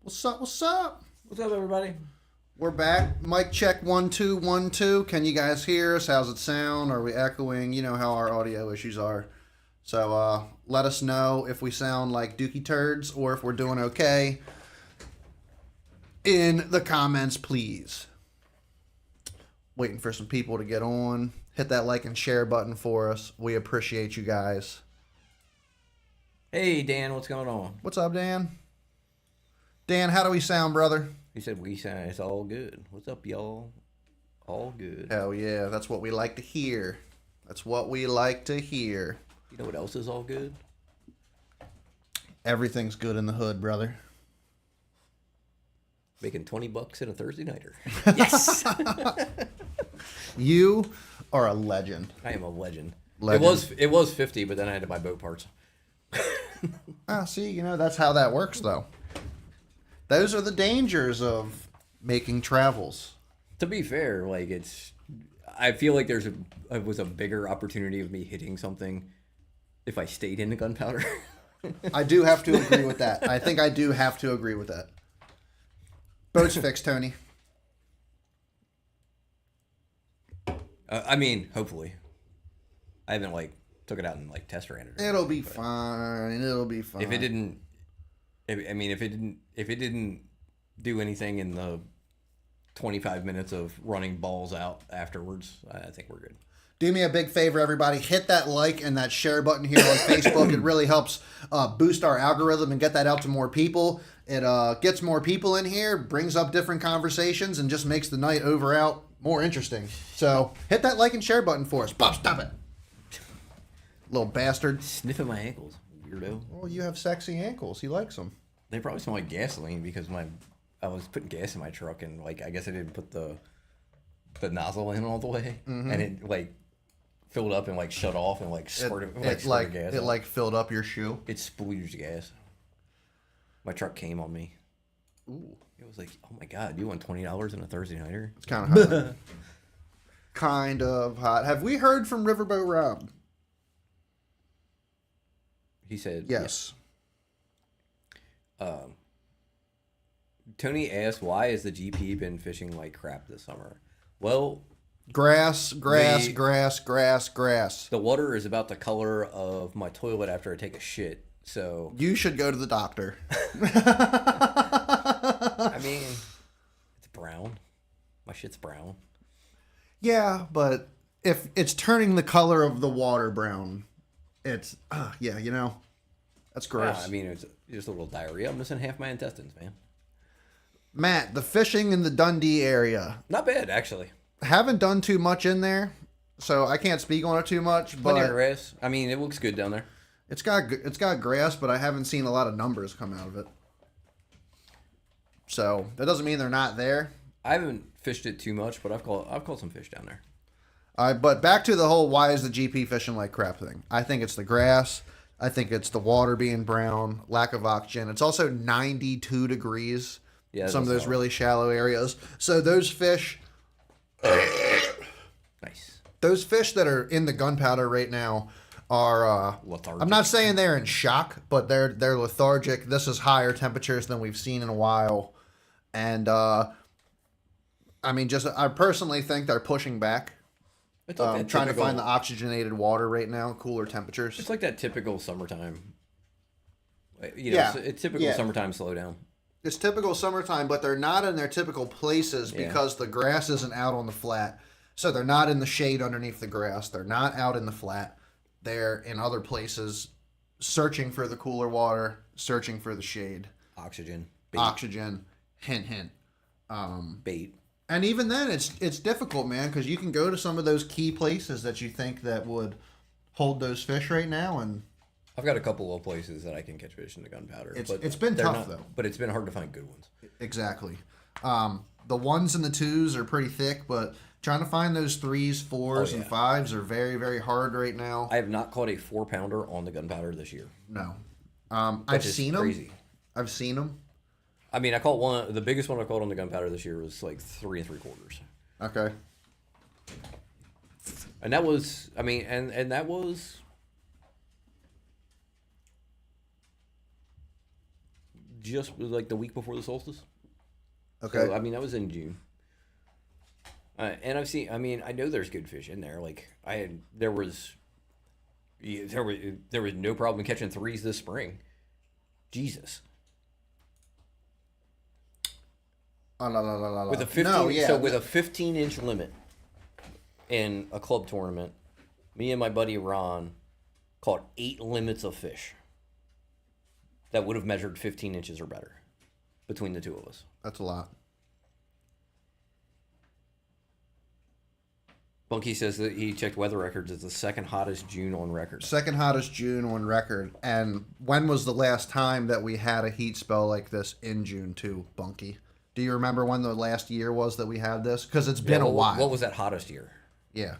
What's up? What's up? What's up, everybody? We're back. Mic check 1 2 1 2. Can you guys hear us? How's it sound? Are we echoing? You know how our audio issues are. So let us know if we sound like dookie turds or if we're doing okay in the comments, please. Waiting for some people to get on. Hit that like and share button for us. We appreciate you guys. Hey, Dan, what's going on? What's up, Dan? Dan, how do we sound, brother? He said we sound. It's all good. What's up, y'all? All good. Hell yeah, that's what we like to hear. That's what we like to hear. You know what else is all good? Everything's good in the hood, brother. Making $20 in a Thursday nighter. Yes. You are a legend. I am a legend. Legend. It was 50, but then I had to buy boat parts. See, that's how that works, though. Those are the dangers of making travels. To be fair, I feel like it was a bigger opportunity of me hitting something if I stayed in the gunpowder. I do have to agree with that. I think I do have to agree with that. Boat's fixed, Tony. Hopefully. I haven't took it out and test ran it. It'll be fine. It'll be fine. If it didn't do anything in the 25 minutes of running balls out afterwards, I think we're good. Do me a big favor, everybody. Hit that like and that share button here on Facebook. It really helps boost our algorithm and get that out to more people. It gets more people in here, brings up different conversations, and just makes the night over out more interesting. So hit that like and share button for us. Bob, stop it. Little bastard. Sniffing my ankles, weirdo. Well, you have sexy ankles. He likes them. They probably smell like gasoline because I was putting gas in my truck and I guess I didn't put the nozzle in all the way, and it filled up and shut off and squirted gas. It filled up your shoe. It splooged gas. My truck came on me. Ooh. It was like, oh my god, you want $20 in a Thursday nighter? It's kind of hot. Kind of hot. Have we heard from Riverboat Rob? He said yes. Tony asked, why has the GP been fishing like crap this summer? Well, grass. The water is about the color of my toilet after I take a shit, so... You should go to the doctor. I mean, it's brown. My shit's brown. Yeah, but if it's turning the color of the water brown, it's... that's gross. Yeah, I mean, it's just a little diarrhea. I'm missing half my intestines, man. Matt, the fishing in the Dundee area. Not bad, actually. Haven't done too much in there, so I can't speak on it too much. But plenty of grass. I mean, it looks good down there. It's got grass, but I haven't seen a lot of numbers come out of it. So that doesn't mean they're not there. I haven't fished it too much, but I've caught some fish down there. But back to the whole why is the GP fishing like crap thing. I think it's the grass. I think it's the water being brown, lack of oxygen. It's also 92 degrees. Yeah, some of those really shallow areas. So those fish... Nice. Those fish that are in the gunpowder right now are... lethargic. I'm not saying they're in shock, but they're lethargic. This is higher temperatures than we've seen in a while. And, I personally think they're pushing back. Trying to find the oxygenated water right now, cooler temperatures. It's like that typical summertime. It's typical summertime slowdown. It's typical summertime, but they're not in their typical places because the grass isn't out on the flat. So they're not in the shade underneath the grass. They're not out in the flat. They're in other places searching for the cooler water, searching for the shade. Oxygen. Bait. Oxygen. Hint, hint. Bait. And even then, it's difficult, man, because you can go to some of those key places that you think that would hold those fish right now, and I've got a couple of places that I can catch fish in the gunpowder. It's been tough, though. But it's been hard to find good ones. Exactly. The ones and the twos are pretty thick, but trying to find those threes, fours, and fives are very, very hard right now. I have not caught a 4-pounder on the gunpowder this year. No. I've seen them. Crazy. I've seen them. I mean, I caught one. The biggest one I caught on the gunpowder this year was 3 3/4. Okay. And that was, and that was just like the week before the solstice. Okay. So, I mean, that was in June. And I know there's good fish in there. Like there was no problem catching threes this spring. Jesus. With a 15, with a 15-inch limit in a club tournament, me and my buddy Ron caught 8 limits of fish that would have measured 15 inches or better between the two of us. That's a lot. Bunky says that he checked weather records. It's the second hottest June on record. Second hottest June on record. And when was the last time that we had a heat spell like this in June too, Bunky? Do you remember when the last year was that we had this? Because it's been a while. What was that hottest year? Yeah.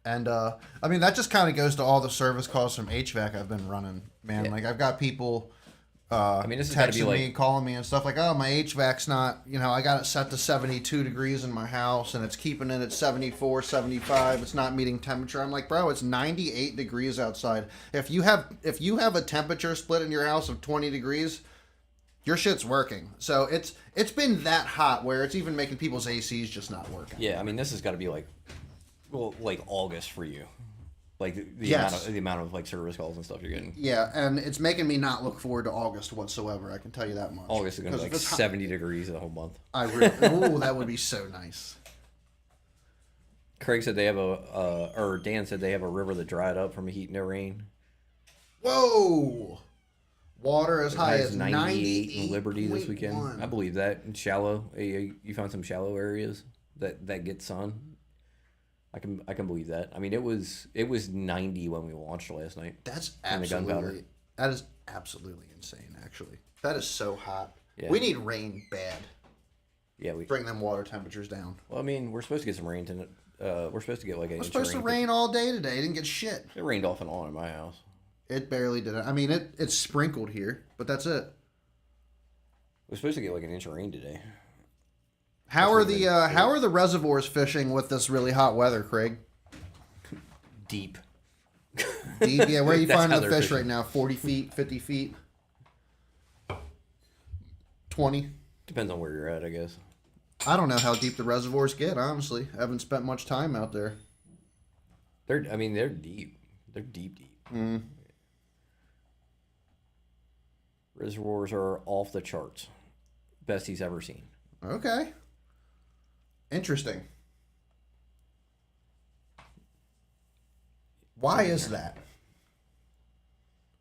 And, I mean, that just kind of goes to all the service calls from HVAC I've been running, man. Yeah. Like, I've got people this is texting me, calling me and stuff like, oh, my HVAC's not, I got it set to 72 degrees in my house, and it's keeping it at 74, 75. It's not meeting temperature. I'm like, bro, it's 98 degrees outside. If you have a temperature split in your house of 20 degrees, your shit's working. So it's been that hot where it's even making people's ACs just not working. Yeah, I mean, this has got to be like August for you. Like the amount of like service calls and stuff you're getting. Yeah, and it's making me not look forward to August whatsoever. I can tell you that much. August is going to be like 70 degrees the whole month. That would be so nice. Craig said they have or Dan said they have a river that dried up from heat and no rain. Whoa! Water as high as 98 in Liberty this weekend. I believe that. In shallow, you found some shallow areas that get sun. I can believe that. I mean, it was 90 when we launched last night. That is absolutely insane. Actually, that is so hot. Yeah. We need rain bad. Yeah, bring them water temperatures down. Well, I mean, we're supposed to get some rain tonight. We're supposed to get like an inch of rain. It's supposed to rain all day today. It didn't get shit. It rained off and on in my house. It barely did it. I mean, it sprinkled here, but that's it. We're supposed to get like an inch of rain today. How are the reservoirs fishing with this really hot weather, Craig? Deep. Deep, yeah. Where are you finding the fish fishing right now? 40 feet, 50 feet, 20. Depends on where you're at, I guess. I don't know how deep the reservoirs get. Honestly, I haven't spent much time out there. They're deep. They're deep. Mm. Reservoirs are off the charts. Best he's ever seen. Okay. Interesting. Why is that?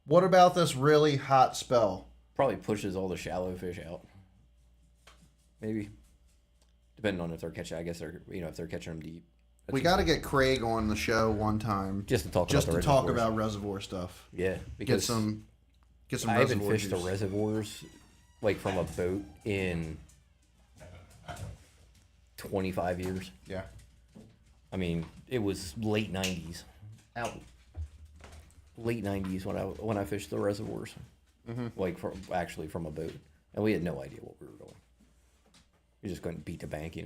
What about this really hot spell? Probably pushes all the shallow fish out. Maybe. Depending on if they're catching, I guess if they're catching them deep. We got to get Craig on the show one time. Just to talk about reservoir stuff. Yeah. Because get some I haven't fished juice. the reservoirs like from a boat in 25 years. Yeah. I mean, it was late 90s. Late 90s when I fished the reservoirs. Mm-hmm. Like from a boat. And we had no idea what we were doing. We just couldn't beat the bank,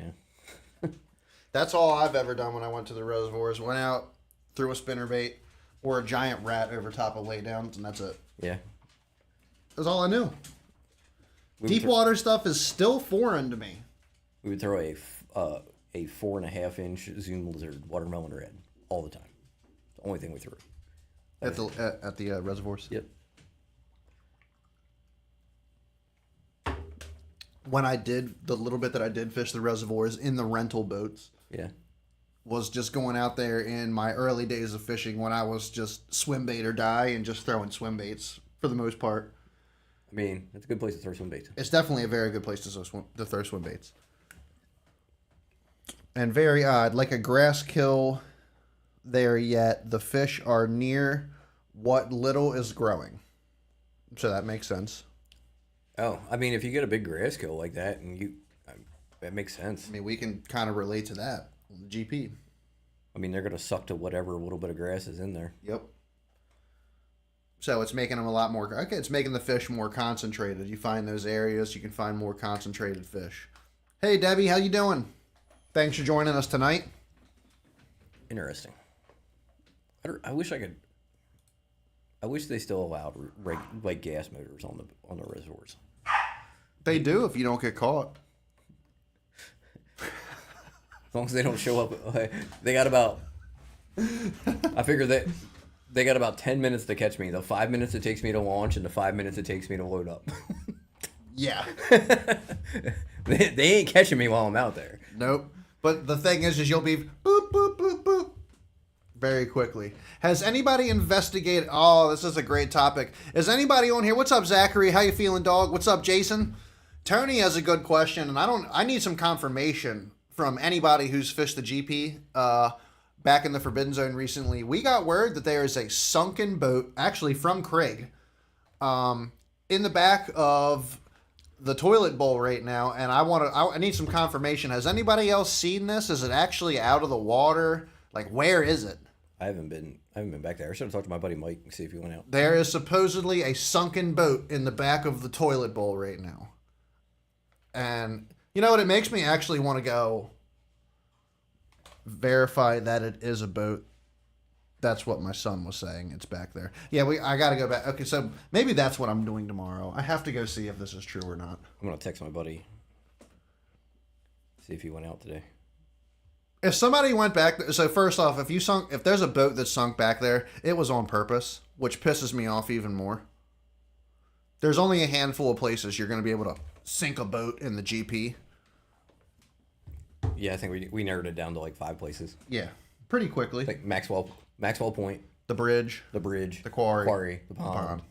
That's all I've ever done when I went to the reservoirs. Went out, threw a spinnerbait, or a giant rat over top of laydowns, and that's it. Yeah. That's all I knew. Deep water stuff is still foreign to me. We would throw a 4.5-inch Zoom lizard watermelon red all the time. The only thing we threw. At the reservoirs? Yep. When I did, the little bit that I did fish the reservoirs in the rental boats. Yeah. Was just going out there in my early days of fishing when I was just swim bait or die and just throwing swim baits for the most part. I mean, it's a good place to throw swim baits. It's definitely a very good place to throw swim baits. And very odd, like a grass kill there yet. The fish are near what little is growing. So that makes sense. Oh, I mean, if you get a big grass kill like that, that makes sense. I mean, we can kind of relate to that on the GP. I mean, they're going to suck to whatever little bit of grass is in there. Yep. So it's making them a lot more... Okay, it's making the fish more concentrated. You find those areas, you can find more concentrated fish. Hey, Debbie, how you doing? Thanks for joining us tonight. Interesting. I wish I could... I wish they still allowed like gas motors on the reservoirs. They do if you don't get caught. As long as they don't show up, they got about. I figure that they got about 10 minutes to catch me. The 5 minutes it takes me to launch, and the 5 minutes it takes me to load up. Yeah. They ain't catching me while I'm out there. Nope. But the thing is you'll be boop, boop, boop, boop very quickly. Has anybody investigated? Oh, this is a great topic. Is anybody on here? What's up, Zachary? How you feeling, dog? What's up, Jason? Tony has a good question, and I need some confirmation from anybody who's fished the GP back in the Forbidden Zone recently. We got word that there is a sunken boat, actually from Craig, in the back of the toilet bowl right now, and I need some confirmation. Has anybody else seen this? Is it actually out of the water? Like, where is it? I haven't been back there. I should have talked to my buddy Mike and see if he went out. There is supposedly a sunken boat in the back of the toilet bowl right now. And you know what? It makes me actually want to go verify that it is a boat. That's what my son was saying. It's back there. Yeah, I got to go back. Okay, so maybe that's what I'm doing tomorrow. I have to go see if this is true or not. I'm going to text my buddy. See if he went out today. If somebody went back, so first off, if there's a boat that sunk back there, it was on purpose, which pisses me off even more. There's only a handful of places you're going to be able to sink a boat in the GP. Yeah, I think we narrowed it down to like 5 places. Yeah, pretty quickly. Like Maxwell Point, the bridge, the quarry, the pond,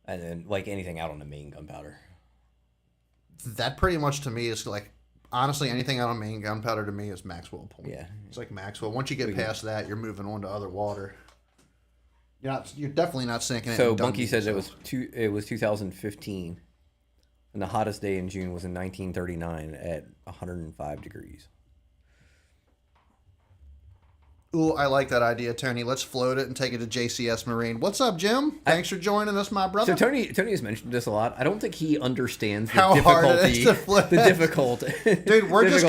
and then like anything out on the main gunpowder. That pretty much to me is like, honestly, anything out on main gunpowder to me is Maxwell Point. Yeah, it's like Maxwell. Once you get past that, you're moving on to other water. You're definitely not sinking it. So Bunky says it was 2015, and the hottest day in June was in 1939 at 105 degrees. Ooh, I like that idea, Tony. Let's float it and take it to JCS Marine. What's up, Jim? Thanks for joining us, my brother. So Tony has mentioned this a lot. I don't think he understands how hard it is to float. The difficulty. Dude, we're just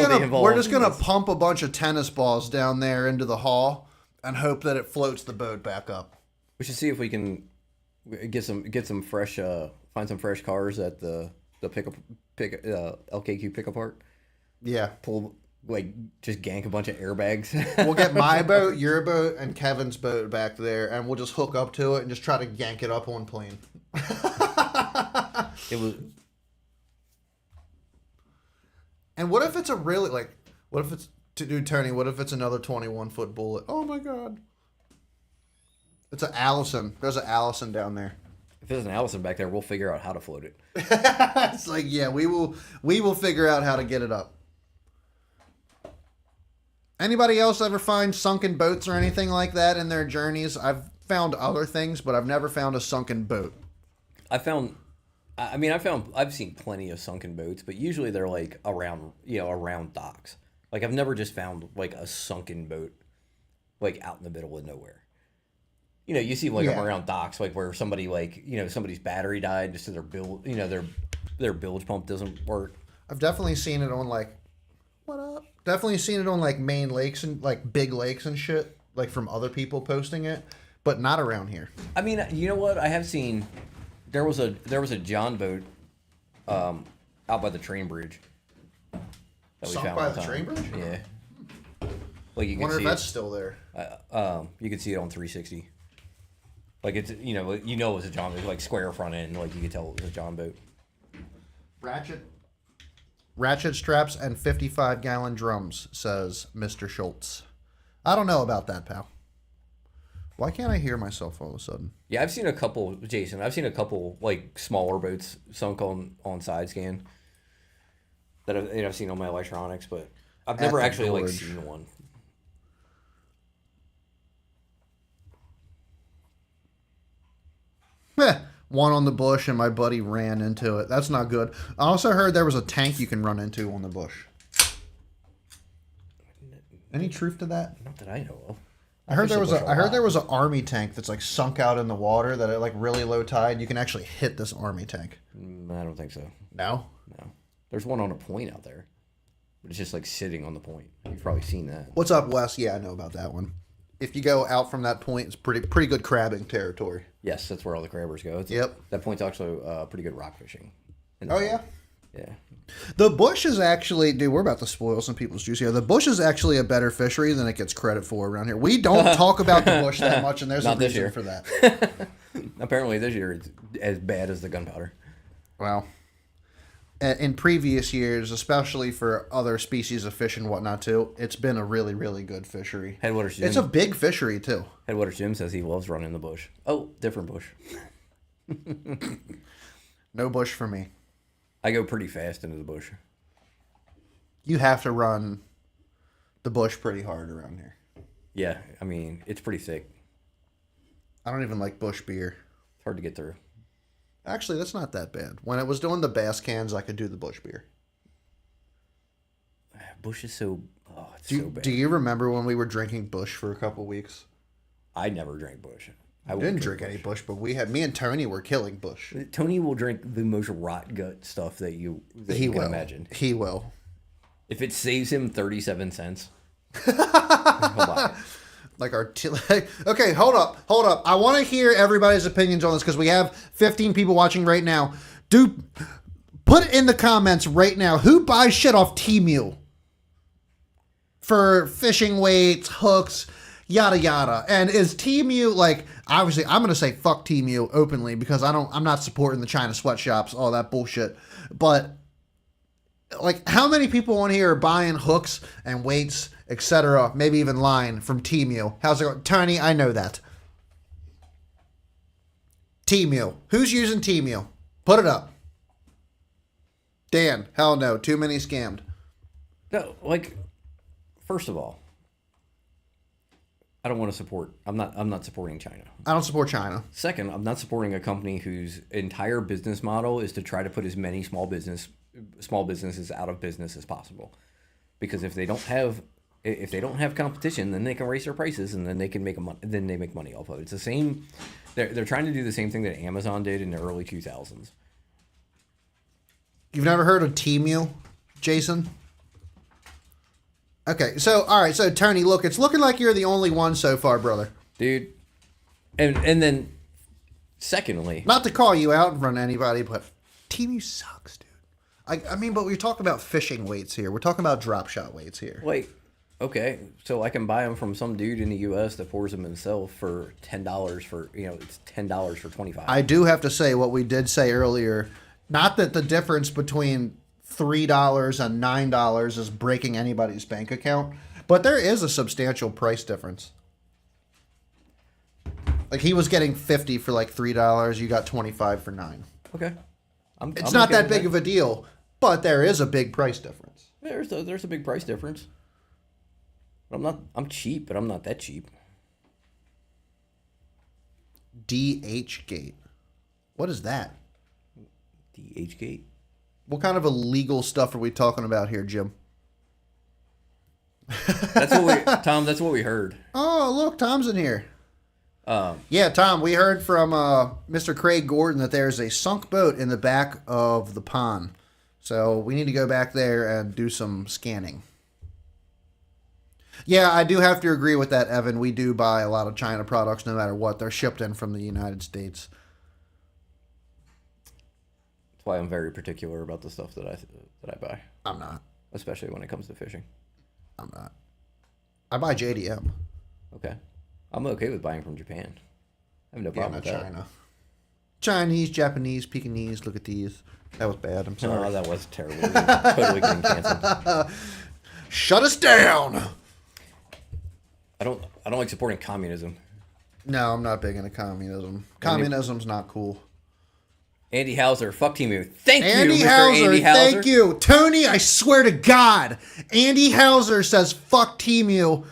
gonna pump a bunch of tennis balls down there into the hull and hope that it floats the boat back up. We should see if we can get some fresh find some fresh cars at the LKQ pickup park. Yeah. Pull just gank a bunch of airbags. We'll get my boat, your boat, and Kevin's boat back there, and we'll just hook up to it and just try to yank it up on plane. It was. And what if it's a really what if it's Tony? What if it's another 21-foot bullet? Oh my God! It's an Allison. There's an Allison down there. If there's an Allison back there, we'll figure out how to float it. It's like, yeah, we will figure out how to get it up. Anybody else ever find sunken boats or anything like that in their journeys? I've found other things, but I've never found a sunken boat. I've seen plenty of sunken boats, but usually they're like around docks. Like I've never just found like a sunken boat like out in the middle of nowhere. You know, you see them around docks, like where somebody somebody's battery died just so their bilge pump doesn't work. I've definitely seen it on what up? Definitely seen it on like main lakes and like big lakes and shit, like from other people posting it, but not around here. I mean, you know what? I have seen there was a John boat out by the train bridge that we Sunk found by one the time. train bridge? Yeah. Like you can Wonder see if that's still there. You can see it on 360. Like it's it was a John boat, like square front end, like you could tell it was a John boat. Ratchet straps and 55-gallon drums, says Mr. Schultz. I don't know about that, pal. Why can't I hear myself all of a sudden? Yeah, I've seen a couple, Jason. I've seen a couple like smaller boats sunk on side scan that I've seen on my electronics, but I've never actually like seen one. One on the bush and my buddy ran into it. That's not good. I also heard there was a tank you can run into on the bush. Any truth to that? Not that I know of. I heard there was an army tank that's like sunk out in the water that at like really low tide you can actually hit this army tank. I don't think so. No? No. There's one on a point out there. But it's just like sitting on the point. You've probably seen that. What's up, Wes? Yeah, I know about that one. if you go out from that point, it's pretty good crabbing territory. Yes, that's where all the crabbers go. Yep. That point's actually pretty good rock fishing. Oh, yeah? Yeah. The bush is actually, dude, we're about to spoil some people's juice here. The bush is actually a better fishery than it gets credit for around here. We don't talk about the bush that much, and there's a reason for that. Apparently this year it's as bad as the gunpowder. Wow. In previous years, especially for other species of fish and whatnot too, it's been a really, really good fishery. Headwaters Jim. It's a big fishery too. Headwaters Jim says he loves running the bush. Oh, different bush. No bush for me. I go pretty fast into the bush. You have to run the bush pretty hard around here. Yeah, I mean, it's pretty thick. I don't even like bush beer. It's hard to get through. Actually, that's not that bad. When I was doing the bass cans, I could do the bush beer. Bush is so... Oh, it's so bad. Do you remember when we were drinking bush for a couple weeks? I never drank bush. I didn't drink any bush, but me and Tony were killing bush. Tony will drink the most rot gut stuff that you can imagine. He will. If it saves him 37 cents, he'll buy it. Like okay, hold up. I want to hear everybody's opinions on this because we have 15 people watching right now. Dude, put in the comments right now who buys shit off Temu for fishing weights, hooks, yada yada. And is Temu like? Obviously, I'm gonna say fuck Temu openly because I'm not supporting the China sweatshops, all that bullshit. But like, how many people on here are buying hooks and weights, etc., maybe even line from Temu? How's it going? Tony, I know that. Temu. Who's using Temu? Put it up. Dan, hell no. Too many scammed. No, like, first of all, I don't want to support. I'm not supporting China. I don't support China. Second, I'm not supporting a company whose entire business model is to try to put as many small businesses out of business as possible. Because if they don't have competition, then they can raise their prices and then they can make money off of it. It's the same. They're trying to do the same thing that Amazon did in the early 2000s. You've never heard of Temu, Jason? Okay, so all right, so Tony, look, it's looking like you're the only one so far, brother. Dude. And then secondly, not to call you out in front of anybody, but Temu sucks, dude. I mean, but we're talking about fishing weights here. We're talking about drop shot weights here. Like, okay, so I can buy them from some dude in the U.S. that pours them himself for $10 for, it's $10 for 25. I do have to say what we did say earlier. Not that the difference between $3 and $9 is breaking anybody's bank account, but there is a substantial price difference. Like, he was getting 50 for like $3. You got 25 for $9. Okay. It's not that big of a deal, but there is a big price difference. There's a big price difference. But I'm cheap, but I'm not that cheap. DH Gate. What is that? DH Gate? What kind of illegal stuff are we talking about here, Jim? That's what we heard. Oh, look, Tom's in here. Yeah, Tom, we heard from Mr. Craig Gordon that there's a sunk boat in the back of the pond. So we need to go back there and do some scanning. Yeah, I do have to agree with that, Evan. We do buy a lot of China products no matter what. They're shipped in from the United States. That's why I'm very particular about the stuff that I buy. I'm not. Especially when it comes to fishing. I'm not. I buy JDM. Okay. I'm okay with buying from Japan. I have no problem with that. China. Chinese, Japanese, Pekingese. Look at these. That was bad. I'm sorry. Oh, that was terrible. Totally getting canceled. Shut us down. I don't like supporting communism. No, I'm not big into communism. Communism's not cool. Andy Hauser, fuck Temu. Thank you, Andy Mr. Hauser, Andy Hauser. thank you. Tony, I swear to God, Andy Hauser says fuck Temu.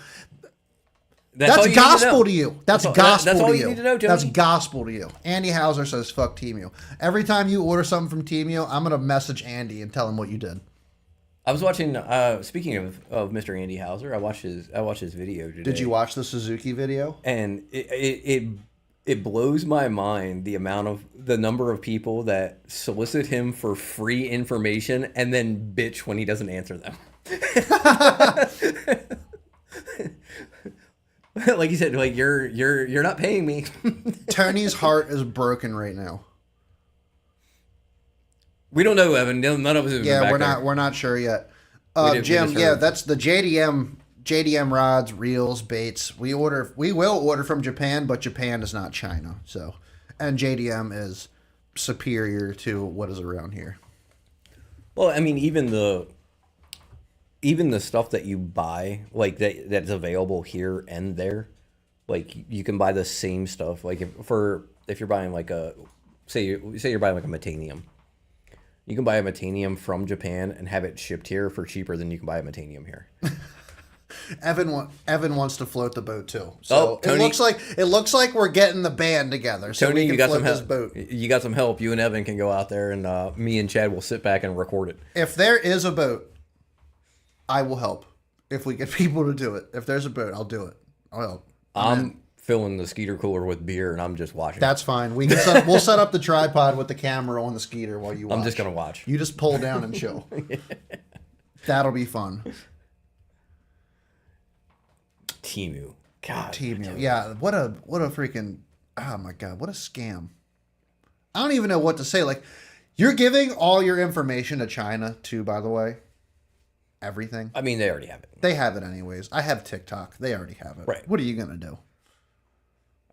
That's gospel to you. That's gospel that's all to you you. need to know, Tony. That's gospel to you. Andy Hauser says fuck Temu. Every time you order something from Temu, I'm going to message Andy and tell him what you did. I was watching, speaking of Mr. Andy Hauser, I watched his video today. Did you watch the Suzuki video? And it blows my mind the number of people that solicit him for free information and then bitch when he doesn't answer them. Like you said, like you're not paying me. Tony's heart is broken right now. We don't know, Evan. None of us have been back there. We're not sure yet. We Jim, just yeah, heard. that's the JDM rods, reels, baits. We will order from Japan, but Japan is not China. So, and JDM is superior to what is around here. Well, I mean, even the stuff that you buy, like that's available here and there, like you can buy the same stuff. Like if you're buying like say you're buying like a Metanium, you can buy a Metanium from Japan and have it shipped here for cheaper than you can buy a Metanium here. Evan wants to float the boat too. So Tony, it looks like we're getting the band together. So Tony, we can you got float some this help. boat. You got some help. You and Evan can go out there, and me and Chad will sit back and record it. If there is a boat, I will help. If we get people to do it, if there's a boat, I'll do it. I'll help. I'm filling the Skeeter cooler with beer, and I'm just watching. That's fine. We'll set up the tripod with the camera on the Skeeter while you watch. I'm just gonna watch. You just pull down and chill. That'll be fun. Temu. God. Temu. Yeah. What a freaking. Oh my God. What a scam. I don't even know what to say. Like, you're giving all your information to China too, by the way. Everything. I mean, they already have it. They have it anyways. I have TikTok. They already have it. Right. What are you going to do?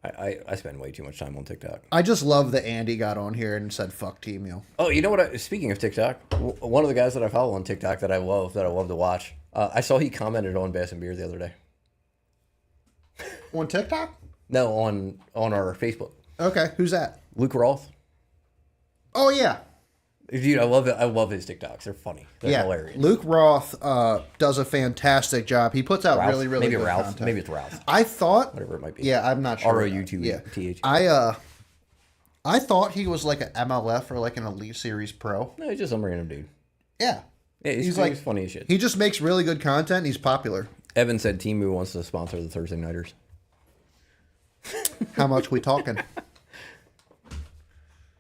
I spend way too much time on TikTok. I just love that Andy got on here and said, fuck Temu. Oh, you know what? Speaking of TikTok, one of the guys that I follow on TikTok that I love to watch, I saw he commented on Bass and Beer the other day. On TikTok? No, on our Facebook. Okay. Who's that? Luke Roth. Oh, yeah. Dude, I love it. I love his TikToks. They're funny. They're hilarious. Luke Roth does a fantastic job. He puts out Ralph? really Maybe good Ralph. content. Maybe it's Ralph. I thought, Whatever it might be. yeah, I'm not sure. ROUTH. I thought he was like an MLF or like an Elite Series Pro. No, he's just some random dude. Yeah. Yeah, he's like funny as shit. He just makes really good content. And he's popular. Evan said Temu wants to sponsor the Thursday Nighters. How much we talking?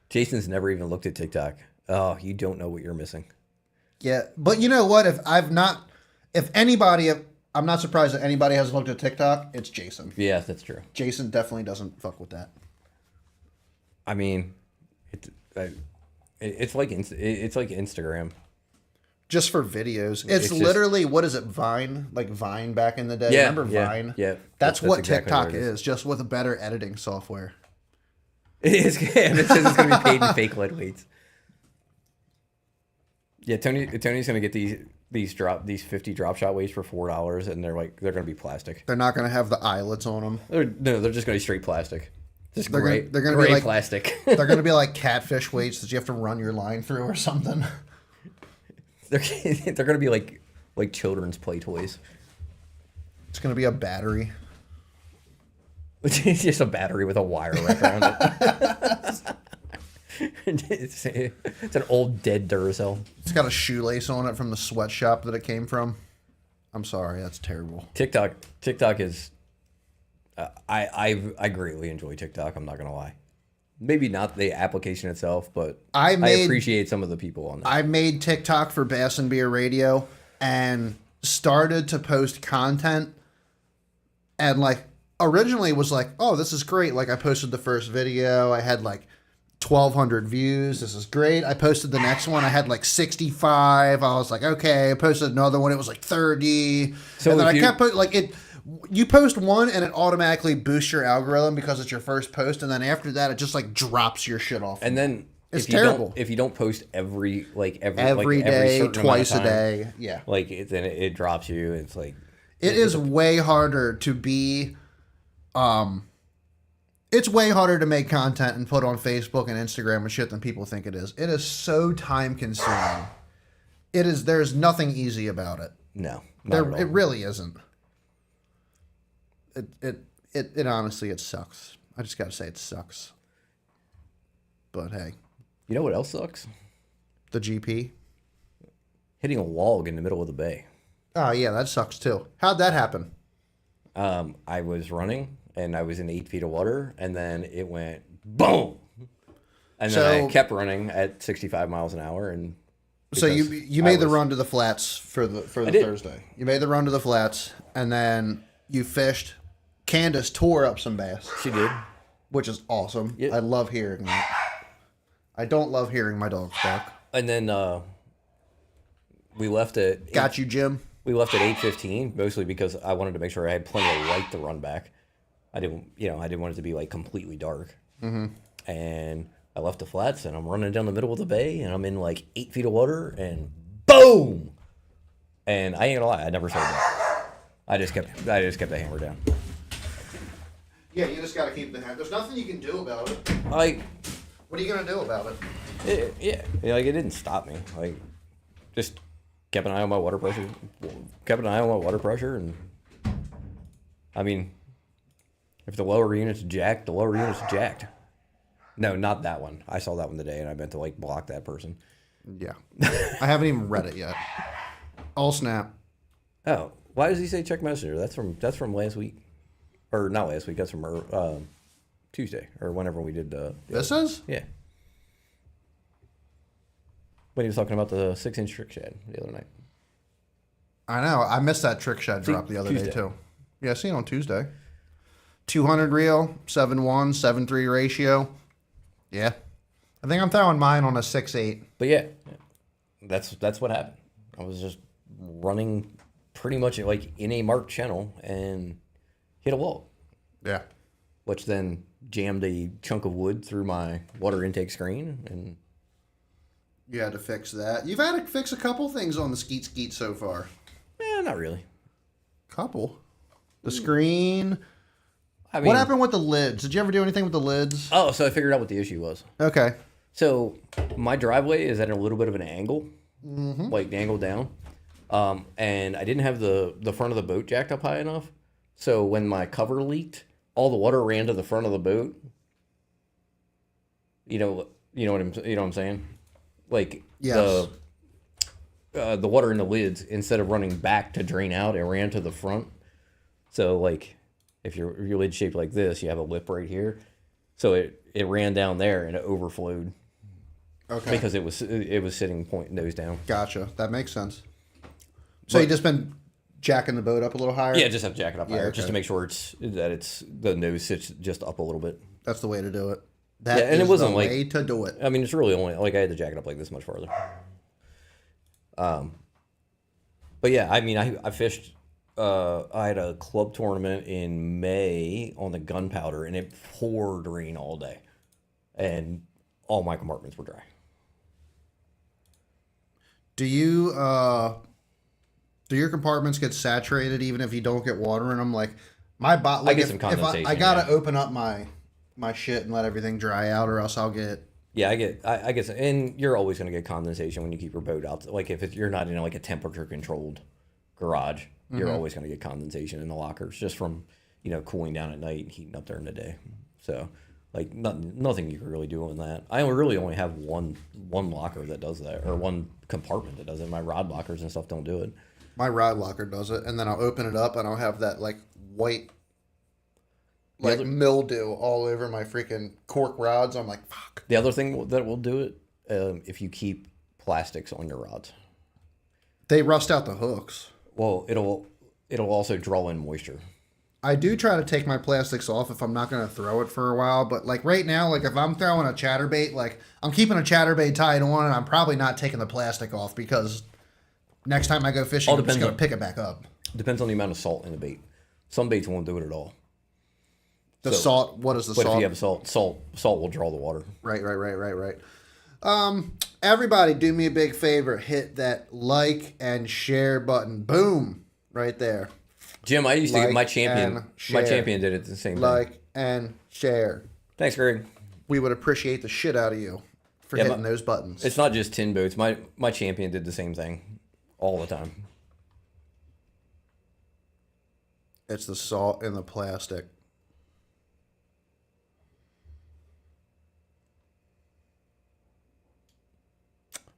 Jason's never even looked at TikTok. Oh, you don't know what you're missing. Yeah, but you know what? I'm not surprised that anybody hasn't looked at TikTok. It's Jason. Yeah, that's true. Jason definitely doesn't fuck with that. I mean, it's like Instagram. Just for videos. It's literally, what is it, Vine? Like Vine back in the day? Yeah, Remember Vine? Yeah. That's what exactly TikTok what it is, just with a better editing software. It is. And it says it's going to be paid in fake lead weights. Yeah, Tony's going to get these 50 drop shot weights for $4, and they're going to be plastic. They're not going to have the eyelets on them. They're just going to be straight plastic. Just They're gray, gonna gray be like plastic. They're going to be like catfish weights that you have to run your line through or something. They're going to be like children's play toys. It's going to be a battery. It's just a battery with a wire wrapped around it. It's an old dead Duracell. It's got a shoelace on it from the sweatshop that it came from. I'm sorry, that's terrible. TikTok is. I greatly enjoy TikTok. I'm not gonna lie. Maybe not the application itself, but I appreciate some of the people on there. I made TikTok for Bass and Beer Radio and started to post content, and like originally was like, oh, this is great. Like I posted the first video, I had like 1,200 views. This is great. I posted the next one. I had like 65. I was like, okay. I posted another one. It was like 30. So and then I kept like it. You post one and it automatically boosts your algorithm because it's your first post, and then after that, it just like drops your shit off. And then it's terrible. If you don't post every day, twice a day, yeah, like then it drops you. It's like it is way harder to be. It's way harder to make content and put on Facebook and Instagram and shit than people think it is. It is so time consuming. It is. There's nothing easy about it. No, it really isn't. It honestly, it sucks. I just gotta say it sucks. But hey, you know what else sucks? The GP hitting a log in the middle of the bay. Oh yeah, that sucks too. How'd that happen? I was running and I was in 8 feet of water, and then it went boom, and then I kept running at 65 miles an hour. And so you made the run to the flats for the Thursday. You made the run to the flats, and then you fished Candace tore up some bass, She did. which is awesome. Yeah. I love hearing that. I don't love hearing my dogs bark. And then we left at Got you, Jim. We left at 8:15, mostly because I wanted to make sure I had plenty of light to run back. I didn't want it to be like completely dark. Mm-hmm. And I left the flats, and I'm running down the middle of the bay, and I'm in like 8 feet of water, and boom! And I ain't gonna lie, I never saw that. I just kept the hammer down. Yeah, you just got to keep the hand. There's nothing you can do about it. Like, What are you gonna do about it? like it didn't stop me. Like, just kept an eye on my water pressure. Kept an eye on my water pressure, and I mean, if the lower unit's jacked, the lower unit's jacked. No, not that one. I saw that one today, and I meant to like block that person. Yeah. I haven't even read it yet. All snap. Oh, why does he say check messenger? That's from last week, or not last week. That's from Tuesday or whenever we did. This is? Yeah. When he was talking about the 6-inch trick shad the other night. I know. I missed that trick shad drop the other day, too. Yeah, I seen it on Tuesday. 200 reel, 7.1, 7.3 ratio. Yeah. I think I'm throwing mine on a 6.8. But yeah, that's what happened. I was just running pretty much like in a marked channel and hit a wall, Yeah. which then jammed a chunk of wood through my water intake screen. And You had to fix that. You've had to fix a couple things on the skeet so far. not really. Couple. The screen. I mean, What happened with the lids? Did you ever do anything with the lids? Oh, so I figured out what the issue was. Okay. So my driveway is at a little bit of an angle, like angle down, and I didn't have the front of the boat jacked up high enough. So when my cover leaked, all the water ran to the front of the boat. You know what I'm saying? Like Yes. the water in the lids, instead of running back to drain out, it ran to the front. So like if your lid's shaped like this, you have a lip right here. So it ran down there and it overflowed. Okay. Because it was sitting point nose down. Gotcha. That makes sense. So you just been jacking the boat up a little higher? Yeah, just have to jack it up higher, okay. just to make sure the nose sits just up a little bit. That's the way to do it. That And it is wasn't the like- way to do it. I mean, it's really only like I had to jack it up like this much farther. But yeah, I mean, I fished. I had a club tournament in May on the Gunpowder, and it poured rain all day, and all my compartments were dry. Do your compartments get saturated even if you don't get water in them? Like my bot, like I get if, some if condensation. I gotta open up my shit and let everything dry out, or else I'll get. Yeah, I guess, and you're always going to get condensation when you keep your boat out. Like if you're not in like a temperature controlled garage, you're always going to get condensation in the lockers just from cooling down at night and heating up during the day. So like nothing you can really do on that. I really only have one locker that does that, or one compartment that does it. My rod lockers and stuff don't do it. My rod locker does it, and then I'll open it up and I'll have that like white. Like mildew all over my freaking cork rods. I'm like, fuck. The other thing that will do it, if you keep plastics on your rods. They rust out the hooks. Well, it'll also draw in moisture. I do try to take my plastics off if I'm not going to throw it for a while. But like right now, like if I'm throwing a chatterbait, like I'm keeping a chatterbait tied on and I'm probably not taking the plastic off because next time I go fishing, I'm just going to pick it back up. Depends on the amount of salt in the bait. Some baits won't do it at all. The salt, what is the But salt? if you have salt will draw the water. Right. Everybody do me a big favor. Hit that like and share button. Boom. Right there. Jim, I used to Like get my champion. and My share. champion did it the same thing. Like and share. Thanks, Greg. We would appreciate the shit out of you for hitting those buttons. It's not just tin boats. My champion did the same thing all the time. It's the salt in the plastic.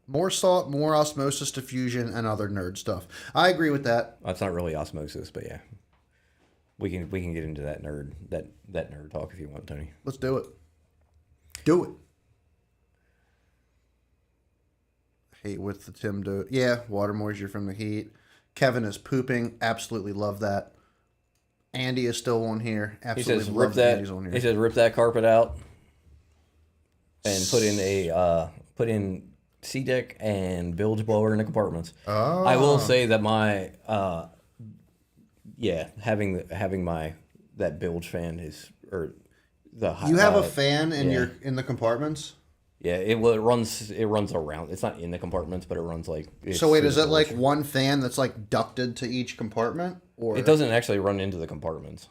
More salt, more osmosis diffusion, and other nerd stuff. I agree with that. That's not really osmosis, but yeah, we can get into that nerd talk if you want, Tony. Let's do it. Do it. Hate with the Tim do. Yeah, water moisture from the heat. Kevin is pooping. Absolutely love that. Andy is still on here. He Absolutely says love that Andy's on he here. says rip that carpet out and put in sea deck and bilge blower in the compartments. Oh. I will say that my having my that bilge fan is You have a fan in the compartments? Yeah, it runs around. It's not in the compartments, but it runs like. So wait, is it like one fan that's like ducted to each compartment, or it doesn't actually run into the compartments?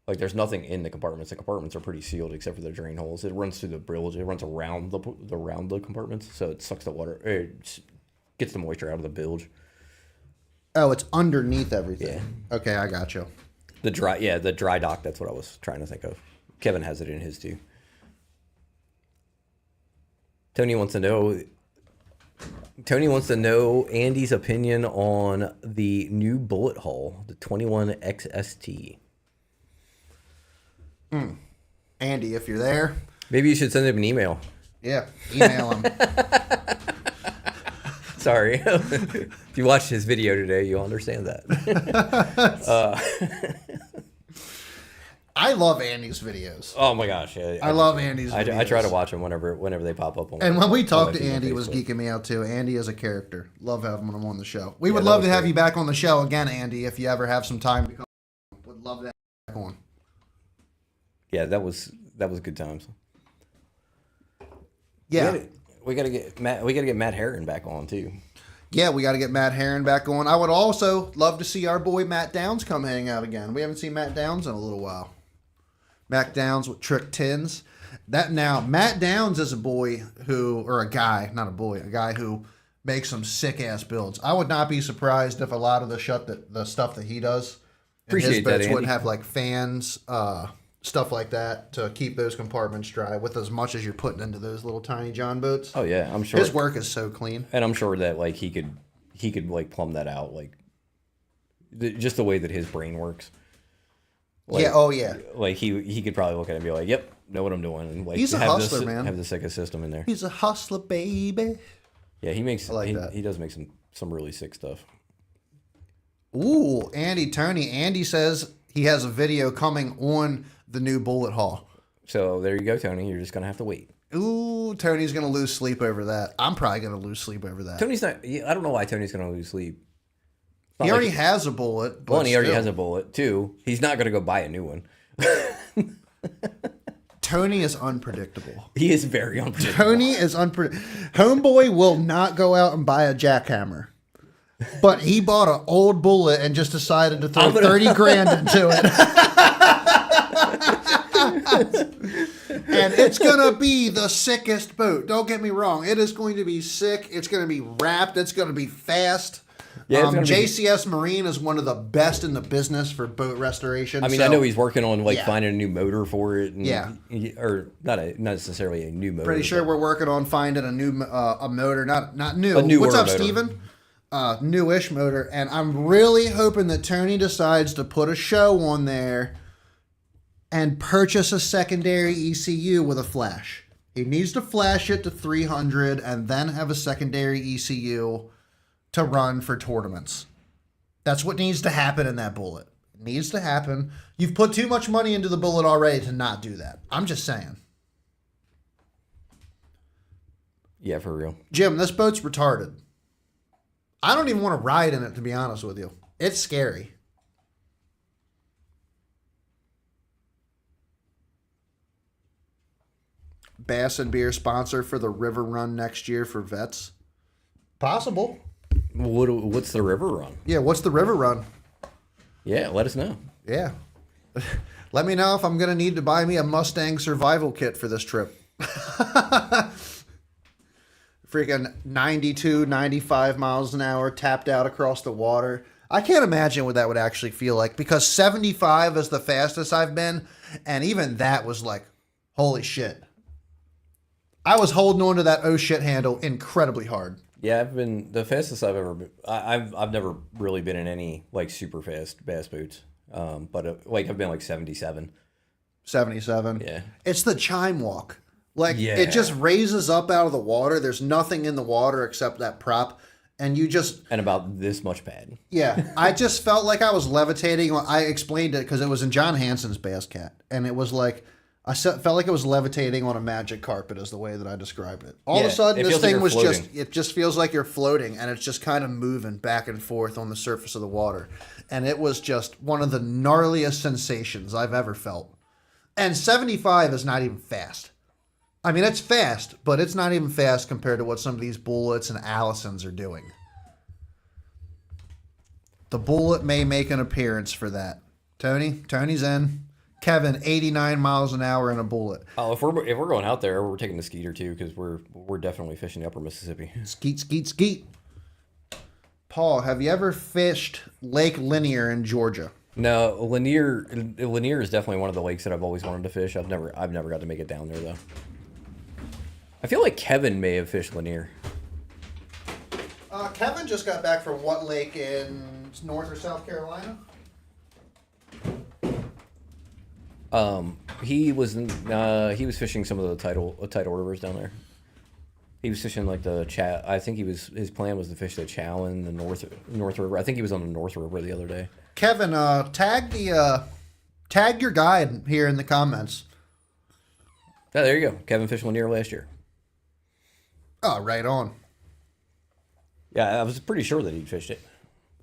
Like there's nothing in the compartments. The compartments are pretty sealed except for the drain holes. It runs through the bilge. It runs around the compartments, so it sucks the water. It gets the moisture out of the bilge. Oh, it's underneath everything. Yeah. Okay, I got you. The dry dock. That's what I was trying to think of. Kevin has it in his too. Tony wants to know Andy's opinion on the new bullet hull, the 21XST. Andy, if you're there, Maybe you should send him an email. yeah, email him. Sorry. If you watched his video today, you'll understand that. I love Andy's videos. Oh my gosh. Yeah, I love Andy's videos. I try to watch them whenever they pop up. And when we talked to on Andy, it was Facebook. geeking me out too. Andy is a character. Love having him on the show. We would that love was to have great. you back on the show again, Andy, if you ever have some time. Would love to have you back on. Yeah, that was good times. Yeah. We gotta get Matt Herron back on too. Yeah, we got to get Matt Herron back on. I would also love to see our boy Matt Downs come hang out again. We haven't seen Matt Downs in a little while. Matt Downs with Trick Tins. Matt Downs is a guy who makes some sick ass builds. I would not be surprised if a lot of the stuff that he does in his Appreciate that, boats Andy. would have like fans, stuff like that to keep those compartments dry with as much as you're putting into those little tiny John boats. Oh yeah, I'm sure His work is so clean. and I'm sure that like he could like plumb that out, like just the way that his brain works. Like, Yeah, oh yeah. Like he could probably look at it and be like, "Yep, know what I'm doing." And like He's a have hustler, man. Have the sickest system in there. He's a hustler, baby. Yeah, he makes. I like that. He does make some really sick stuff. Ooh, Tony. Andy says he has a video coming on the new bullet hull. So there you go, Tony. You're just gonna have to wait. Ooh, Tony's going to lose sleep over that. I'm probably going to lose sleep over that. Tony's not. I don't know why Tony's gonna lose sleep. It's not He already like- has a bullet. But One, he already still. has a bullet. Two, he's not gonna go buy a new one. Tony is unpredictable. He is very unpredictable. Tony is unpredictable. Homeboy will not go out and buy a jackhammer. But he bought an old bullet and just decided to throw 30 grand into it. And it's going to be the sickest boat. Don't get me wrong. It is going to be sick. It's going to be wrapped. It's going to be fast. Yeah, it's gonna be- JCS Marine is one of the best in the business for boat restoration. I mean, so- I know he's working on like Yeah. finding a new motor for it. And Yeah. or not necessarily a new motor. Pretty sure but- we're working on finding a new a motor, not new. A newer What's up, motor. Steven? Newish motor, and I'm really hoping that Tony decides to put a show on there and purchase a secondary ECU with a flash. He needs to flash it to 300 and then have a secondary ECU to run for tournaments. That's what needs to happen in that bullet. It needs to happen. You've put too much money into the bullet already to not do that. I'm just saying. Yeah, for real. Jim, this boat's retarded. I don't even want to ride in it, to be honest with you. It's scary. Bass and beer sponsor for the river run next year for vets. Possible. What's the river run? Yeah, what's the river run? Yeah, let us know. Yeah. Let me know if I'm going to need to buy me a Mustang survival kit for this trip. Freaking 92, 95 miles an hour tapped out across the water. I can't imagine what that would actually feel like because 75 is the fastest I've been. And even that was like, holy shit. I was holding on to that oh shit handle incredibly hard. Yeah, I've been the fastest I've ever been. I've never really been in any like super fast bass boats. But like I've been like 77. 77. Yeah. It's the chime walk. Like Yeah. it just raises up out of the water. There's nothing in the water except that prop. and you just And about this much pad. yeah, I just felt like I was levitating. I explained it because it was in John Hansen's Bass Cat, and it was like felt like it was levitating on a magic carpet, is the way that I described it. All of a sudden, this thing was it just feels like you're floating, and it's just kind of moving back and forth on the surface of the water, and it was just one of the gnarliest sensations I've ever felt. And 75 is not even fast. I mean, it's fast, but it's not even fast compared to what some of these Bullets and Allisons are doing. The Bullet may make an appearance for that. Tony's in. Kevin, 89 miles an hour in a Bullet. Oh, if we're going out there, we're taking the Skeeter too, because we're definitely fishing the Upper Mississippi. Skeet, skeet, skeet. Paul, have you ever fished Lake Lanier in Georgia? No, Lanier is definitely one of the lakes that I've always wanted to fish. I've never got to make it down there though. I feel like Kevin may have fished Lanier. Kevin just got back from what lake in North or South Carolina? He was fishing some of the tidal rivers down there. He was fishing like the I think his plan was to fish the Chowan, the North River. I think he was on the North River the other day. Kevin, tag your guide here in the comments. Oh, there you go. Kevin fished Lanier last year. Oh, right on. Yeah, I was pretty sure that he fished it.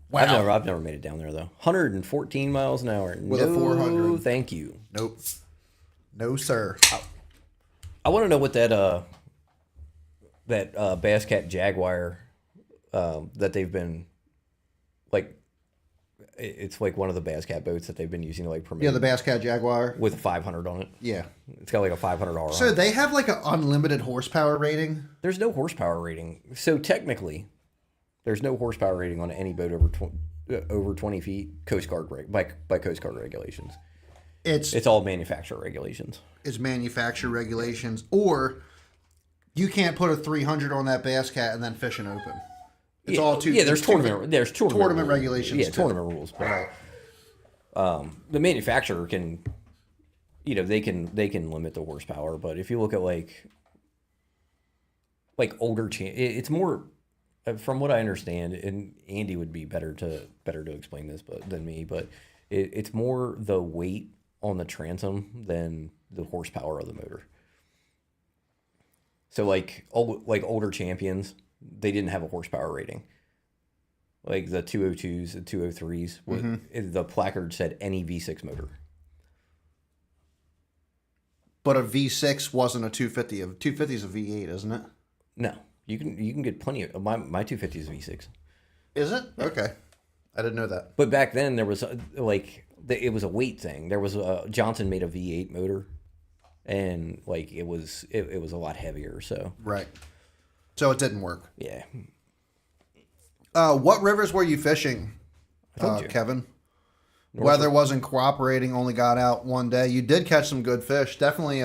Wow. I've never made it down there though. 114 miles an hour. With a 400. Thank you. Nope. No, sir. I want to know what that Bass Cat Jaguar that they've been like. It's like one of the Bass Cat boats that they've been using to like promote. Yeah, the Bass Cat Jaguar with a 500 on it. Yeah, it's got like a $500. So they have like an unlimited horsepower rating. There's no horsepower rating. So technically, there's no horsepower rating on any boat over 20 feet. Coast Guard by Coast Guard regulations. It's all manufacturer regulations. It's manufacturer regulations, or you can't put a 300 on that Bass Cat and then fish and open. It's all too. Yeah, there's tournament regulations. Yeah, tournament rules. But, the manufacturer can, they can limit the horsepower. But if you look at like older, it's more, from what I understand, and Andy would be better to explain this than me. But it's more the weight on the transom than the horsepower of the motor. So like older champions, they didn't have a horsepower rating. Like the 202s, the 203s, the placard said any V6 motor. But a V6 wasn't a 250. A 250 is a V8, isn't it? No, you can get plenty of my 250 is V6. Is it? Okay, I didn't know that. But back then there was it was a weight thing. There was Johnson made a V8 motor, and like it was a lot heavier. So right. So it didn't work. Yeah. What rivers were you fishing, Kevin? Weather wasn't cooperating, only got out one day. You did catch some good fish. Definitely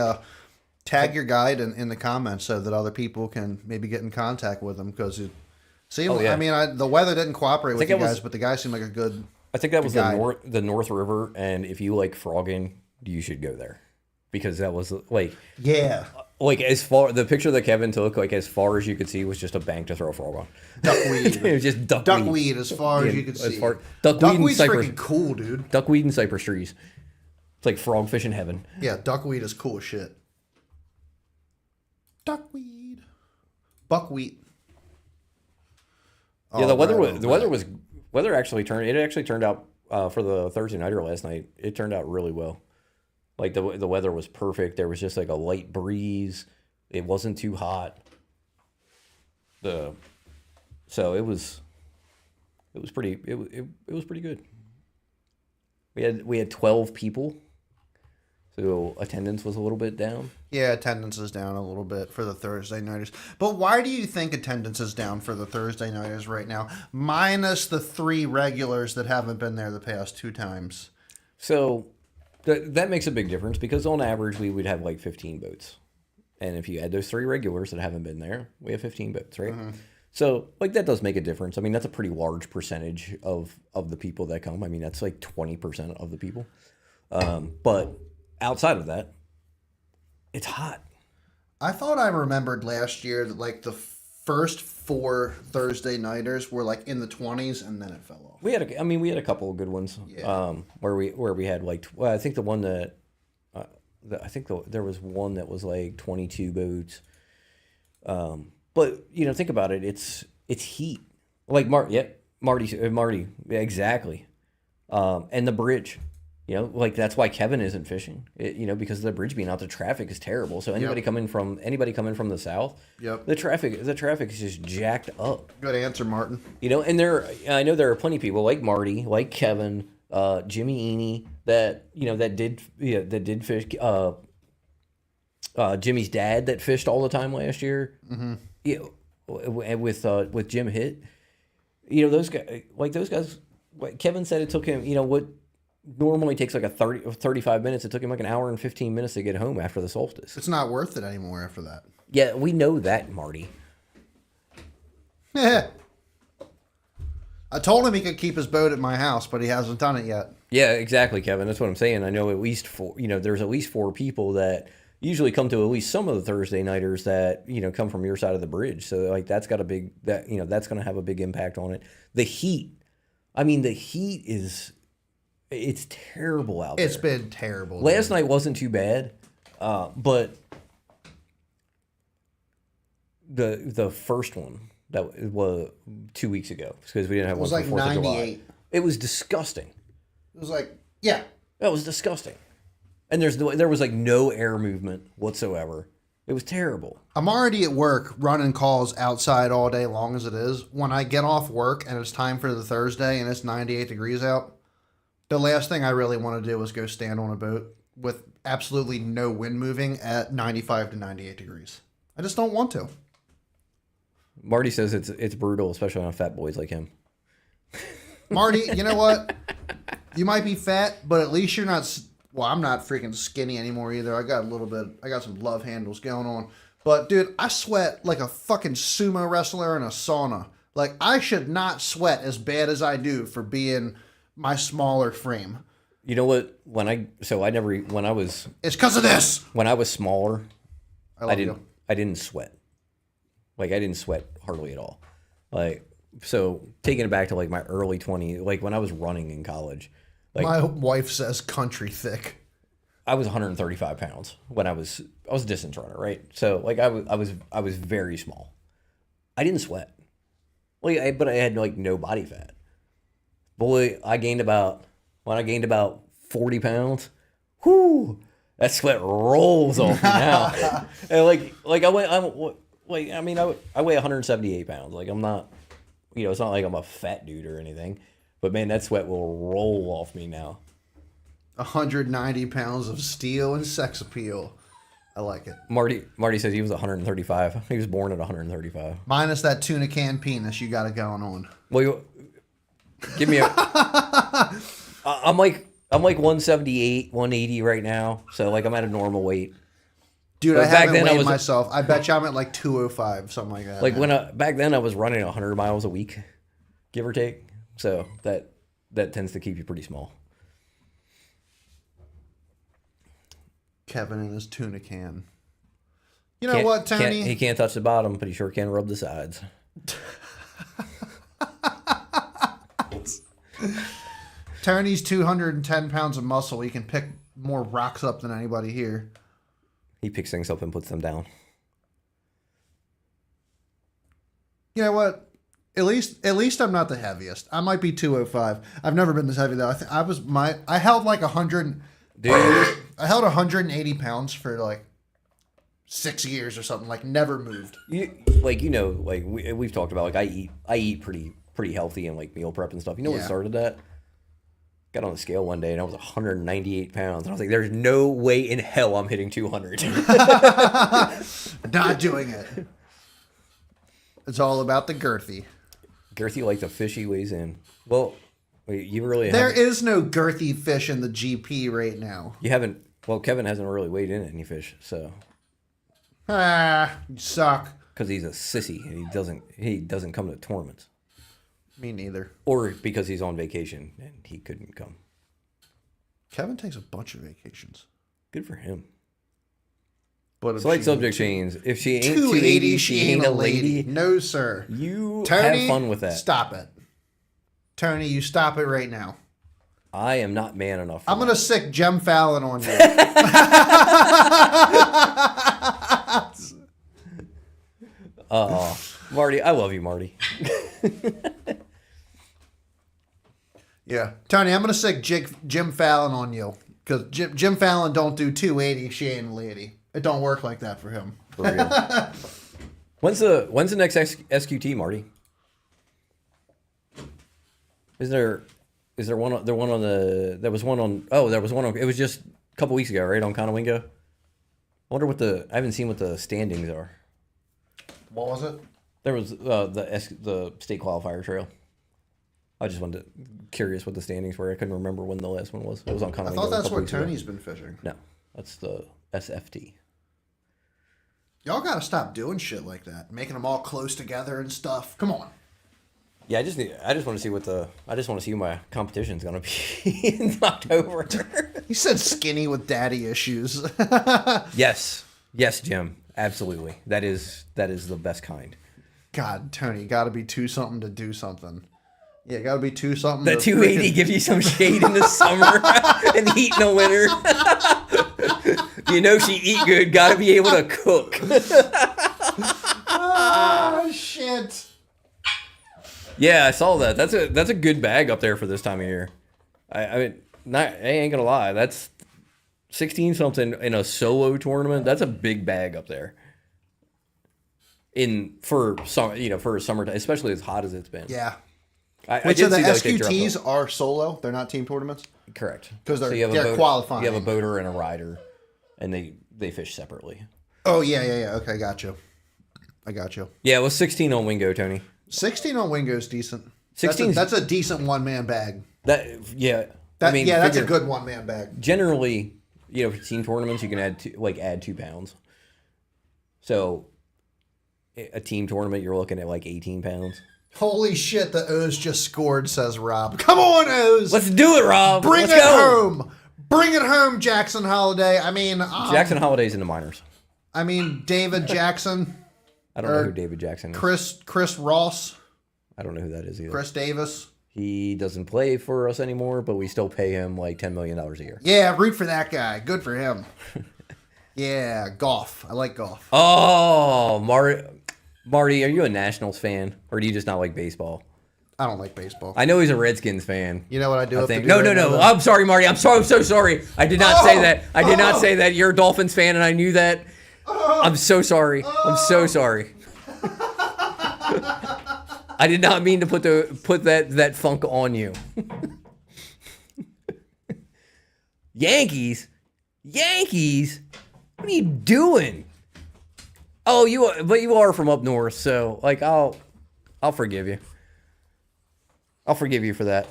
tag your guide in the comments so that other people can maybe get in contact with them. Because, I mean, the weather didn't cooperate with you guys, but the guy seemed like a good I think that was the North River, and if you like frogging, you should go there. Because that was like... Yeah. Like the picture that Kevin took, like as far as you could see, was just a bank to throw a frog on. Duckweed. It was just duckweed as far as you could see. Duckweed's freaking cool, dude. Duckweed and cypress trees. It's like frog fishing heaven. Yeah, duckweed is cool as shit. Duckweed. Buckwheat. Yeah, weather actually turned out for the Thursday nighter last night. It turned out really well. Like the weather was perfect. There was just like a light breeze. It wasn't too hot. So it was pretty good. We had 12 people. So attendance was a little bit down. Yeah, attendance is down a little bit for the Thursday nighters. But why do you think attendance is down for the Thursday nighters right now? Minus the 3 regulars that haven't been there the past 2 times. So that makes a big difference because on average we would have like 15 boats. And if you add those 3 regulars that haven't been there, we have 15 boats, right? Mm-hmm. So like that does make a difference. I mean, that's a pretty large percentage of the people that come. I mean, that's like 20% of the people. But outside of that, it's hot. I thought I remembered last year that like the first 4 Thursday nighters were like in the 20s, and then it fell off. We had a couple of good ones. Yeah. Where we had like, well, I think the one that, there was one that was like 22 boats. But think about it. It's heat. Like Marty, yeah, exactly. And the bridge, like that's why Kevin isn't fishing. Because the bridge being out, the traffic is terrible. So anybody coming from the south, the traffic is just jacked up. Good answer, Martin. And I know there are plenty of people like Marty, like Kevin, Jimmy Eaney that did fish. Jimmy's dad that fished all the time last year. Mm-hmm. With Jim Hitt, those guys. Like Kevin said, it took him. What normally takes like 30 or 35 minutes. It took him like an hour and 15 minutes to get home after the solstice. It's not worth it anymore after that. Yeah, we know that, Marty. Yeah. I told him he could keep his boat at my house, but he hasn't done it yet. Yeah, exactly, Kevin. That's what I'm saying. I know at least 4. There's at least 4 people that usually come to at least some of the Thursday nighters that come from your side of the bridge. So like that's got that's going to have a big impact on it. The heat. I mean, the heat it's terrible out there. It's been terrible. Last night wasn't too bad, but the first one that was 2 weeks ago because we didn't have one for 4th of July. It was disgusting. It was like, yeah. That was disgusting. And there was like no air movement whatsoever. It was terrible. I'm already at work running calls outside all day long as it is. When I get off work and it's time for the Thursday and it's 98 degrees out, the last thing I really want to do is go stand on a boat with absolutely no wind moving at 95 to 98 degrees. I just don't want to. Marty says it's brutal, especially on fat boys like him. Marty, you know what? You might be fat, but at least you're not... Well, I'm not freaking skinny anymore either. I got some love handles going on. But, dude, I sweat like a fucking sumo wrestler in a sauna. Like, I should not sweat as bad as I do for being my smaller frame. You know what? When I was... It's because of this! When I was smaller, I didn't sweat. Like, I didn't sweat hardly at all. Like, so, taking it back to, like, my early 20s, like, when I was running in college... Like, my wife says country thick. I was 135 pounds when I was a distance runner, right? So like I was very small. I didn't sweat. But I had like no body fat. Boy, when I gained about 40 pounds, whoo, that sweat rolls off me now. And I weigh 178 pounds. Like I'm not, it's not like I'm a fat dude or anything. But man, that sweat will roll off me now. 190 pounds of steel and sex appeal. I like it. Marty says he was 135. He was born at 135. Minus that tuna can penis you got it going on. Well, give me a... I'm like 178, 180 right now. So like I'm at a normal weight. Dude, but I haven't weighed myself. I bet you I'm at like 205, something like that. Like back then I was running 100 miles a week, give or take. So that tends to keep you pretty small. Kevin and his tuna can. You know what, Tony? He can't touch the bottom, but he sure can rub the sides. Tony's 210 pounds of muscle. He can pick more rocks up than anybody here. He picks things up and puts them down. You know what? At least I'm not the heaviest. I might be 205. I've never been this heavy though. I held like 100. Dude, I held 180 pounds for like 6 years or something. Like never moved. We've talked about like I eat pretty healthy and like meal prep and stuff. You know what started that? Got on the scale one day and I was 198 pounds. And I was like, there's no way in hell I'm hitting 200. Not doing it. It's all about the girthy. Girthy like the fish he weighs in. Well, you really there is no girthy fish in the GP right now. You haven't. Well, Kevin hasn't really weighed in any fish, so. You suck. Because he's a sissy and he doesn't come to tournaments. Me neither. Or because he's on vacation and he couldn't come. Kevin takes a bunch of vacations. Good for him. But if Select she subject chains. If she ain't 280, she ain't a lady. No, sir. You Tony, have fun with that. Stop it. Tony, you stop it right now. I am not man enough for I'm going to sick Jem Fallon on you. Marty, I love you, Marty. Yeah. Tony, I'm going to sick Jim Fallon on you. Because Jim Fallon don't do 280, she ain't a lady. It don't work like that for him. For real. When's the next SQT, Marty? Is there one on the there was one on it was just a couple weeks ago, right, on Conowingo? I wonder I haven't seen what the standings are. What was it? There was the state qualifier trail. I just curious what the standings were. I couldn't remember when the last one was. It was on Conowingo. I thought that's what Tony's been fishing. No, that's the SFT. Y'all gotta stop doing shit like that, making them all close together and stuff. Come on. Yeah, I just want to see who my competition's gonna be in October. You said skinny with daddy issues. Yes, Jim, absolutely. That is the best kind. God, Tony, gotta be two something to do something. Yeah, gotta be two something. The 280 give you some shade in the summer and heat in the winter. You know she eat good. Gotta be able to cook. Oh shit. Yeah, I saw that. That's a good bag up there for this time of year. I ain't gonna lie. That's 16 something in a solo tournament. That's a big bag up there. For summertime, especially as hot as it's been. Yeah. Which so the SQTs are solo? They're not team tournaments? Correct. Because they're qualifying. You have a boater and a rider, and they fish separately. Oh, yeah. Okay, I got you. Yeah, it was 16 on Wingo, Tony. 16 on Wingo is decent. 16. That's a decent one-man bag. That's a good one-man bag. Generally, for team tournaments, you can add 2 pounds. So, a team tournament, you're looking at like 18 pounds. Holy shit, the O's just scored, says Rob. Come on, O's! Let's do it, Rob! Let's go home! Bring it home, Jackson Holiday. I mean... Jackson Holiday's in the minors. I mean, David Jackson. I don't know who David Jackson is. Chris Ross. I don't know who that is either. Chris Davis. He doesn't play for us anymore, but we still pay him like $10 million a year. Yeah, root for that guy. Good for him. Yeah, golf. I like golf. Oh, Marty, are you a Nationals fan, or do you just not like baseball? I don't like baseball. I know he's a Redskins fan. You know what I do? No. I'm sorry, Marty. I'm so sorry. I did not say that. I did not say that. You're a Dolphins fan, and I knew that. I'm so sorry. I'm so sorry. I did not mean to put that funk on you. Yankees? What are you doing? Oh, you are from up north, so like I'll forgive you. I'll forgive you for that.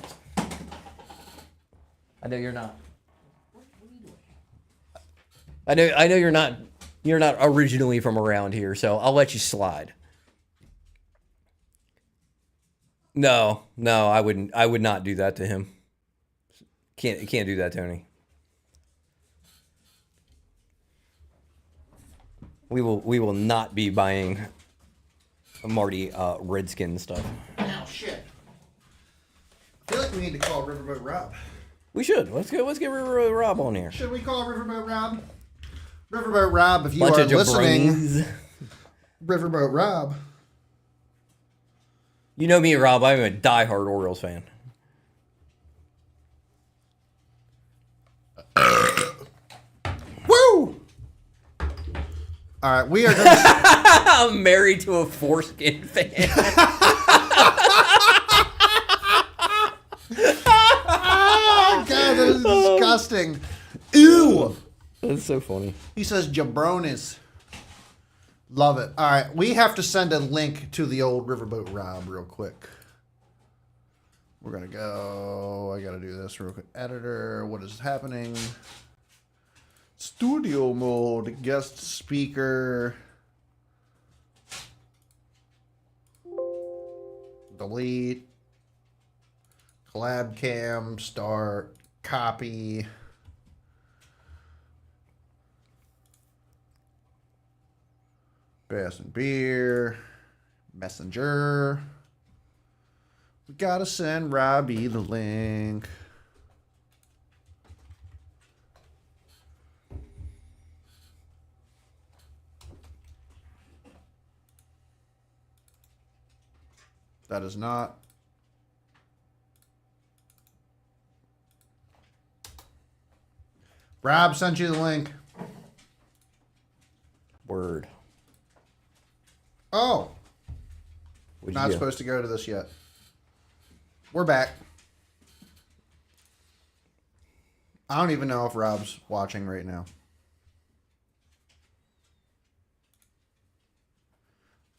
I know you're not. I know you're not. You're not originally from around here, so I'll let you slide. No, I wouldn't. I would not do that to him. Can't do that, Tony. We will not be buying Marty Redskin stuff. Oh shit! I feel like we need to call Riverboat Rob. We should. Let's get Riverboat Rob on here. Should we call Riverboat Rob? Riverboat Rob, if you are listening, Riverboat Rob. You know me, Rob. I'm a diehard Orioles fan. Woo! All right, we are going to... I'm married to a foreskin fan. Oh, God, that is disgusting. Ew! That's so funny. He says jabronis. Love it. All right, we have to send a link to the old Riverboat Rob real quick. We're going to go... I got to do this real quick. Editor, what is happening? Studio mode, guest speaker. Delete. Collab cam, start, copy. Fast and Beer. Messenger. We gotta send Robbie the link. That is not. Rob sent you the link. Word. Oh. What'd you Not do? supposed to go to this yet. We're back. I don't even know if Rob's watching right now.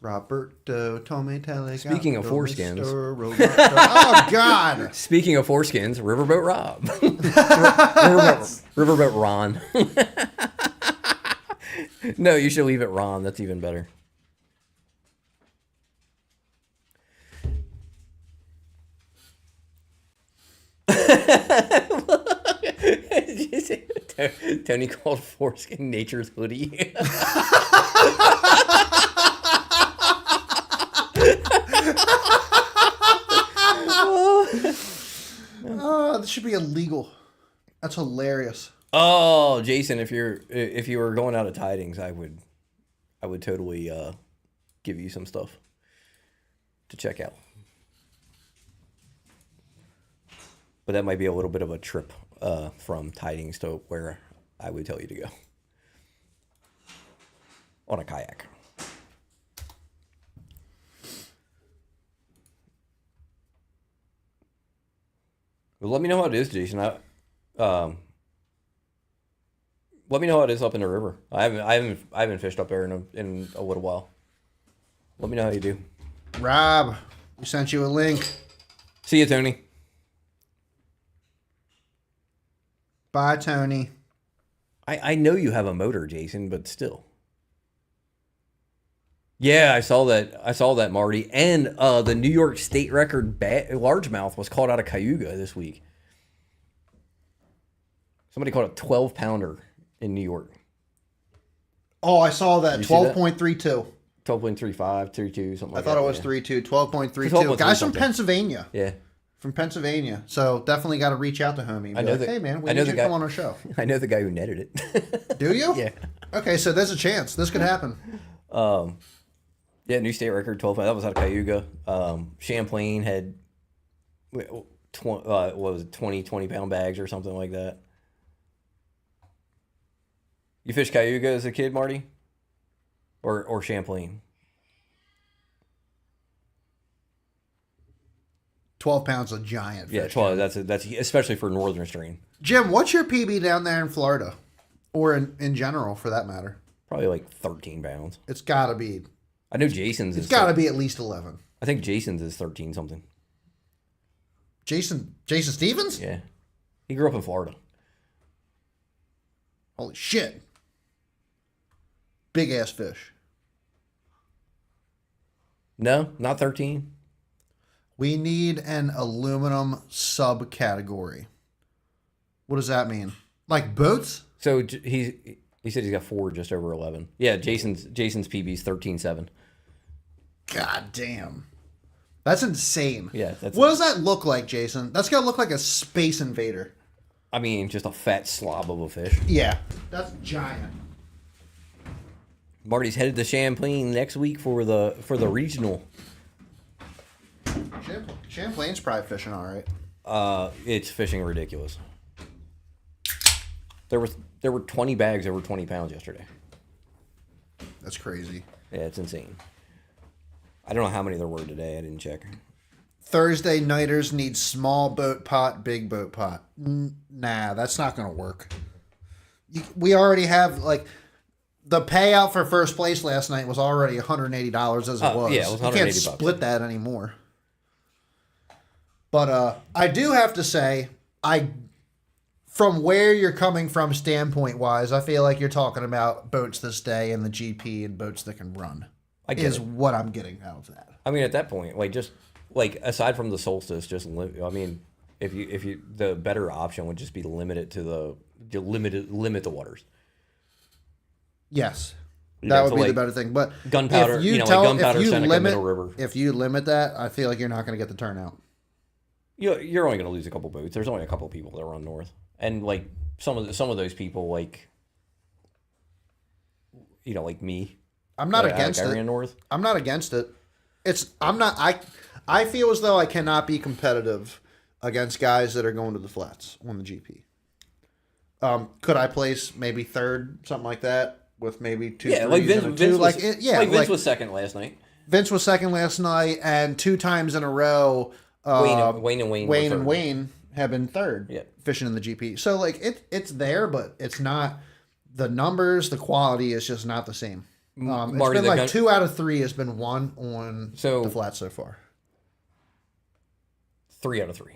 Roberto Tomatele. Speaking of foreskins. Oh, God. Speaking of foreskins, Riverboat Rob. Riverboat Ron. No, you should leave it Ron. That's even better. Tony called foreskin nature's hoodie. Oh, this should be illegal. That's hilarious. Oh, Jason, if you were going out of tidings, I would totally give you some stuff to check out. But that might be a little bit of a trip from tidings to where I would tell you to go on a kayak. But let me know how it is, Jason. Let me know how it is up in the river. I haven't fished up there in a little while. Let me know how you do. Rob, we sent you a link. See you, Tony. Bye, Tony. I know you have a motor, Jason, but still. Yeah, I saw that, Marty. And the New York state record largemouth was caught out of Cayuga this week. Somebody caught a 12-pounder in New York. Oh, I saw that. 12.32. 12.35, 32, something like that. I thought it was 3.2. 12.32. Guys from Pennsylvania. Yeah. From Pennsylvania. So definitely got to reach out to homie. I know like, hey, man, we need you to come on our show. I know the guy who netted it. Do you? Yeah. Okay, so there's a chance. This could happen. Yeah, new state record, 12. That was out of Cayuga. Champlain had, what was it, 20-pound bags or something like that. You fished Cayuga as a kid, Marty? Or Champlain? 12 pounds of giant fish. Yeah, 12. That's especially for northern strain. Jim, what's your PB down there in Florida? Or in general, for that matter? Probably like 13 pounds. It's got to be. I know Jason's It's got to be at least 11. I think Jason's is 13 something. Jason Stevens? Yeah. He grew up in Florida. Holy shit. Big ass fish. No, not 13. We need an aluminum subcategory. What does that mean? Like boats? So he said he's got 4 just over 11. Yeah, Jason's PB's 13.7. God damn. That's insane. Yeah. What does that look like, Jason? That's got to look like a space invader. I mean, just a fat slob of a fish. Yeah. That's giant. Marty's headed to Champlain next week for the regional. Champlain's probably fishing all right. It's fishing ridiculous. There were 20 bags over 20 pounds yesterday. That's crazy. Yeah, it's insane. I don't know how many there were today. I didn't check. Thursday nighters need small boat pot, big boat pot. Nah, that's not going to work. We already have, like, the payout for first place last night was already $180 as it was. Yeah, it was $180. You can't split that anymore. But I do have to say, from where you're coming from standpoint wise, I feel like you're talking about boats this day and the GP and boats that can run. What I'm getting out of that. I mean, at that point, aside from the solstice, if you the better option would just be to limit the waters. Yes. That would be the better thing. But gunpowder, if you like tell, gunpowder, if you Seneca, limit, Middle River. if you limit that, I feel like you're not going to get the turnout. You're only going to lose a couple boats. There's only a couple people that run north, and like some of those people, like like me. I'm not against it. North. I'm not against it. I feel as though I cannot be competitive against guys that are going to the flats on the GP. Could I place maybe third, something like that, with maybe two? Yeah, like Vince was second last night. Vince was second last night, and 2 times in a row, Wayne and Wayne have been third fishing in the GP. So like it's there, but it's not the numbers. The quality is just not the same. It's been like 2 out of 3 has been won on the flat so far. 3 out of 3,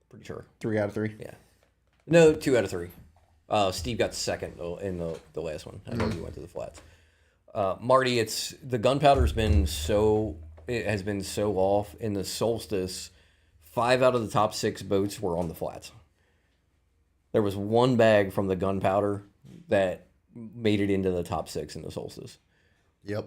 pretty sure. 3 out of 3. Yeah, no, 2 out of 3. Steve got second in the last one. I know he went to the flats. Marty, it's the gunpowder's been so off in the solstice. 5 out of the top 6 boats were on the flats. There was 1 bag from the gunpowder that made it into the top 6 in the solstice. Yep.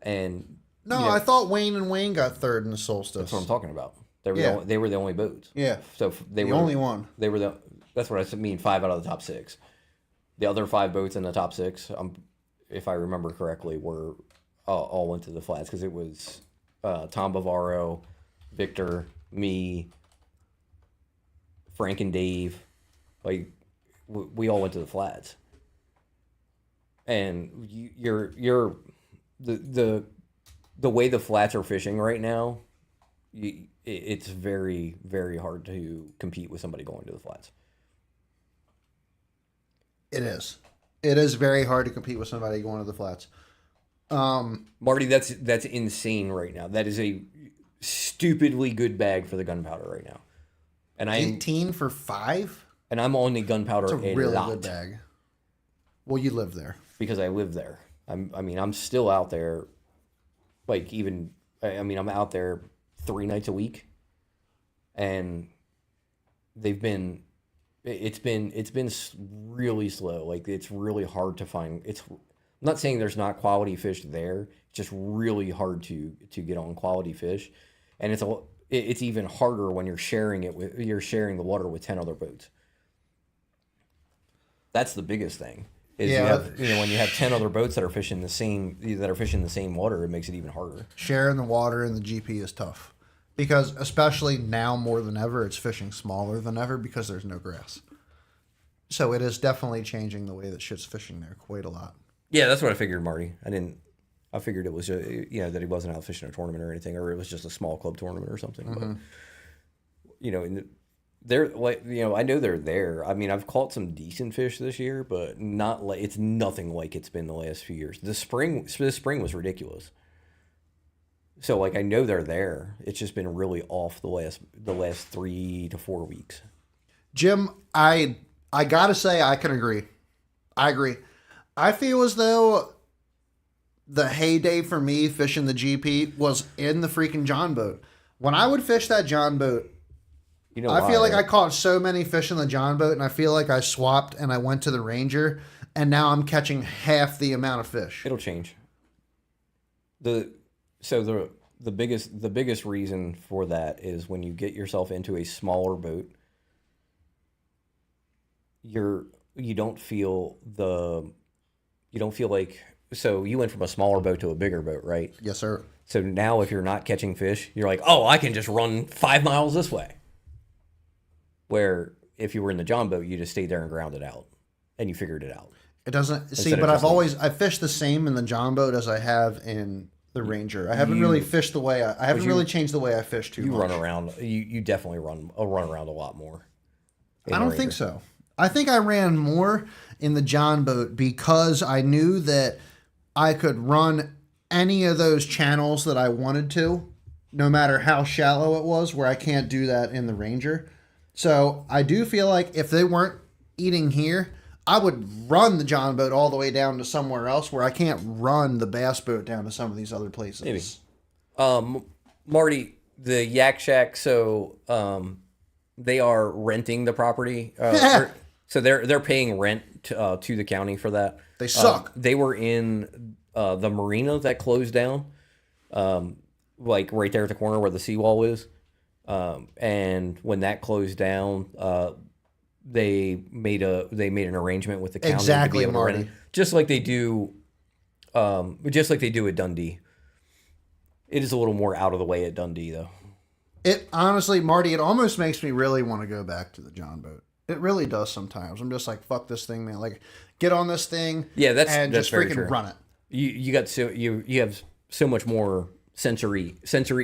And I thought Wayne and Wayne got third in the solstice. That's what I'm talking about. They were the only boats. Yeah. So they were the only one. They were that's what I mean. 5 out of the top 6. The other 5 boats in the top 6, if I remember correctly, were all went to the flats because it was Tom Bavaro, Victor, me, Frank, and Dave. Like we all went to the flats. And you're the way the flats are fishing right now, it's very, very hard to compete with somebody going to the flats. It is. It is very hard to compete with somebody going to the flats. Marty, that's insane right now. That is a stupidly good bag for the gunpowder right now. And 18 for 5? And I'm on the gunpowder a really good bag. Well, you live there. Because I live there. I'm still out there. Like I'm out there 3 nights a week. And it's been really slow. Like it's really hard to find. I'm not saying there's not quality fish there. It's just really hard to get on quality fish, and it's even harder when you're sharing the water with 10 other boats. That's the biggest thing. When you have 10 other boats that are fishing the same water, it makes it even harder. Sharing the water in the GP is tough. Because especially now more than ever, it's fishing smaller than ever because there's no grass. So it is definitely changing the way that shit's fishing there quite a lot. Yeah, that's what I figured, Marty. I figured it was that he wasn't out fishing a tournament or anything, or it was just a small club tournament or something. Mm-hmm. But they're like I know they're there. I mean, I've caught some decent fish this year, but it's nothing like it's been the last few years. This spring was ridiculous. So like I know they're there. It's just been really off the last 3 to 4 weeks. Jim, I gotta say I can agree. I agree. I feel as though the heyday for me fishing the GP was in the freaking John boat. When I would fish that John boat, I feel like I caught so many fish in the John boat, and I feel like I swapped and I went to the Ranger, and now I'm catching half the amount of fish. It'll change. The biggest reason for that is when you get yourself into a smaller boat, you don't feel like, so you went from a smaller boat to a bigger boat, right? Yes, sir. So now if you're not catching fish, you're like, oh, I can just run 5 miles this way. Where if you were in the John boat, you just stayed there and ground it out, and you figured it out. It doesn't but I fished the same in the John boat as I have in the Ranger. I haven't really fished the way I haven't really changed the way I fish too much. You run around. You definitely run around a lot more. I don't think so. I think I ran more in the John boat because I knew that I could run any of those channels that I wanted to, no matter how shallow it was, where I can't do that in the Ranger. So I do feel like if they weren't eating here, I would run the John boat all the way down to somewhere else where I can't run the bass boat down to some of these other places. Maybe. Marty, the Yak Shack, so they are renting the property. So they're paying rent to the county for that. They suck. They were in the marina that closed down, like right there at the corner where the seawall is. And when that closed down, they made an arrangement with the county to be able to rent it, just like they do at Dundee. It is a little more out of the way at Dundee, though. It honestly, Marty, it almost makes me really want to go back to the John boat. It really does sometimes. I'm just like, fuck this thing, man. Like, get on this thing, that's just very freaking true. run it. You have so much more sensory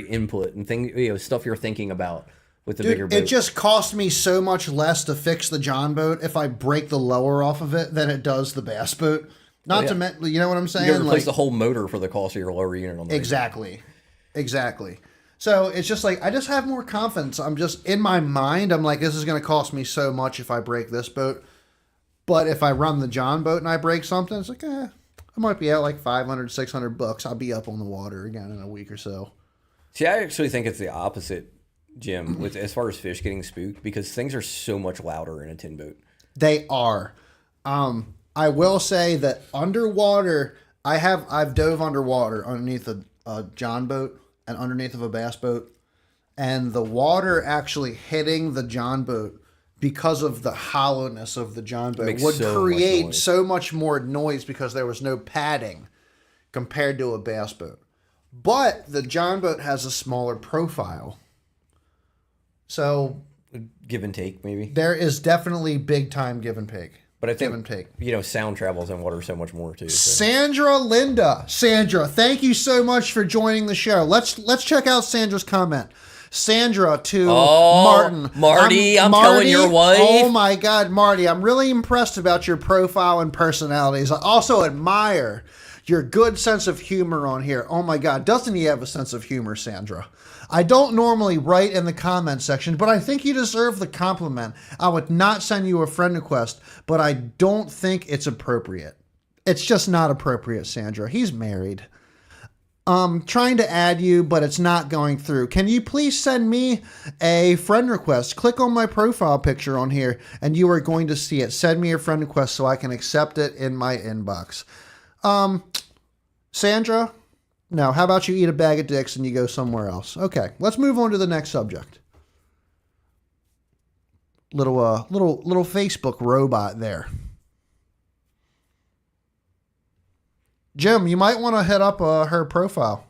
input and stuff you're thinking about with the bigger boat. It just cost me so much less to fix the John boat if I break the lower off of it than it does the bass boat. Not to mention, you know what I'm saying? You replace the whole motor for the cost of your lower unit on the Exactly. So it's just like, I just have more confidence. I'm just, in my mind, I'm like, this is going to cost me so much if I break this boat. But if I run the John boat and I break something, it's like, I might be at like $500, $600. I'll be up on the water again in a week or so. See, I actually think it's the opposite, Jim, with as far as fish getting spooked, because things are so much louder in a tin boat. They are. I will say that underwater, I've dove underwater underneath a John boat and underneath of a bass boat, and the water actually hitting the John boat because of the hollowness of the John boat would create so much more noise because there was no padding compared to a bass boat. But the John boat has a smaller profile. So give and take, maybe. There is definitely big time give and take. But I think, sound travels in water so much more too. So. Sandra, thank you so much for joining the show. Let's check out Sandra's comment. Sandra to Martin. Marty, I'm telling your wife. Oh my God, Marty, I'm really impressed about your profile and personalities. I also admire your good sense of humor on here. Oh my God, doesn't he have a sense of humor, Sandra? I don't normally write in the comment section, but I think you deserve the compliment. I would not send you a friend request, but I don't think it's appropriate. It's just not appropriate, Sandra. He's married. Trying to add you, but it's not going through. Can you please send me a friend request? Click on my profile picture on here, and you are going to see it. Send me a friend request so I can accept it in my inbox. Sandra... No, how about you eat a bag of dicks and you go somewhere else? Okay, let's move on to the next subject. Little Facebook robot there. Jim, you might want to hit up her profile.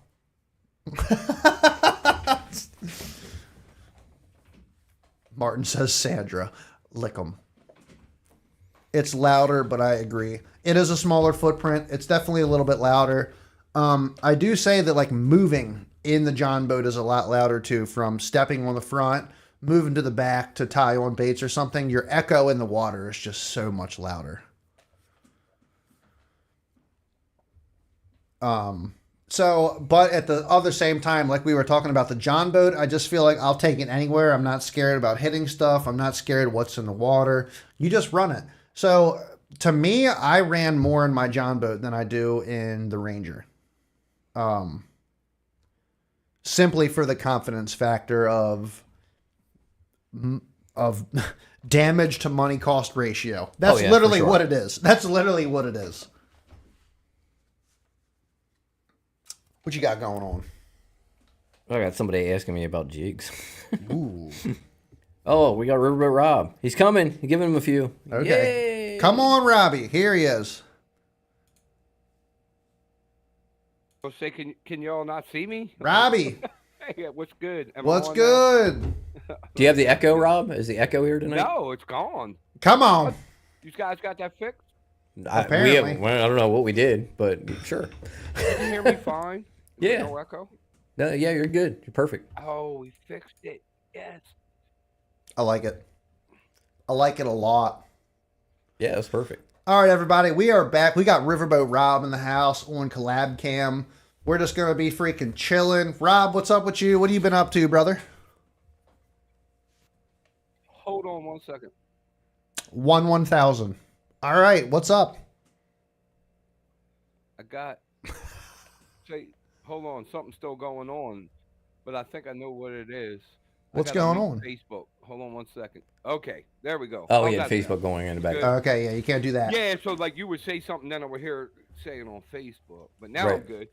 Martin says, Sandra, lick 'em. It's louder, but I agree. It is a smaller footprint. It's definitely a little bit louder. I do say that like moving in the John boat is a lot louder too, from stepping on the front, moving to the back to tie on baits or something. Your echo in the water is just so much louder. But at the other same time, like we were talking about the John boat, I just feel like I'll take it anywhere. I'm not scared about hitting stuff. I'm not scared what's in the water. You just run it. So to me, I ran more in my John boat than I do in the Ranger. Simply for the confidence factor of damage to money cost ratio. That's literally what it is. That's literally what it is. What you got going on? I got somebody asking me about jigs. Ooh. Oh, we got Riverboat Rob. He's coming. You're giving him a few. Okay. Yay! Come on, Robbie. Here he is. I'll say, can y'all not see me? Robbie. Hey, what's good? What's good? Do you have the echo, Rob? Is the echo here tonight? No, it's gone. Come on. You guys got that fixed? Apparently. I don't know what we did, but sure. Can you hear me fine? Yeah. No echo? No, yeah, you're good. You're perfect. Oh, we fixed it. Yes. I like it. I like it a lot. Yeah, that's perfect. All right, everybody. We are back. We got Riverboat Rob in the house on collab cam. We're just going to be freaking chilling. Rob, what's up with you? What have you been up to, brother? Hold on 1 second. 1,000. All right, what's up? I got... Say, hold on. Something's still going on, but I think I know what it is. What's gotta going mute on? Facebook. Hold on 1 second. Okay, there we go. Oh, How's yeah, that Facebook sound? going in the back. Good. Okay, yeah, you can't do that. Yeah, so like you would say something, then over here saying on Facebook, but now I'm Right. good.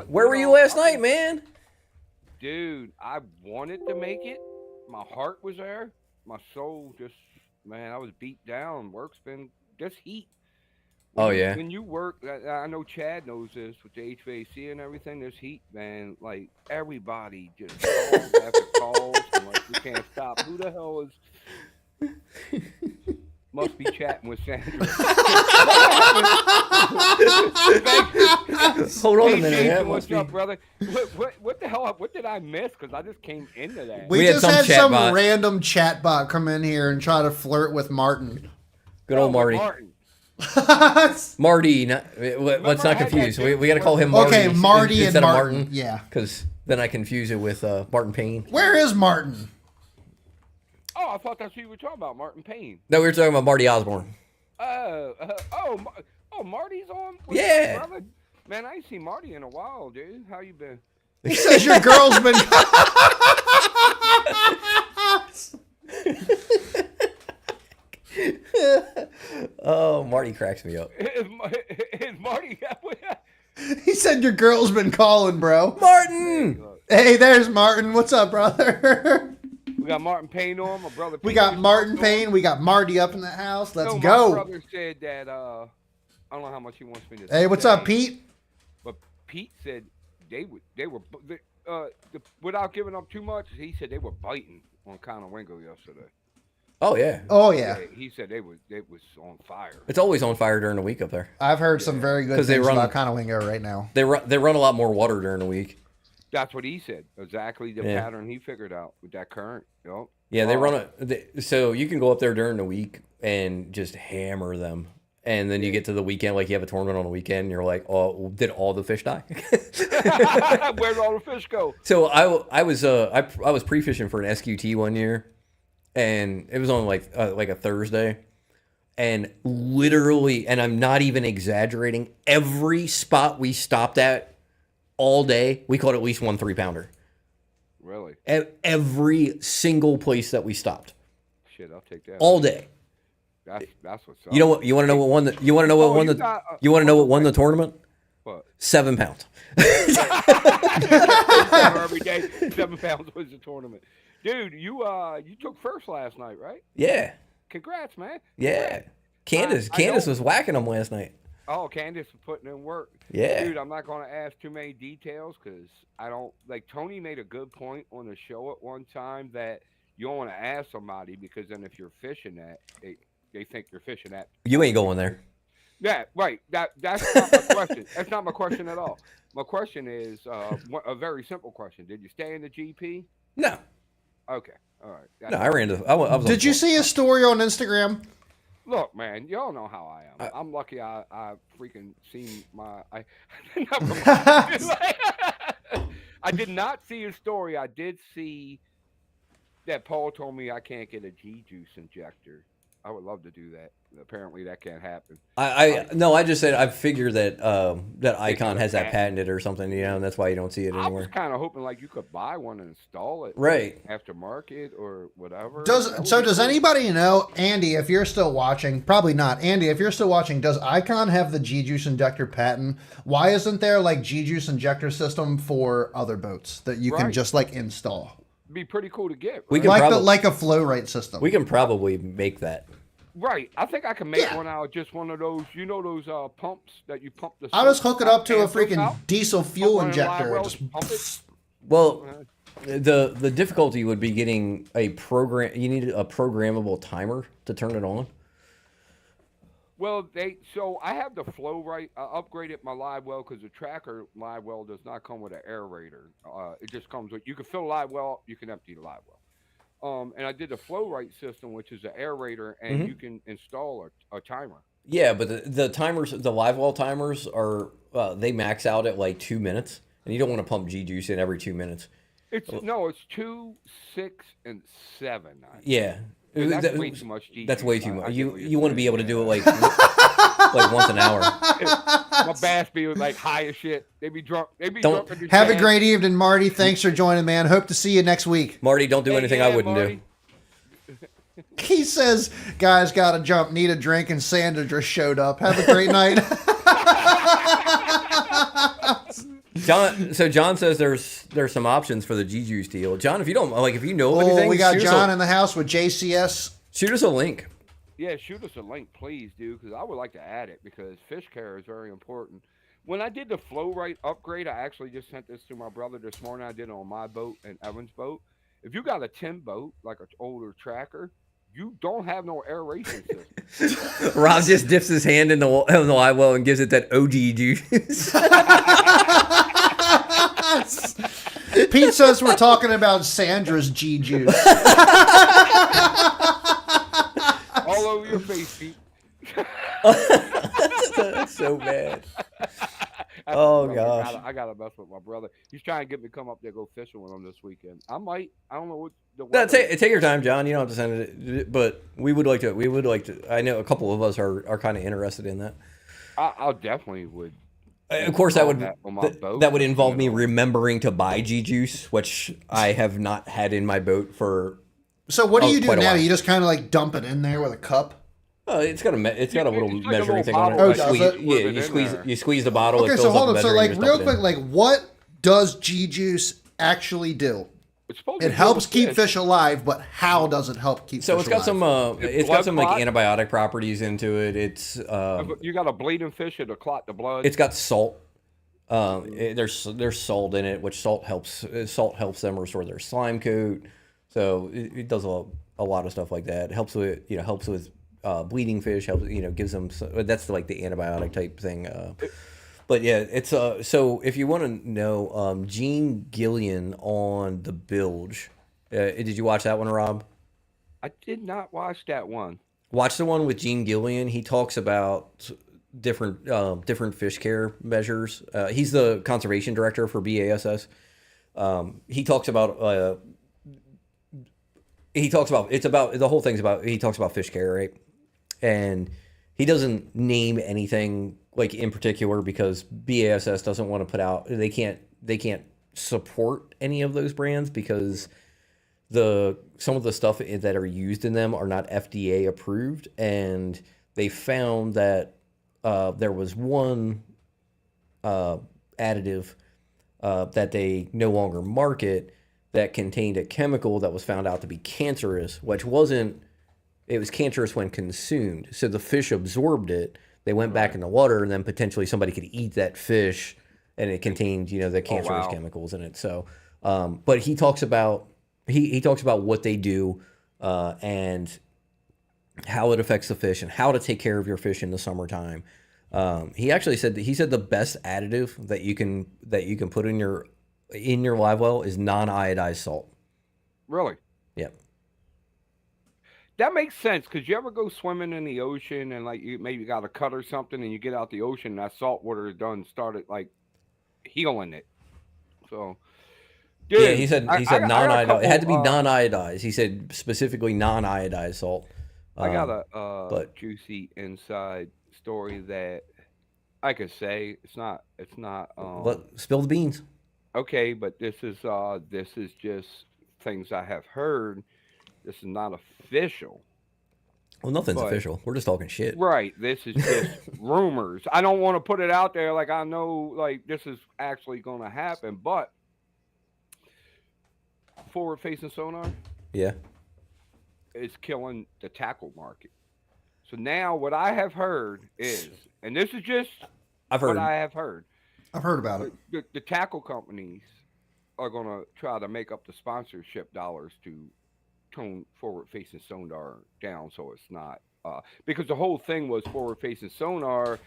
Where were you last night, man? Dude, I wanted to make it. My heart was there. My soul just, man, I was beat down. Work's been just heat. Oh, yeah. When you work, I know Chad knows this with the HVAC and everything. There's heat, man. Like everybody just calls after calls. And like we can't stop. Who the hell is? Must be chatting with Sandra. Hold on a Hey, minute. Jason, That what's must be... up, brother? What the hell? What did I miss? Because I just came into that. We had just some had chat some bot. random chat bot come in here and try to flirt with Martin. Good old Marty. Martin. Marty. Let's I not had confuse. that We got to call him Marty. Okay, Marty and instead of Martin. Martin. Yeah. Because then I confuse it with Martin Payne. Where is Martin? Oh, I thought that's who you were talking about, Martin Payne. No, we were talking about Marty Osborne. Marty's on. Yeah. Brother? Man, I ain't seen Marty in a while, dude. How you been? He says your girl's been. Oh, Marty cracks me up. Is Marty? He said your girl's been calling, bro. Martin! Hey, there's Martin. What's up, brother? We got Martin Payne on, my brother. We Pete got just Martin popped on. Payne. We got Marty up in the house. Let's No, go. My brother said that I don't know how much he wants me to. Hey, what's say, up, Pete? But Pete said without giving up too much. He said they were biting on Conor Wingo yesterday. Oh, yeah. Oh yeah, He said they was on fire. It's always on fire during the week up there. I've heard some very good 'Cause they things run- about Conowingo right now. They run a lot more water during the week. That's what he said. Exactly the Yeah. pattern he figured out with that current. Yep. Yeah, they Oh, run so you can go up there during the week and just hammer them. And then you get to the weekend, like you have a tournament on the weekend, and you're like, oh, did all the fish die? Where'd all the fish go? So I was pre-fishing for an SQT one year, and it was on like a Thursday, and literally, and I'm not even exaggerating, every spot we stopped at all day, we caught at least 1 3-pounder. Really? Every single place that we stopped, Shit, I'll take that. all day. That's what's up. You know what? You want to know what won the? You want to know what won you the? got, You want to know what won the tournament? What? 7 pounds. Every day, 7 pounds was the tournament. Dude, you took first last night, right? Yeah, Congrats, man. yeah. Candace I know. was whacking them last night. Oh, Candace was putting in work. Yeah. Dude, I'm not going to ask too many details because I don't like. Tony made a good point on the show at one time that you don't want to ask somebody because then if you're fishing that, they think you're fishing that. You ain't going there. Yeah, right. That's not my question. That's not my question at all. My question is a very simple question. Did you stay in the GP? No, Okay, all right. no. I ran to. I was. Did you see a story on Instagram? Look, man, y'all know how I am. I'm lucky I freaking seen my. Never mind. I did not see a story. I did see that Paul told me I can't get a G juice injector. I would love to do that. Apparently, that can't happen. No, I just said I figured that that Icon has that patented or something, and that's why you don't see it I was anywhere. kind of hoping like you could buy one and install it, Right. aftermarket or whatever. Does anybody know, Andy? If you're still watching, probably not. Andy, if you're still watching, does Icon have the G Juice injector patent? Why isn't there like G Juice injector system for other boats that you can Right. just like install? Be pretty cool to get. Right? We can Like a flow rate system. We can probably make that. Right. I think I can make Yeah. one out of just one of those, those pumps that you pump the I'll just hook it up to a and soak freaking out, diesel fuel pump one in live injector. well, Just pump it. Well, the difficulty would be getting a program. You need a programmable timer to turn it on. Well, so I have the flow right. I upgraded my live well because the tracker live well does not come with an aerator. It just comes with, you can fill live well, you can empty the live well. And I did the flow right system, which is an aerator, and you can install a timer. Yeah, but the timers, the live well timers are they max out at like 2 minutes, and you don't want to pump G juice in every 2 minutes. It's 2, 6, and 7. Yeah. That's way too much G That's juice. way too I much. get what You you're want to be saying, able to do yeah. it like like once an hour. My bass be like high as shit. They be drunk. They be Don't- drunk. Have a great evening, Marty. Thanks for joining, man. Hope to see you next week. Marty, don't do anything I wouldn't Marty. do. He says, guys got to jump, need a drink, and Sandra just showed up. Have a great night. John says there's some options for the G-Juice deal. John, if you don't like, if you know of anything, We got shoot us John in the house with JCS. shoot us a link. Yeah, shoot us a link, please, dude, because I would like to add it because fish care is very important. When I did the flow right upgrade, I actually just sent this to my brother this morning. I did it on my boat and Evan's boat. If you got a 10 boat, like an older tracker, you don't have no aeration system. Rob just dips his hand in the live well and gives it that OG juice. Pete says we're talking about Sandra's G juice. All over your face, Pete. That's so bad. Oh gosh. I gotta mess with my brother. He's trying to get me to come up there go fishing with him this weekend. I might. I don't know what the No, weather take your time, John. You don't have to send it, but we would like to. I know a couple of us are kind of interested in that. I'll definitely would. Of course, that would on my boat, that would involve me you know. remembering to buy G juice, which I have not had in my boat for. So what do you do quite a now? while. You just kind of like dump it in there with a cup? It's got a little It's like a measuring little thing on it. bottle that Squeeze- you put yeah, it you in squeeze there. you squeeze the bottle. Okay, it so fills hold up up. the So measure, like you just real dump it in. quick, like what does G juice actually do? It's supposed to It kill helps the keep fish alive, but how does it help keep So fish it's got alive? some it's got blood some like clot? antibiotic properties into it. It's You got a bleeding fish, it'll clot the blood. it's got salt. There's salt in it, which salt helps them restore their slime coat. So it does a lot of stuff like that. It helps with bleeding fish. Helps gives them that's like the antibiotic type thing. But yeah, it's so if you want to know, Gene Gillian on the Bilge. Did you watch that one, Rob? I did not watch that one. Watch the one with Gene Gillian. He talks about different fish care measures. He's the conservation director for BASS. He talks about the whole thing's about he talks about fish care, right? And he doesn't name anything like in particular because BASS doesn't want to put out they can't support any of those brands because some of the stuff that are used in them are not FDA approved, and they found that there was one additive that they no longer market that contained a chemical that was found out to be cancerous, which wasn't. It was cancerous when consumed, so the fish absorbed it. They went back in the water, and then potentially somebody could eat that fish, and it contained the cancerous chemicals in it. So, but he talks about he talks about what they do and how it affects the fish and how to take care of your fish in the summertime. He actually said the best additive that you can put in your live well is non-iodized salt. Really? Yep. That makes sense because you ever go swimming in the ocean and like you maybe got a cut or something and you get out the ocean and that salt water is done started like healing it. So dude, Yeah, he said I got a non-iodized. It had to be couple, non-iodized. He said specifically non-iodized salt. I got a but- juicy inside story that I could say it's not Spill the beans. okay, but this is just things I have heard. This is not official. Well, nothing's But- official. We're just talking shit. Right. This is just rumors. I don't want to put it out there like I know like this is actually going to happen, but forward facing sonar Yeah. is killing the tackle market. So now what I have heard is, and this is just I've heard. what I have heard, I've heard about it. the tackle companies are going to try to make up the sponsorship dollars to tone forward facing sonar down so it's not because the whole thing was forward facing sonar,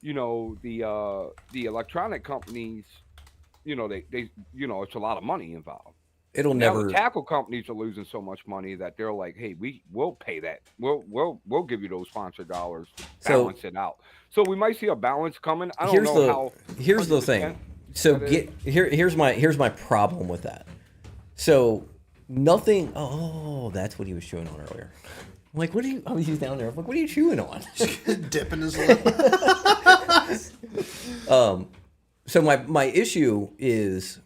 the electronic companies, they it's a lot of money involved. It'll Now never. the tackle companies are losing so much money that they're like, hey, we'll pay that. We'll give you those sponsor dollars to So- balance it out. So we might see a balance coming. I don't know how. Here's the 100% thing. So that here's my problem with that. So nothing. Oh, that's what he was chewing on earlier. I'm like, what are you? Oh, he's down there. I'm like, what are you chewing on? Dipping his lip. So my issue is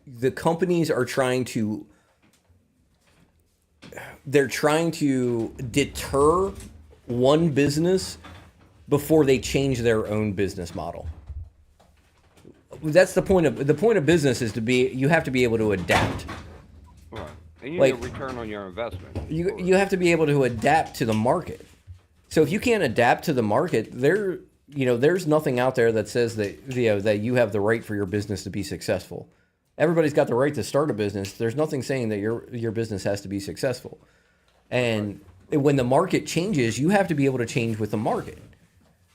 the companies are trying to deter one business before they change their own business model. That's the point of business is you have to be able to adapt. Right. And you Like, need a return on your investment. You have to be able to adapt to the market. So if you can't adapt to the market, there's nothing out there that says that that you have the right for your business to be successful. Everybody's got the right to start a business. There's nothing saying that your business has to be successful. And when the market changes, you have to be able to change with the market.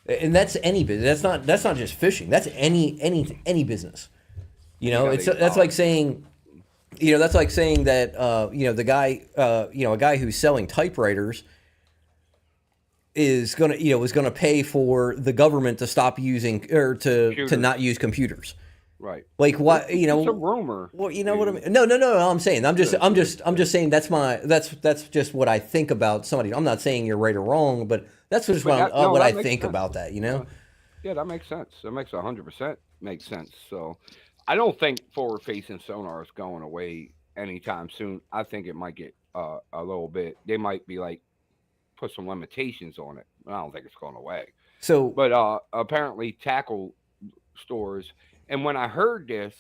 And that's any business. That's not just fishing. That's any business. That's like saying, that the guy, a guy who's selling typewriters is gonna pay for the government to stop using or to not use computers. Right. Like what It's a rumor. Well, you know what I mean. No. I'm saying I'm just saying that's just what I think about somebody. I'm not saying you're right or wrong, but that's just what I think about that. Yeah, that makes sense. That makes 100% make sense. So, I don't think forward-facing sonar is going away anytime soon. I think it might get a little bit. They might be like put some limitations on it. I don't think it's going away. So, but apparently, tackle stores. And when I heard this,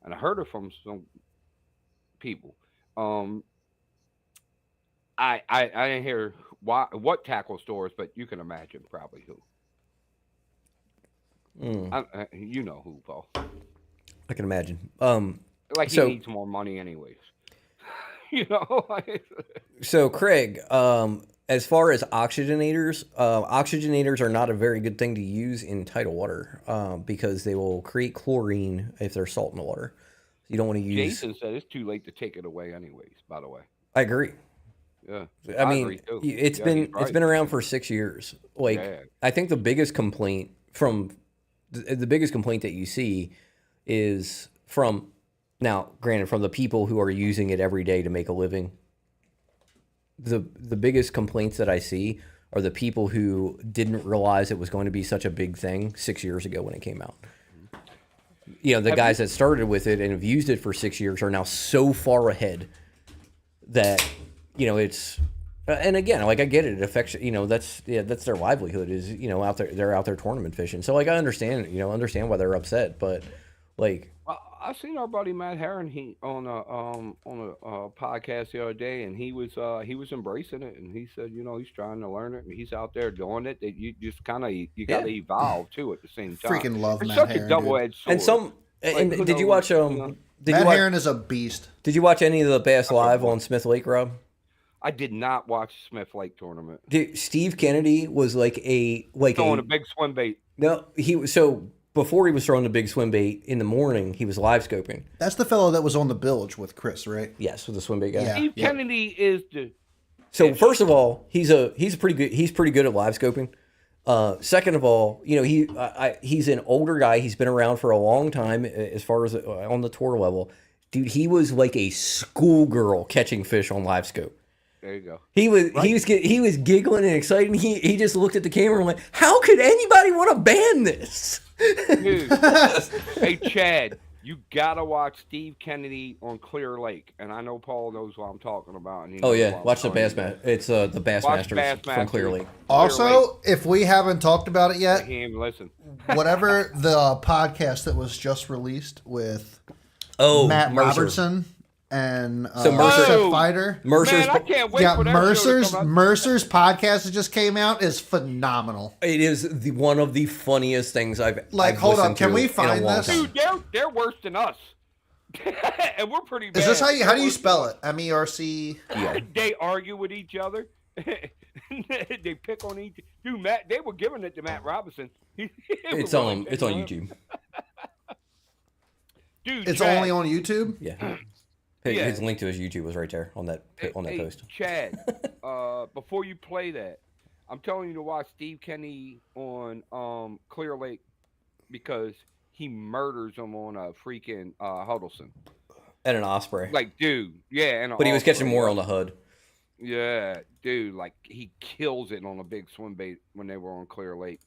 and I heard it from some people, I didn't hear what tackle stores, but you can imagine probably who. You know who, Paul. I can imagine. Like he needs more money, anyways. So Craig, as far as oxygenators are not a very good thing to use in tidal water because they will create chlorine if there's salt in the water. You don't want to use. Jason said it's too late to take it away, anyways. By the way, I agree. Yeah, I mean, it's been around for 6 years. Like, I think the biggest complaint that you see is from the people who are using it every day to make a living. The biggest complaints that I see are the people who didn't realize it was going to be such a big thing 6 years ago when it came out. The guys that started with it and have used it for 6 years are now so far ahead that it's. And again, like I get it, it affects. That's their livelihood is out there. They're out there tournament fishing. So like I understand why they're upset, but like. I seen our buddy Matt Herron on a podcast the other day, and he was embracing it, and he said, he's trying to learn it, and he's out there doing it. That you just got to evolve too at the same time. Freaking love it's Matt such Herron, a double-edged sword. Did you watch Matt Herron is a beast. Did you watch any of the Bass Live on Smith Lake, Rob? I did not watch Smith Lake tournament. Dude, Steve Kennedy was throwing a big swim bait. No, before he was throwing the big swim bait in the morning, he was live scoping. That's the fellow that was on the bilge with Chris, right? Yes, with the swim bait guy. Yeah. Steve Kennedy is the. So first of all, he's pretty good at live scoping. Second of all, he's an older guy. He's been around for a long time as far as on the tour level. Dude, he was like a schoolgirl catching fish on live scope. There you go. He was giggling and excited. He just looked at the camera and went, "How could anybody want to ban this?" Dude. Hey Chad, you gotta watch Steve Kennedy on Clear Lake, and I know Paul knows what I'm talking about. And watch the Bassmaster. It's the Bassmasters from Clear Lake. Also, if we haven't talked about it yet, he ain't listen. Whatever the podcast that was just released with Matt Mercer. Robertson and Mercer Fighter. Man, I can't wait for that Mercer's show to come out. Mercer's podcast that just came out is phenomenal. It is one of the funniest things I've hold on, listened can to we find in a long this? time. Dude, they're worse than us. And we're pretty bad. Is this how do you spell it? MERC? Yeah. They argue with each other. They pick on each. Dude, Matt, they were giving it to Matt Robinson. It's on YouTube. Dude, It's Chad, only on YouTube? Yeah. His link to his YouTube was right there on that post. Chad, before you play that, I'm telling you to watch Steve Kennedy on Clear Lake because he murders him on a freaking Huddleston. And an Osprey. Like, dude, yeah. But he was catching more on the HUD. Yeah, dude, like he kills it on a big swim bait when they were on Clear Lake.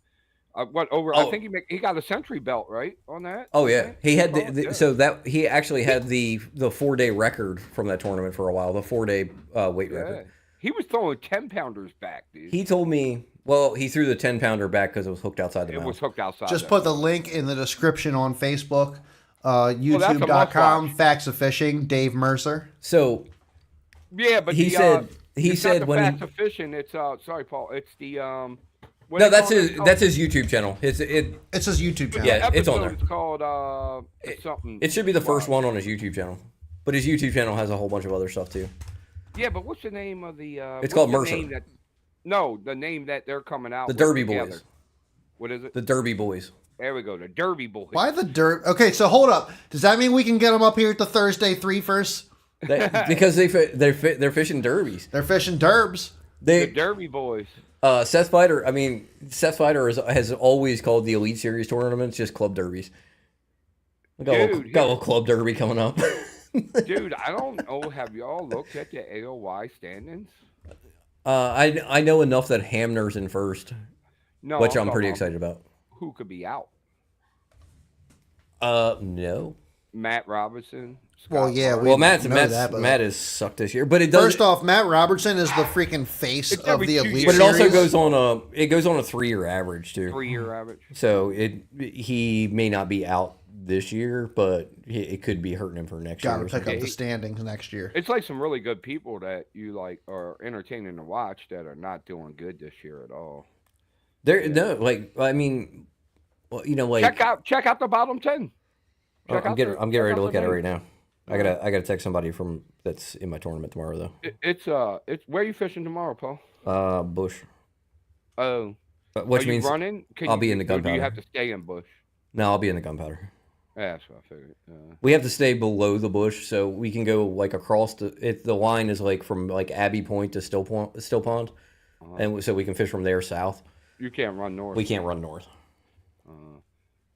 What over? I think Oh, he got a century belt right on that. oh I yeah, think he what you had call it. Yeah. so that he actually He, had the 4 day record from that tournament for a while. The 4 day weight record. yeah. He was throwing 10-pounders back, dude. He told me, well, he threw the 10 pounder back because it was hooked outside the It was mouth. hooked outside Just that put the mouth. link in the description on Facebook, Oh, that's a must watch. youtube.com, Facts of Fishing, Dave Mercer. So Yeah, but he it's not said the when facts he of fishing. It's sorry, Paul. It's the what no, they call it? that's his YouTube channel. It It's his YouTube channel. Yeah, The it's on episode there. is called something. it should be the first Squad. one on his YouTube channel, but his YouTube channel has a whole bunch of other stuff too. Yeah, but what's the name of the? It's what's called the Mercer. Name that, no, the name that they're coming out. The with Derby together. Boys. What is it? The Derby Boys. There we go. The Derby Boys. Why the dirt? Okay, so hold up. Does that mean we can get them up here at the Thursday 3 first? Because they're fishing derbies. They're fishing derbs. The Derby Boys. Seth Fighter. I mean, Seth Fighter has always called the Elite Series tournaments just club derbies. We got a little club derby coming up. Dude, I don't know. Have y'all looked at the AOY standings? I know enough that Hamner's in first, No, which I'm talking pretty about excited about. Who could be out? No. Matt Robinson. Well, Scott yeah, Martin. we Well, know that, but- Matt has sucked this year, but it does. First off, Matt Robertson is the freaking face It's of every the 2 Elite years. but it also Series. goes on a 3-year average too. 3-year average. So he may not be out this year, but it could be hurting him for next Got to year. or pick something. up the standings next year. It's like some really good people that you like are entertaining to watch that are not doing good this year at all. No, like I mean, well, like Check out the bottom 10. I'm getting ready to look at it right now. I gotta text somebody from that's in my tournament tomorrow though. It's where are you fishing tomorrow, Paul? Bush. Oh, Which are you means running? I'll be in the or do you gunpowder. have to stay in bush? No, I'll be in the gunpowder. Yeah, that's what I figured. We have to stay below the bush, so we can go like across the line is like from like Abbey Point to Still Pond, and so we can fish from there south. You can't run north. We can't run north.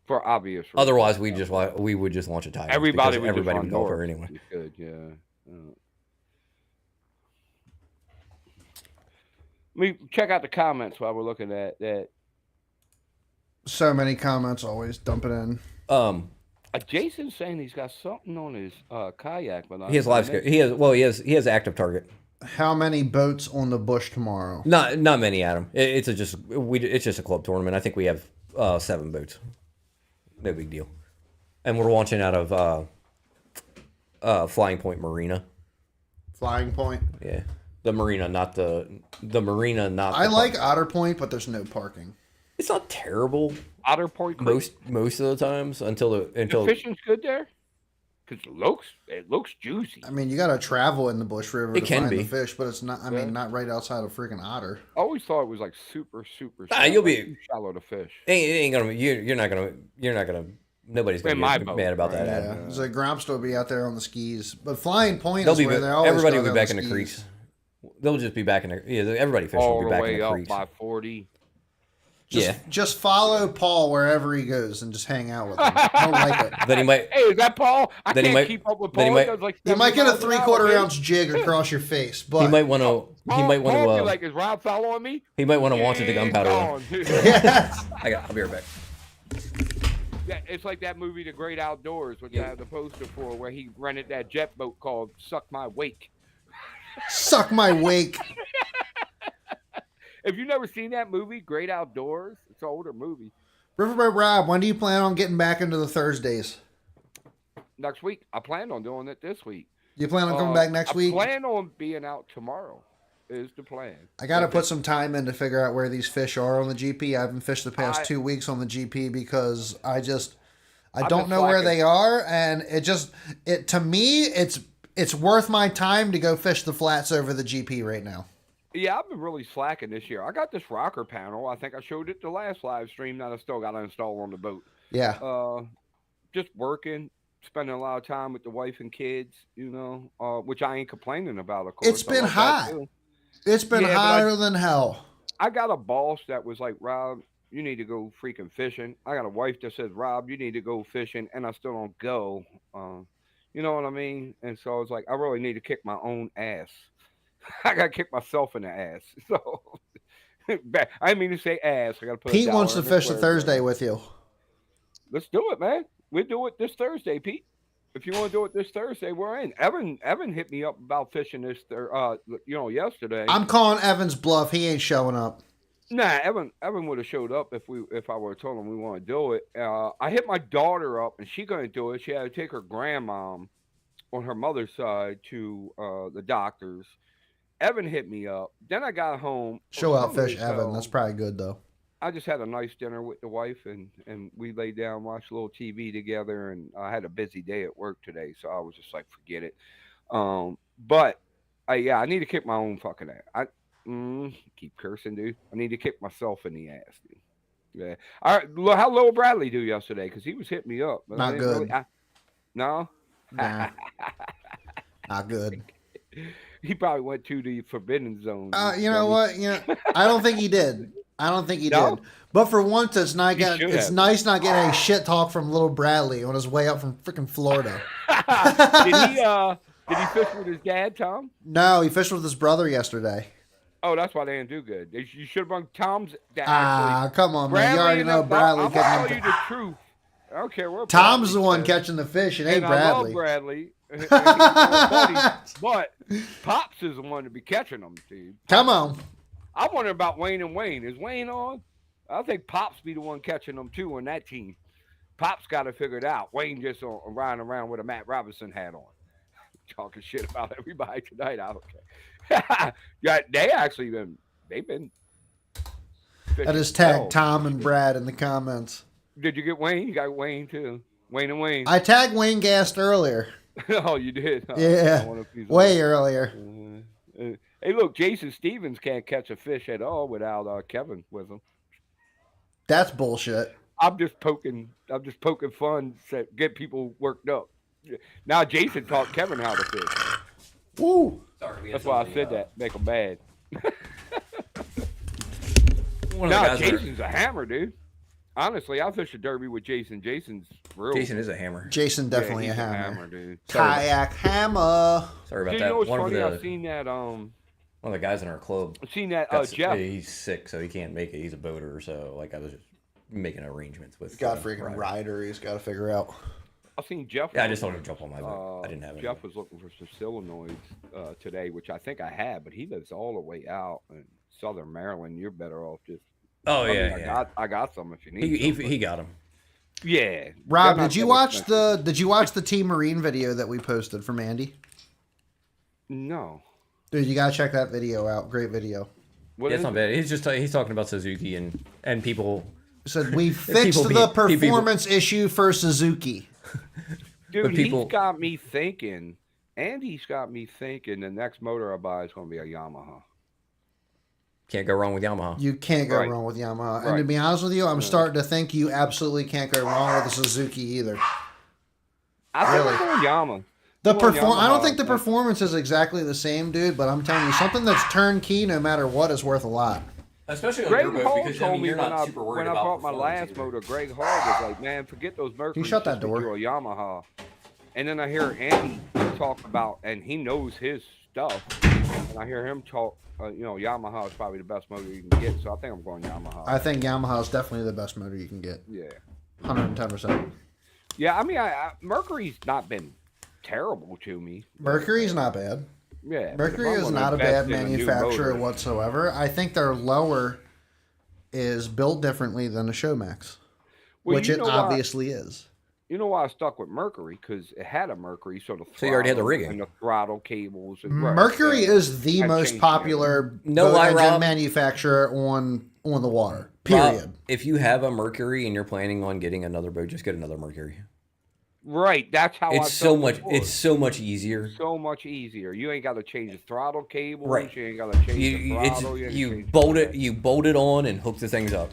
For obvious reasons. Otherwise, we would just launch a tide. Everybody would everybody just would run go for north. it anyway. You could, yeah. Let me check out the comments while we're looking at that. So many comments always dumping in. Jason's saying he's got something on his kayak, but He has live scale. He has active target. How many boats on the bush tomorrow? Not many, Adam. It's just a club tournament. I think we have 7 boats. No big deal. And we're launching out of Flying Point Marina. Flying Point. Yeah, the marina, not the marina. Not. I like Otter Point, but there's no parking. It's not terrible Otter Point Creek. most of the times until The fishing's good there? Because it looks juicy. I mean, you got to travel in the Bush River It to can find be. the fish, but it's not. I mean, not right outside of freaking Otter. I always thought it was like super Nah, you'll be- too shallow to fish. it ain't gonna. You're not gonna. Nobody's gonna In my get boat, mad about right? that. Yeah, Adam. so Grumps will be out there on the skis, but Flying Point They'll is be where they always everybody go will be down back the in the skis. creeks. They'll just be back in the everybody fishing will All be the back in way the up creeks. by 40. Just follow Paul wherever he goes and just hang out with him. He'll like it. Then he might. Hey, is that Paul? I Then he can't might- keep up with then he Paul. might- He does like You might 70 get a miles an hour, 3/4 dude. ounce jig across your face, but He might want to. He might want Paul be to. like, is Rob following me? He might want to launch it to Yeah, gunpowder. gone. yes. I'll be right back. Yeah, it's like that movie, The Great Outdoors, which I have the poster for, where he rented that jet boat called Suck My Wake. Suck my wake. If you've never seen that movie, Great Outdoors, it's an older movie. Riverboat Rob, when do you plan on getting back into the Thursdays? Next week, I plan on doing it this week. You plan on coming back next week? I plan on being out tomorrow. Is the plan. I got to put some time in to figure out where these fish are on the GP. I haven't fished the past 2 weeks on the GP because I don't know where they are, and to me it's worth my time to go fish the flats over the GP right now. Yeah, I've been really slacking this year. I got this rocker panel. I think I showed it the last live stream that I still got to install on the boat. Yeah. Just working, spending a lot of time with the wife and kids, which I ain't complaining about, of course. It's been hot. It's been Yeah, hotter than hell. I got a boss that was like, Rob, you need to go freaking fishing. I got a wife that says, Rob, you need to go fishing, and I still don't go. You know what I mean? And so I was like, I really need to kick my own ass. I gotta kick myself in the ass. So I didn't mean to say ass. I gotta put a Pete wants dollar to in the fish a square Thursday there. with you. Let's do it, man. We'll do it this Thursday, Pete. If you want to do it this Thursday, we're in. Evan hit me up about fishing yesterday. I'm calling Evans bluff. He ain't showing up. Nah, Evan would have showed up if I would have told him we want to do it. I hit my daughter up and she couldn't do it. She had to take her grandmom on her mother's side to the doctors. Evan hit me up. Then I got home. I was Show out hungry fish as Evan. That's hell. probably good though. I just had a nice dinner with the wife and we laid down, watched a little TV together, and I had a busy day at work today, so I was just like, forget it. But yeah, I need to kick my own fucking ass. Keep cursing, dude. I need to kick myself in the ass, dude. Yeah. All right. How Lil Bradley do yesterday? Because he was hitting me up, but I Not didn't really. good. No. Nah, not good. He probably went to the forbidden zone. You know what? I don't think he did. I don't think he No? did. But for once, it's not He getting. should It's have. nice not getting any shit talk from little Bradley on his way up from freaking Florida. Did he fish with his dad, Tom? No, he fished with his brother yesterday. Oh, that's why they didn't do good. You should have brought Tom's dad. Ah, Actually, come on, man. You Bradley already and know them, Bradley I'm gonna tell catching you the. the truth. I don't care what. Tom's the Bradley one says. catching the fish. It ain't And I love Bradley. Bradley. And he's my buddy, but Pops is the one to be catching them, dude. Come on. I'm wondering about Wayne and Wayne. Is Wayne on? I think Pops be the one catching them too on that team. Pops got to figure it out. Wayne just riding around with a Matt Robinson hat on, talking shit about everybody tonight. I don't care. Yeah, they've been I fishing just tagged well. Tom and Brad in the comments. Did you get Wayne? You got Wayne too. Wayne and Wayne. I tagged Wayne Gast earlier. Oh, you did. Oh, I Yeah, wonder if he's way on. earlier. Hey, look, Jason Stevens can't catch a fish at all without Kevin with him. That's bullshit. I'm just poking fun to get people worked up. Now Jason taught Kevin how to fish. Woo. Sorry, That's why I said that. Make him mad. One of the Nah, guys that are- Jason's a hammer, dude. Honestly, I fished a derby with Jason. Jason's real. Jason is a hammer. Jason Yeah, definitely he's a hammer. dude. Kayak hammer. Sorry about Dude, you that. know what's One funny? of I've seen that. one of the guys in our club. I've seen that. got Jeff. He's sick, so he can't make it. He's a boater, so like I was just making arrangements with. Got a freaking rider. He's got to figure out. I've seen Jeff. Yeah, I just told him to jump on my boat. I didn't have it. Jeff was looking for some solenoids today, which I think I had, but he lives all the way out in Southern Maryland. You're better off just. Oh I mean, yeah, I got some if you need. he got him. Yeah. Rob, They're not did you that watch expensive. Did you watch the Team Marine video that we posted from Andy? No. Dude, you gotta check that video out. Great video. What Yeah, is it's not it? bad. He's talking about Suzuki and people. Said we fixed People the people- performance issue for Suzuki. Dude, people- he's got me thinking. Andy's got me thinking the next motor I buy is going to be a Yamaha. Can't go wrong with Yamaha. You can't go Right. wrong with Yamaha. And to Right. be honest with you, I'm starting to think you absolutely can't go wrong with a Suzuki either. I think Really? I'm going Yamaha. The I'm going perform I don't Yamaha, think the man. performance is exactly the same, dude, but I'm telling you, something that's turnkey no matter what is worth a lot. Especially on Greg your boat Hall because told me you're when not I super worried when I about bought my performance last either. motor, Greg Hall was like, "Man, forget those Mercury. shut that door? A Yamaha." And then I hear Andy talk about, and he knows his stuff. And I hear him talk. Yamaha is probably the best motor you can get. So I think I'm going Yamaha. I think Yamaha is definitely the best motor you can get. Yeah. 110%. Yeah. I mean, Mercury's not been terrible to me. Mercury's not bad. Yeah. but if Mercury I'm is gonna not a invest bad in new manufacturer motor- whatsoever. I think their lower is built differently than a Showmax, Well, which you it know why- obviously is. You know why I stuck with Mercury? Because it had a Mercury, so the So you already had the throttle rigging. and the throttle cables. And Mercury yeah. is the I've most changed popular No boat lie, engine Rob. manufacturer on the water. Rob, Period. if you have a Mercury and you're planning on getting another boat, just get another Mercury. Right, that's how I It's so felt much. before. It's so much easier. so much easier. You ain't got to change the throttle cables. Right. You ain't got to change the It's throttle. ain't you change bolt the- it. You bolt it on and hook the things up.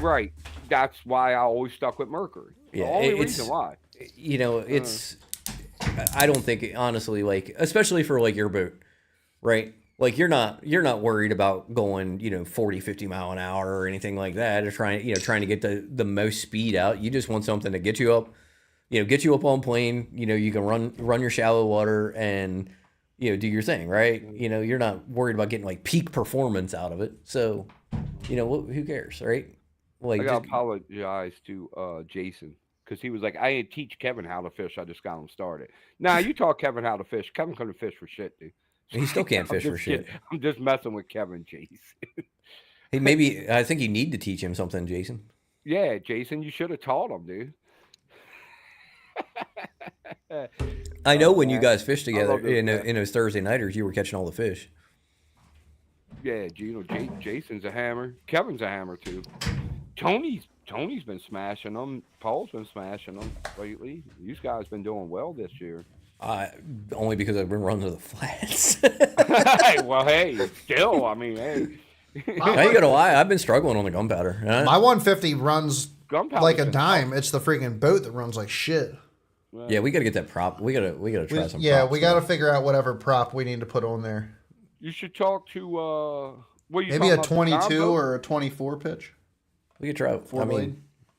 Right. That's why I always stuck with Mercury. Yeah, the only it's- reason why. You know, it's. I don't think honestly, like especially for like your boat, right? Like you're not worried about going 40, 50 mile an hour or anything like that, or trying to get the most speed out. You just want something to get you up, get you up on plane. You can run your shallow water and do your thing, right? You're not worried about getting like peak performance out of it. So, who cares, right? Like, I gotta apologize to Jason because he was like, I didn't teach Kevin how to fish. I just got him started. Now you taught Kevin how to fish. Kevin couldn't fish for shit, dude. he still can't fish for shit. I'm just messing with Kevin, Jason. I think you need to teach him something, Jason. Yeah, Jason, you should have taught him, dude. I know when you guys fished together in those Thursday nighters, you were catching all the fish. Yeah, Jason's a hammer. Kevin's a hammer too. Tony's been smashing them. Paul's been smashing them lately. These guys been doing well this year. Only because I've been running to the flats. Well, hey, still, I mean, hey. I ain't gonna lie, I've been struggling on the gunpowder. My 150 runs like a dime. Tough. It's the freaking boat that runs like shit. Yeah, we gotta get that prop. We gotta try some. Yeah, props, we gotta figure out whatever prop we need to put on there. You should talk to maybe a 22 or a 24 pitch. We could try four blade.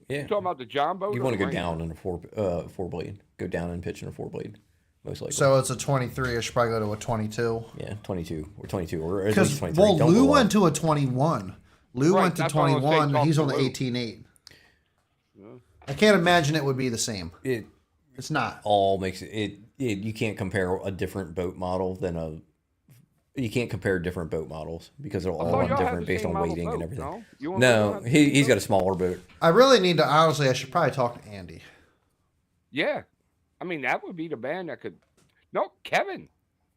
Yeah. You talking about the John boat? You want to go down in a four blade? Go down and pitch in a 4-blade, most likely. So it's a 23. I should probably go to a 22. Yeah, 22 or 22 or at because least 23. Lou went to a 21. Lou went to that's what I was 21. saying, He's talk on the to Lou. 18.8. I can't imagine it would be the same. It's not. All makes it. You can't compare a different boat model than you can't compare different boat models because they're all different based on weighting and everything. No, he's got a smaller boat. I really need to, honestly, I should probably talk to Andy. Yeah. I mean, that would be the band that could. No, Kevin.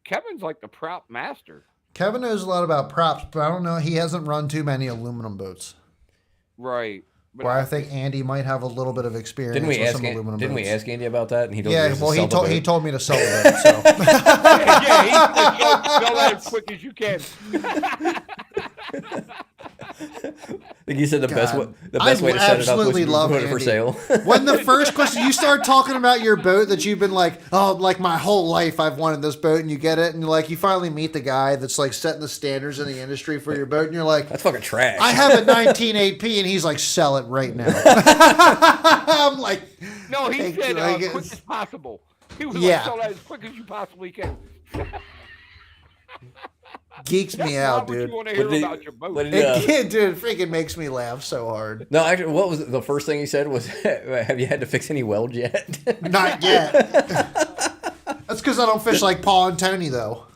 Kevin's like the prop master. Kevin knows a lot about props, but I don't know. He hasn't run too many aluminum boats. Right. But where I think Andy might have a little bit of experience with some aluminum boats. Didn't we ask Andy about that? And he he told me to sell it. So. Yeah, he sell that as quick as you can. I think you said the best way to set it up was to put it for sale. When the first question, you start talking about your boat that you've been like, oh, like my whole life I've wanted this boat, and you get it, and like you finally meet the guy that's like setting the standards in the industry for your boat, and you're like, that's fucking trash. I have a 19.8p, and he's like, sell it right now. I'm like, no, he said quick as possible. He was like, sell that as quick as you possibly can. Geeks me out, dude. You want to hear about your boat. Dude, it freaking makes me laugh so hard. No, actually, what was the first thing he said was, have you had to fix any weld yet? Not yet. That's because I don't fish like Paul and Tony, though.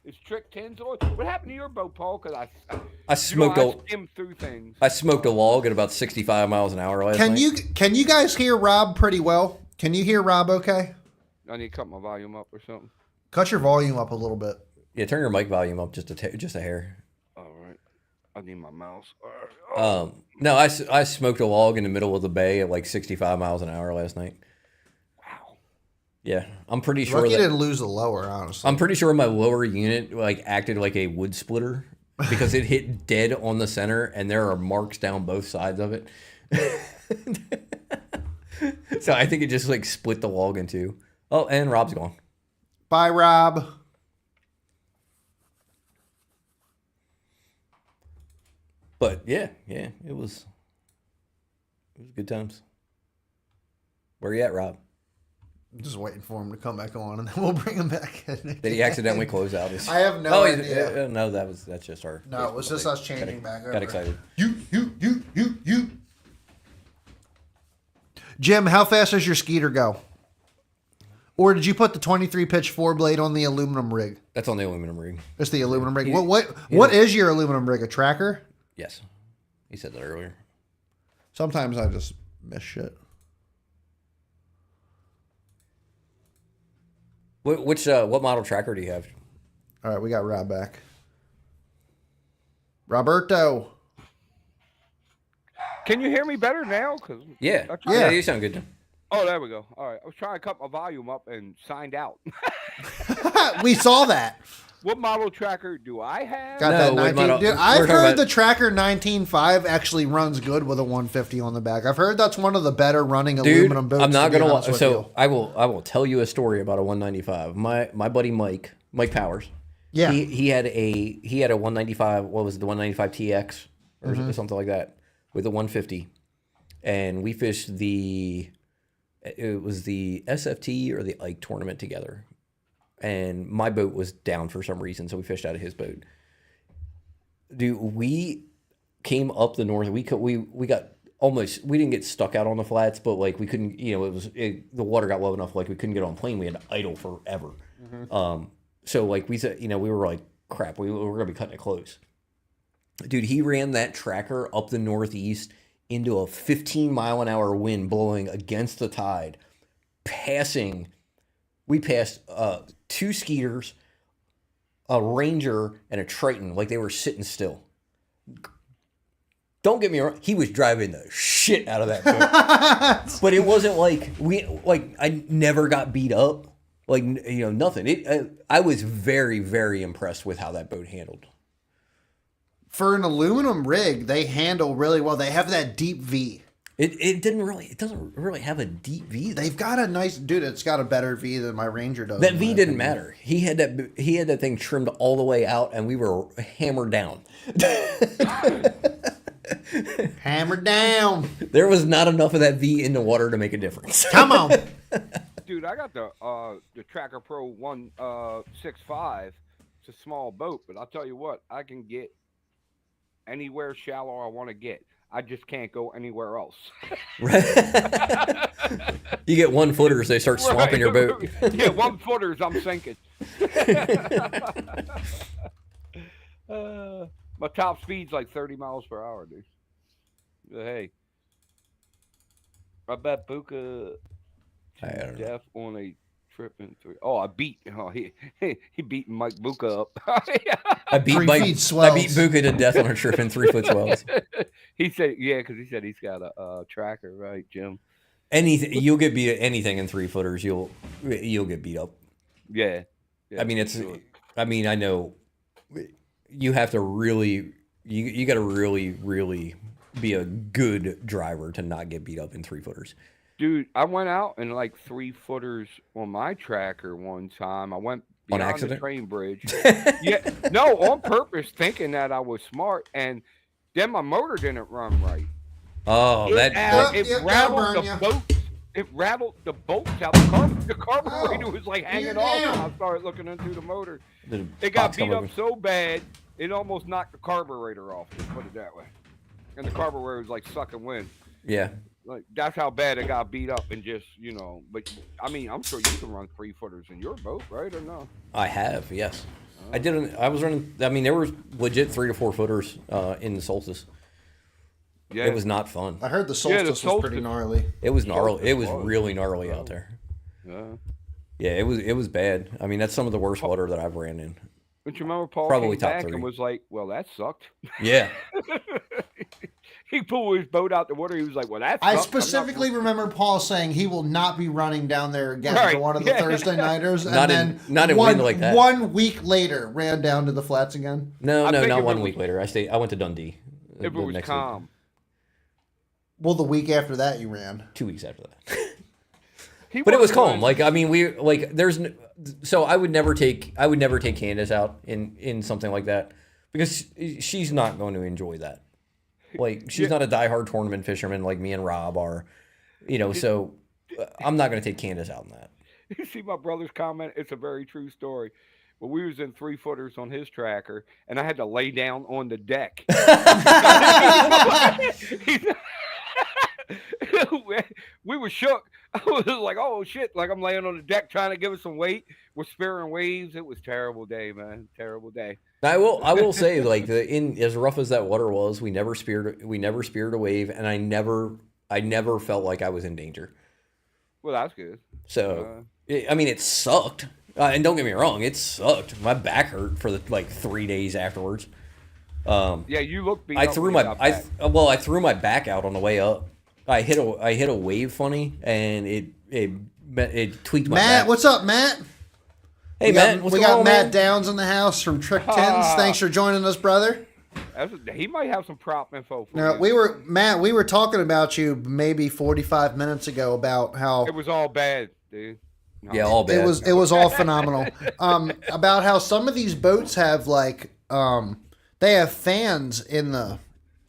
It's trick 10s. What happened to your boat, Paul? Because I skimmed through things. I smoked a log at about 65 miles an hour last night. Can you guys hear Rob pretty well? Can you hear Rob okay? I need to cut my volume up or something. Cut your volume up a little bit. Yeah, turn your mic volume up just a hair. All right. I need my mouse. No, I smoked a log in the middle of the bay at like 65 miles an hour last night. Wow. Yeah, I'm pretty sure Lucky didn't lose the lower, honestly. I'm pretty sure my lower unit like acted like a wood splitter because it hit dead on the center and there are marks down both sides of it. So I think it just like split the log in two. Oh, and Rob's gone. Bye, Rob. But yeah, it was good times. Where you at, Rob? I'm just waiting for him to come back on, and then we'll bring him back in. Did he accidentally close out his? I have no idea. No, that's just our. No, it was just us changing back over. Got excited. You. Jim, how fast does your Skeeter go? Or did you put the 23 pitch 4-blade on the aluminum rig? That's on the aluminum rig. It's the aluminum rig. What is your aluminum rig? A tracker? Yes, he said that earlier. Sometimes I just miss shit. What model tracker do you have? All right, we got Rob back. Roberto. Can you hear me better now? Yeah, you sound good. Oh, there we go. All right, I was trying to cut my volume up and signed out. We saw that. What model tracker do I have? Got that 19. Dude, I've heard the Tracker 19.5 actually runs good with a 150 on the back. I've heard that's one of the better running aluminum boats. I'm not gonna. So I will tell you a story about a 195. My buddy Mike Powers. Yeah, he had a 195. What was it, the 195 TX or something like that with a 150, and we fished it was the SFT or the Ike tournament together. and my boat was down for some reason, so we fished out of his boat. Dude, we came up the north. We got almost, we didn't get stuck out on the flats, but like we couldn't, you know, the water got low enough, like we couldn't get on plane. We had to idle forever. So like we said, you know, we were like, crap, we were gonna be cutting it close. Dude, he ran that tracker up the northeast into a 15-mile-an-hour wind blowing against the tide, we passed 2 skeeters, a Ranger, and a Triton, like they were sitting still. Don't get me wrong, he was driving the shit out of that boat. But it wasn't like, I never got beat up. Like, you know, nothing. I was very, very impressed with how that boat handled. For an aluminum rig, they handle really well. They have that deep V. It doesn't really have a deep V. They've got a nice, dude, it's got a better V than my Ranger does. That V didn't matter. He had that thing trimmed all the way out, and we were hammered down. Hammered down. There was not enough of that V in the water to make a difference. Come on. Dude, I got the Tracker Pro 165. It's a small boat, but I'll tell you what, I can get anywhere shallow I want to get. I just can't go anywhere else. You get 1-footers, they start swamping your boat. Yeah, 1-footers, I'm sinking. My top speed's like 30 miles per hour, dude. Hey, I bet Buka death on a trip in 3. Oh, I beat. Oh, he beat Mike Buka up. I beat Buka to death on a trip in 3-foot swells. He said, yeah, because he said he's got a tracker, right, Jim? Anything you'll get beat at anything in 3-footers, you'll get beat up. Yeah. I mean, I know you have to really, you got to really be a good driver to not get beat up in 3-footers. Dude, I went out in like 3-footers on my tracker one time. I went beyond the train bridge. Yeah, no, on purpose, thinking that I was smart, and then my motor didn't run right. Oh, it rattled the bolts. It rattled the bolts out. The carburetor was like hanging off, and I started looking into the motor. It got beat up so bad, it almost knocked the carburetor off. Just put it that way. And the carburetor was like sucking wind. Yeah. Like, that's how bad it got beat up, and just, you know, but I mean, I'm sure you can run 3-footers in your boat, right, or no? I have, yes. I was running, I mean, there were legit 3 to 4-footers in the Solstice. Yeah. It was not fun. I heard the Solstice was pretty gnarly. It was gnarly. It was really gnarly out there. Yeah. Yeah, it was bad. I mean, that's some of the worst water that I've ran in. Don't you remember Paul Probably came top back 3. And was like, well, that sucked. Yeah. He pulled his boat out the water. He was like, well, that sucked. I specifically remember Paul saying he will not be running down there again for one of the Thursday nighters. And not in wind like that. 1 week later, ran down to the flats again. No, not 1 week later. I went to Dundee. If it was calm. Week. Well, the week after that, you ran. 2 weeks after that. But it was calm. Like, I mean, so I would never take Candace out in something like that because she's not going to enjoy that. Like, she's not a diehard tournament fisherman like me and Rob are, you know. So I'm not going to take Candace out in that. You see my brother's comment? It's a very true story. Well, we was in 3-footers on his tracker, and I had to lay down on the deck. We were shook. I was like, oh shit, like I'm laying on the deck trying to give it some weight. We're spearing waves. It was a terrible day, man. Terrible day. I will say, like, as rough as that water was, we never speared a wave, and I never felt like I was in danger. Well, that's good. So I mean, it sucked. And don't get me wrong, it sucked. My back hurt for 3 days afterwards. Yeah, you look beat I up threw I threw my back out on the way up. I hit a wave funny, and it tweaked my back. Matt, what's up, Matt? Hey, Matt, what's we going got on, Matt man? Downs in the house from Trick Tins. Thanks for joining us, brother. He might have some prop info for now, you. we were talking about you maybe 45 minutes ago about how it was all bad, dude. No. Yeah, all bad. It was all phenomenal. About how some of these boats have they have fans in the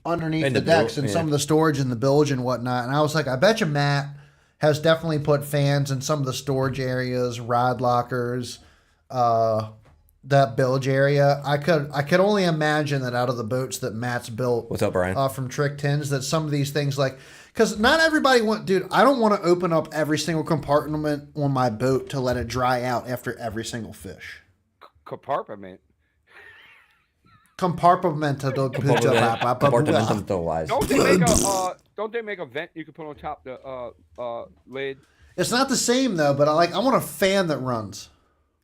underneath the decks and some of the storage in the bilge and whatnot. And I was like, I bet you Matt has definitely put fans in some of the storage areas, rod lockers, that bilge area. I could only imagine that out of the boats that Matt's built. What's up, Brian? From Trick Tins, that some of these things because not everybody dude, I don't want to open up every single compartment on my boat to let it dry out after every single fish. Compartment. Compartmentalize. Don't they make a vent you can put on top the lid? It's not the same though, but I want a fan that runs.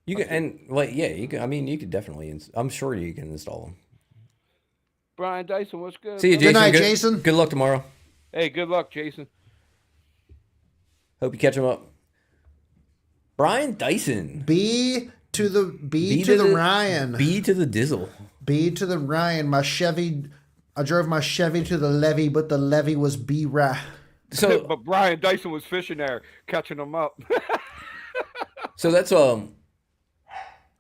You can, and you can. I mean, you could definitely. I'm sure you can install them. Brian Dyson, what's good? See you, Jason. Good night, Jason. Good luck tomorrow. Hey, good luck, Jason. Hope you catch him up. Brian Dyson. B to the Ryan. B to the Dizzle. B to the Ryan. My Chevy. I drove my Chevy to the levee, but the levee was B right. So, but Brian Dyson was fishing there, catching them up. So that's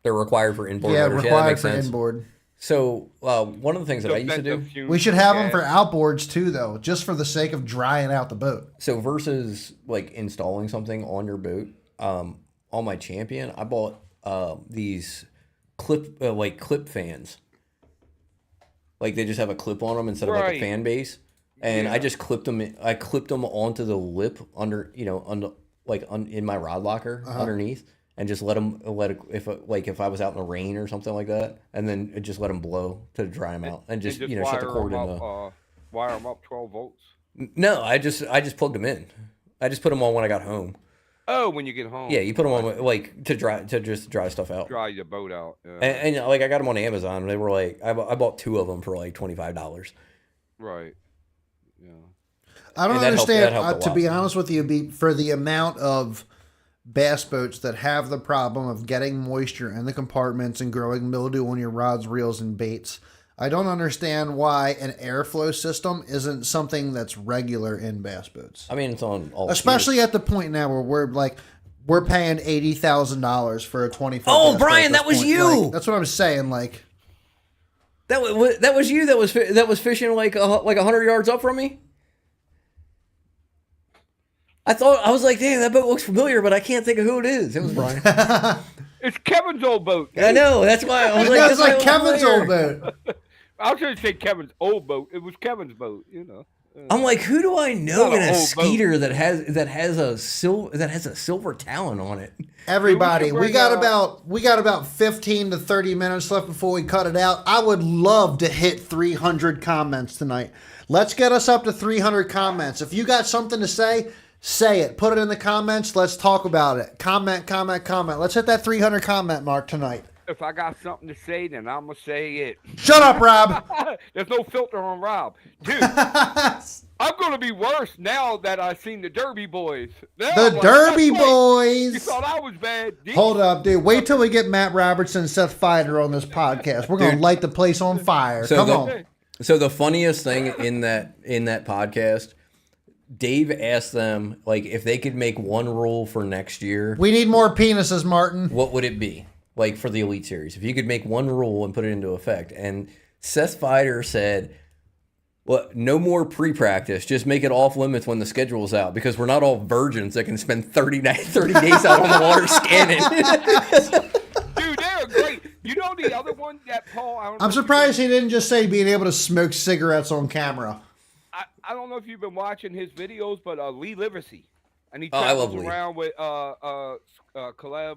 they're required for inboard. Yeah, motors. required for inboard. So one of the things that I used to do. We should have them for outboards too, though, just for the sake of drying out the boat. So versus installing something on your boat, on my Champion, I bought these clip fans. They just have a clip on them instead of a fan base, and I just clipped them. I clipped them onto the lip under, in my rod locker underneath, and just if I was out in the rain or something like that, and then just let them blow to dry them out, and just shut the cord in the. Wire them up 12 volts. No, I just plugged them in. I just put them on when I got home. Oh, when you get home. Yeah, you put them on to just dry stuff out. Dry your boat out. Yeah. And I got them on Amazon. They were I bought 2 of them for $25. Right. Yeah. I don't understand. To be honest with you, for the amount of bass boats that have the problem of getting moisture in the compartments and growing mildew on your rods, reels, and baits, I don't understand why an airflow system isn't something that's regular in bass boats. I mean, it's on all. Especially at the point now where we're paying $80,000 for a 20-foot. Oh, Brian, that was you. That's what I'm saying. That was you. That was fishing 100 yards up from me. I was like, damn, that boat looks familiar, but I can't think of who it is. It was Brian. It's Kevin's old boat. I know. That's why I was like, that's like Kevin's old boat. I was going to say Kevin's old boat. It was Kevin's boat, I'm like, who do I know in a Skeeter that has a silver talon on it? Everybody, we got about 15 to 30 minutes left before we cut it out. I would love to hit 300 comments tonight. Let's get us up to 300 comments. If you got something to say it. Put it in the comments. Let's talk about it. Comment. Let's hit that 300 comment mark tonight. If I got something to say, then I'm going to say it. Shut up, Rob. There's no filter on Rob. Dude, I'm going to be worse now that I've seen the Derby Boys. The Derby Boys. You thought I was bad. Hold up, dude. Wait till we get Matt Robertson and Seth Fider on this podcast. We're going to light the place on fire. Come on. So the funniest thing in that podcast, Dave asked them if they could make one rule for next year. We need more penises, Martin. What would it be? For the Elite Series, if you could make one rule and put it into effect. And Seth Fider said, well, no more pre-practice. Just make it off limits when the schedule's out, because we're not all virgins that can spend 30 days out on the water scanning. Dude, they're great. You know the other one that Paul... I'm surprised he didn't just say being able to smoke cigarettes on camera. I don't know if you've been watching his videos, but Lee Livesey. And he travels around with Caleb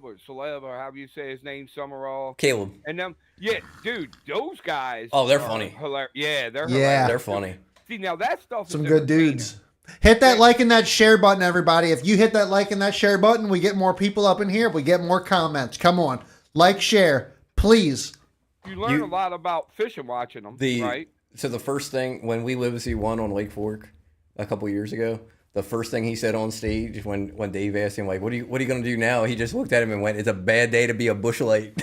or Celeb or however you say his name, Summerall. Caleb. And them, yeah, dude, those guys. Oh, they're funny. Hilarious. Yeah, they're hilarious. They're funny. See, now that stuff Some good dudes. Hit that like and that share button, everybody. If you hit that like and that share button, we get more people up in here. We get more comments. Come on. Like, share, please. You learn a lot about fishing watching them, right? So the first thing, when we Livesey won on Lake Fork a couple years ago, the first thing he said on stage when Dave asked him, what are you going to do now? He just looked at him and went, "It's a bad day to be a bushlight."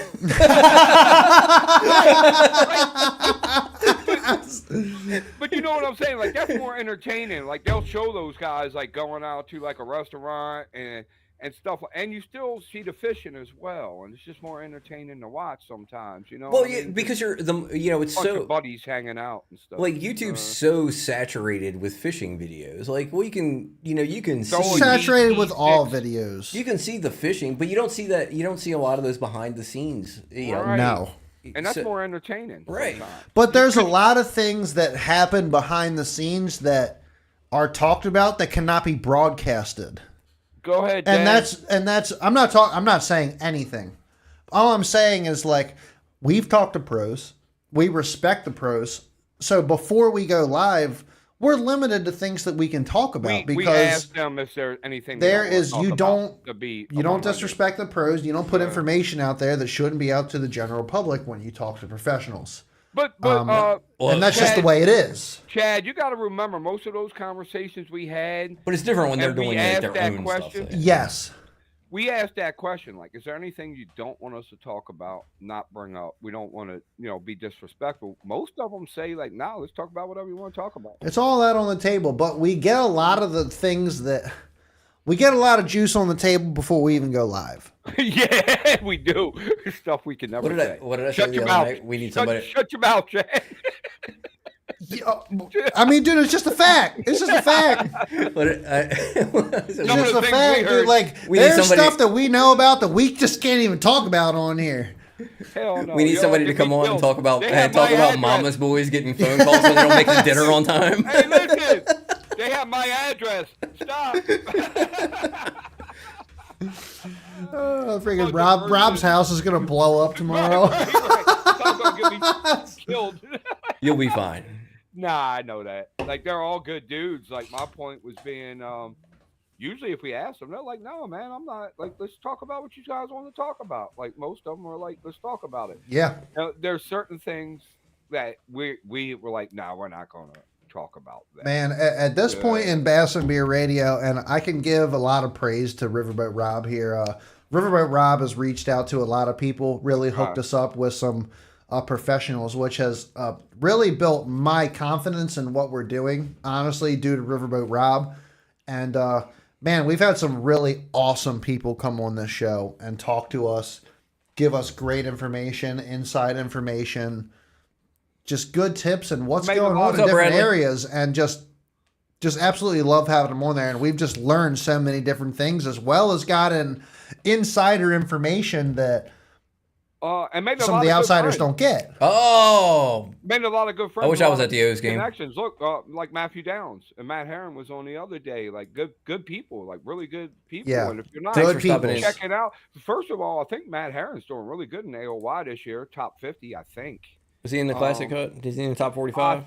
But you know what I'm saying? That's more entertaining. They'll show those guys going out to a restaurant and and stuff, and you still see the fishing as well, and it's just more entertaining to watch sometimes. You know Well, what I yeah, mean? because you're the it's Bunch of so buddies hanging out and stuff. like YouTube's so saturated with fishing videos. Like, well, you can So see Saturated with all six. videos. you can see the fishing, but you don't see that. You don't see a lot of those behind the scenes. Right. No. And that's So- more entertaining. Right. sometimes. But there's a lot of things that happen behind the scenes that are talked about that cannot be broadcasted. Go ahead, And Dan. that's I'm not saying anything. All I'm saying is, like, we've talked to pros. We respect the pros. So before we go live, we're limited to things that we can talk about we because asked them if there's anything they there don't wanna is talk you about don't to be you don't 100. disrespect the pros. You don't put information out there that shouldn't be out to the general public when you talk to professionals. But Well, And that's just the Chad- way it is. Chad, you got to remember most of those conversations we had. But it's different when they're And we doing like, asked their that own question. stuff. Yes. We asked that question, like, is there anything you don't want us to talk about, not bring up? We don't want to, be disrespectful. Most of them say, like, no, let's talk about whatever you want to talk about. It's all out on the table, but we get a lot of the things that we get a lot of juice on the table before we even go live. Yeah, we do. Stuff we can never say. What did I say Shut the your other mouth. night? We need Shut, somebody. shut your mouth, Chad. I mean, dude, it's just a fact. It's just a fact. What It's Some of just the a things fact, we dude. heard- Like, We need there's somebody- stuff that we know about that we just can't even talk about on here. Hell no. We need Y'all somebody to get come me on and killed. talk about They have my address. mama's boys getting phone calls when they don't make the dinner on time. Hey, listen. They have my address. Stop. Freaking Oh, Rob's house is gonna blow up tomorrow. Right. Someone's gonna get me killed. You'll be fine. Nah, I know that. Like, they're all good dudes. Like, my point was being, usually if we ask them, they're like, no, man, I'm not. Like, let's talk about what you guys want to talk about. Like, most of them are like, let's talk about it. Yeah. Now, there's certain things that we were like, nah, we're not gonna talk about that. Man, at this point in Bass and Beer Radio, and I can give a lot of praise to Riverboat Rob here. Riverboat Rob has reached out to a lot of people, really hooked us up with some professionals, which has really built my confidence in what we're doing, honestly, due to Riverboat Rob. And man, we've had some really awesome people come on this show and talk to us, give us great information, inside information, just good tips and what's Made a going lot on of- in different Bradley? areas, and just absolutely love having them on there. And we've just learned so many different things, as well as gotten insider information that And made a some lot of the good outsiders friends. don't get. Oh, Made a lot of good friends. I wish a I lot was of at the O's game. Connections. Look, like Matthew Downs and Matt Herron was on the other day. Like, good people, like really good people. Yeah. And if you're not Thanks Good for people. stopping in. check it out, first of all, I think Matt Herron's doing really good in AOY this year, top 50, I think. Was he in the classic cut? Is he in the top I 45?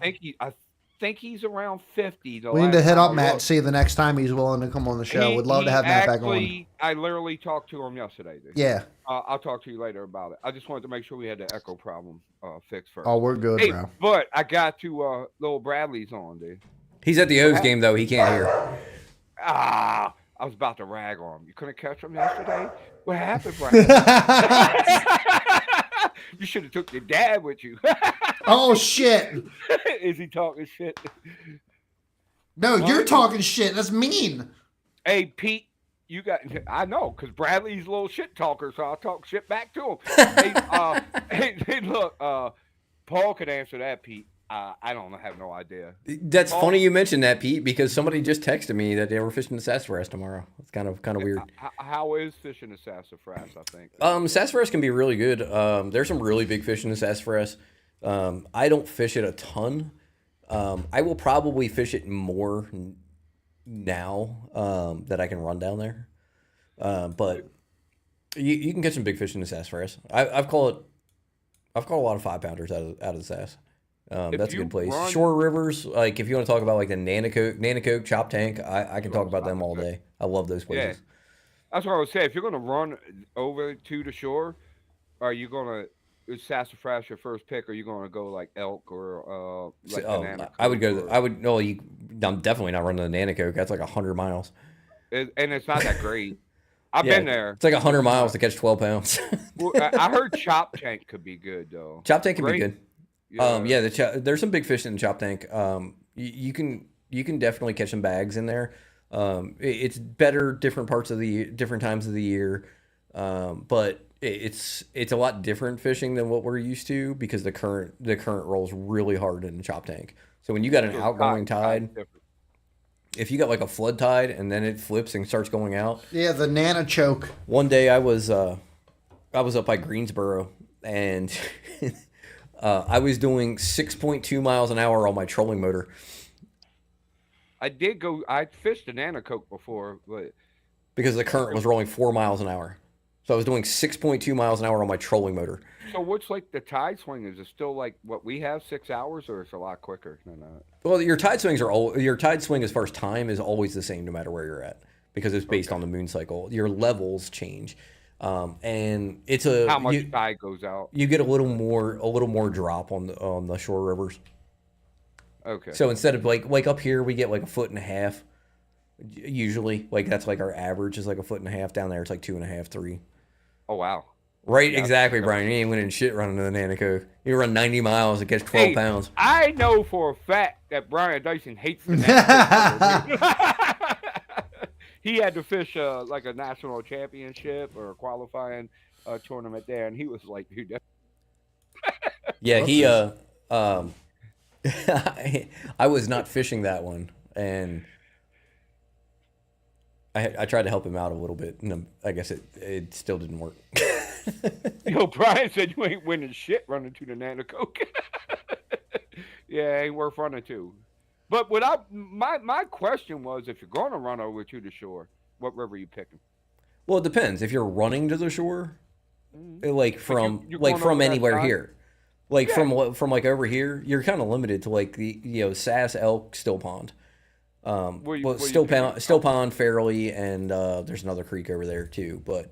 think he's around 50. We need to hit up Matt and see the next time he's willing to come on the show. Would love to have Matt back on. I literally talked to him yesterday. Dude. Yeah. I'll talk to you later about it. I just wanted to make sure we had the echo problem fixed first. Oh, we're good, Hey, bro. but I got to little Bradley's on, dude. He's at the O's game though. He can't hear. I was about to rag on him. You couldn't catch him yesterday? What happened, Bradley? You should have took your dad with you. Oh, shit. Is he talking shit? No, you're talking shit. That's mean. Hey, Pete, I know, because Bradley's a little shit talker, so I'll talk shit back to him. Hey, look, Paul could answer that, Pete. I don't have no idea. That's funny you mentioned that, Pete, because somebody just texted me that they were fishing the sassafras tomorrow. It's kind of weird. How is fishing the sassafras, I think? Sassafras can be really good. There's some really big fish in the sassafras. I don't fish it a ton. I will probably fish it more now that I can run down there. But you can catch some big fish in the sassafras. I've caught a lot of 5-pounders out of the sass. That's a good place. Shore rivers, like if you want to talk about like the Nanacoke, Chop Tank, I can talk about them all day. I love those places. Yeah. That's what I would say. If you're going to run over to the shore, are you going to is sassafras your first pick, or are you going to go like elk or like banana? I'm definitely not running the Nanacoke. That's like 100 miles. And it's not that great. I've been there. It's like 100 miles to catch 12 pounds. Well, I heard Chop Tank could be good though. Chop Tank can be good. Yeah. There's some big fish in the Chop Tank. You can definitely catch some bags in there. It's better different parts of the different times of the year, but it's a lot different fishing than what we're used to because the current rolls really hard in the chop tank. So when you got an outgoing tide, if you got like a flood tide and then it flips and starts going out. Yeah, the Nana choke. One day I was up by Greensboro and I was doing 6.2 miles an hour on my trolling motor. I fished a Nanacoke before, but because the current was rolling 4 miles an hour. So I was doing 6.2 miles an hour on my trolling motor. So what's like the tide swing? Is it still like what we have, 6 hours, or it's a lot quicker than that? Well, your tide swing as far as time is always the same no matter where you're at because it's based on the moon cycle. Your levels change, and it's how much tide goes out. You get a little more drop on the shore rivers. Okay. So instead of like up here, we get like 1.5 feet. Usually, like that's like our average is like 1.5 feet. Down there, it's like 2.5, 3. Oh wow! Right, yeah, exactly, Brian. You ain't winning shit running to the Nanaco. You run 90 miles, it gets 12 pounds. I know for a fact that Brian Dyson hates the Nanaco. He had to fish like a national championship or a qualifying tournament there, and he was like, "Dude." Yeah, he I was not fishing that one, and I tried to help him out a little bit, and I guess it still didn't work. Brian said you ain't winning shit running to the Nanacoke. Yeah, ain't worth running to. But my question was, if you're going to run over to the shore, what river are you picking? Well, it depends. If you're running to the shore, like from anywhere here, like from like over here, you're kind of limited to like the Sass, Elk, Still Pond. Still Pond, Fairleigh, and there's another creek over there too. But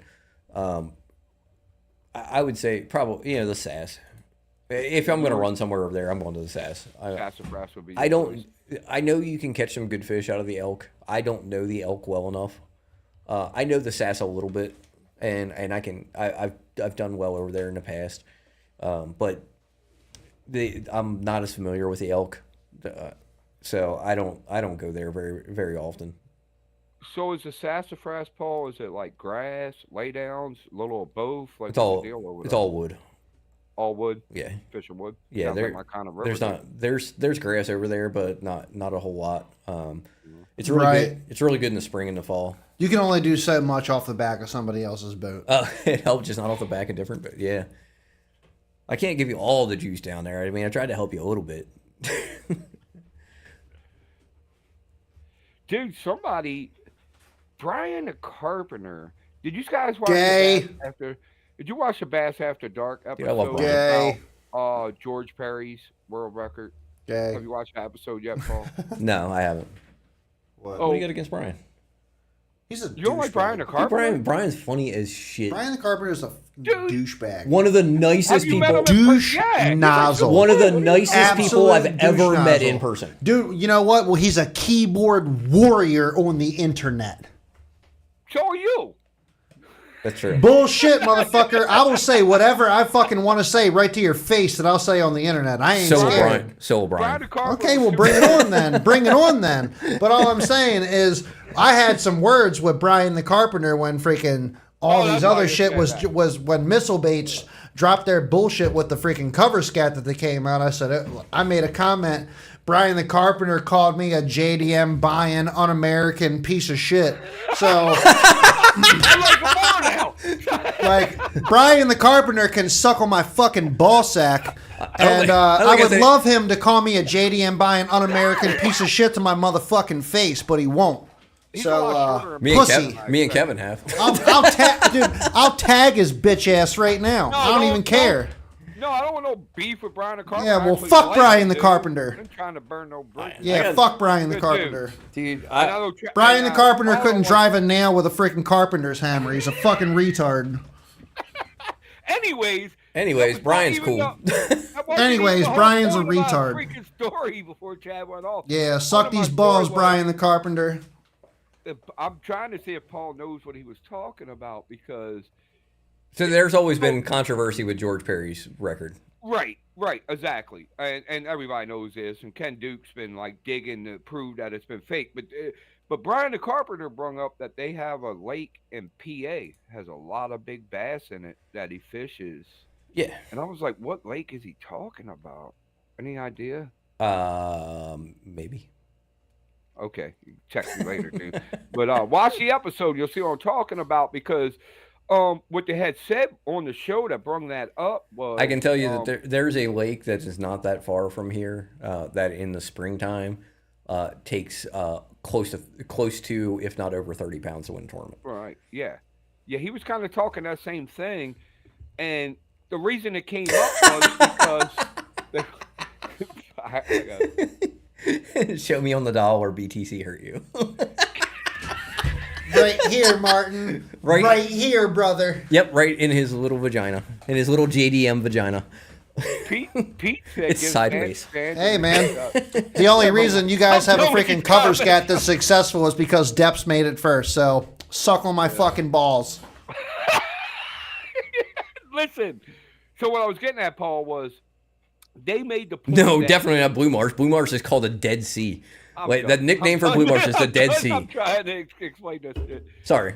I would say probably the Sass. If I'm going to run somewhere over there, I'm going to the Sass. Sassafras would be. I know you can catch some good fish out of the Elk. I don't know the Elk well enough. I know the Sass a little bit, and I've done well over there in the past. But I'm not as familiar with the Elk. So I don't go there very, very often. So is the sassafras, Paul? Is it like grass, laydowns, a little of both? Like it's all wood. All wood. Yeah. Fishing wood. Yeah, like my kind of river. There's grass over there, but not a whole lot. It's really good. It's really good in the spring and the fall. You can only do so much off the back of somebody else's boat. It helps just not off the back of different, but yeah. I can't give you all the juice down there. I mean, I tried to help you a little bit. Dude, Brian the Carpenter. Did you guys watch Did you watch the Bass After Dark episode? Dude, I love Gay. About George Perry's world record? Gay. Have you watched the episode yet, Paul? No, I haven't. What do you got against Brian? He's a You don't like Brian the Carpenter? Dude, Brian's funny as shit. Brian the Carpenter is a douchebag. One of the nicest people. Douche nozzle. One of the nicest people I've ever met in person. Dude, you know what? Well, he's a keyboard warrior on the internet. So are you. That's true. Bullshit, motherfucker. I will say whatever I fucking want to say right to your face that I'll say on the internet. I ain't scared. So will Brian. Okay, well, bring it on then. Bring it on then. But all I'm saying is I had some words with Brian the Carpenter when freaking all these other shit was when Missile Baits dropped their bullshit with the freaking cover scat that they came out. I said, I made a comment. Brian the Carpenter called me a JDM buying un-American piece of shit. So, like, Brian the Carpenter can suck on my fucking ball sack. And I would love him to call me a JDM buying un-American piece of shit to my motherfucking face, but he won't. So, me and Kevin have. I'll tag his bitch ass right now. No, I don't even care. No, I don't want no beef with Brian the Carpenter. Yeah, well, fuck Brian the Carpenter. I'm trying to burn no bridges. Yeah, fuck Brian the Carpenter. Dude, Brian the Carpenter couldn't drive a nail with a freaking carpenter's hammer. He's a fucking retard. Anyways, Brian's cool. Anyways, Brian's a retard. Freaking story before Chad went off. Yeah, suck these balls, Brian the Carpenter. I'm trying to see if Paul knows what he was talking about because. So there's always been controversy with George Perry's record. Right, exactly, and everybody knows this. And Ken Duke's been like digging to prove that it's been fake. But But Brian the Carpenter brought up that they have a lake in PA has a lot of big bass in it that he fishes. Yeah. And I was like, what lake is he talking about? Any idea? Maybe. Okay, you text me later, dude. But watch the episode. You'll see what I'm talking about because what they had said on the show that brought that up was I can tell you that there's a lake that is not that far from here that in the springtime takes close to, if not over 30 pounds to win a tournament. Right. Yeah. Yeah. He was kind of talking that same thing, and the reason it came up was because Show me on the doll where BTC hurt you. Right here, Martin. Right here, brother. Yep, right in his little vagina, in his little JDM vagina. Pete said It's sideways. Hey, man. The only reason you guys have a freaking cover scat that's successful is because Deps made it first. So suck on my fucking balls. Listen. So what I was getting at, Paul, was they made the point. No, definitely not Blue Marsh. Blue Marsh is called the Dead Sea. Wait, the nickname for Blue Marsh is the Dead Sea. I'm trying to explain this shit. Sorry.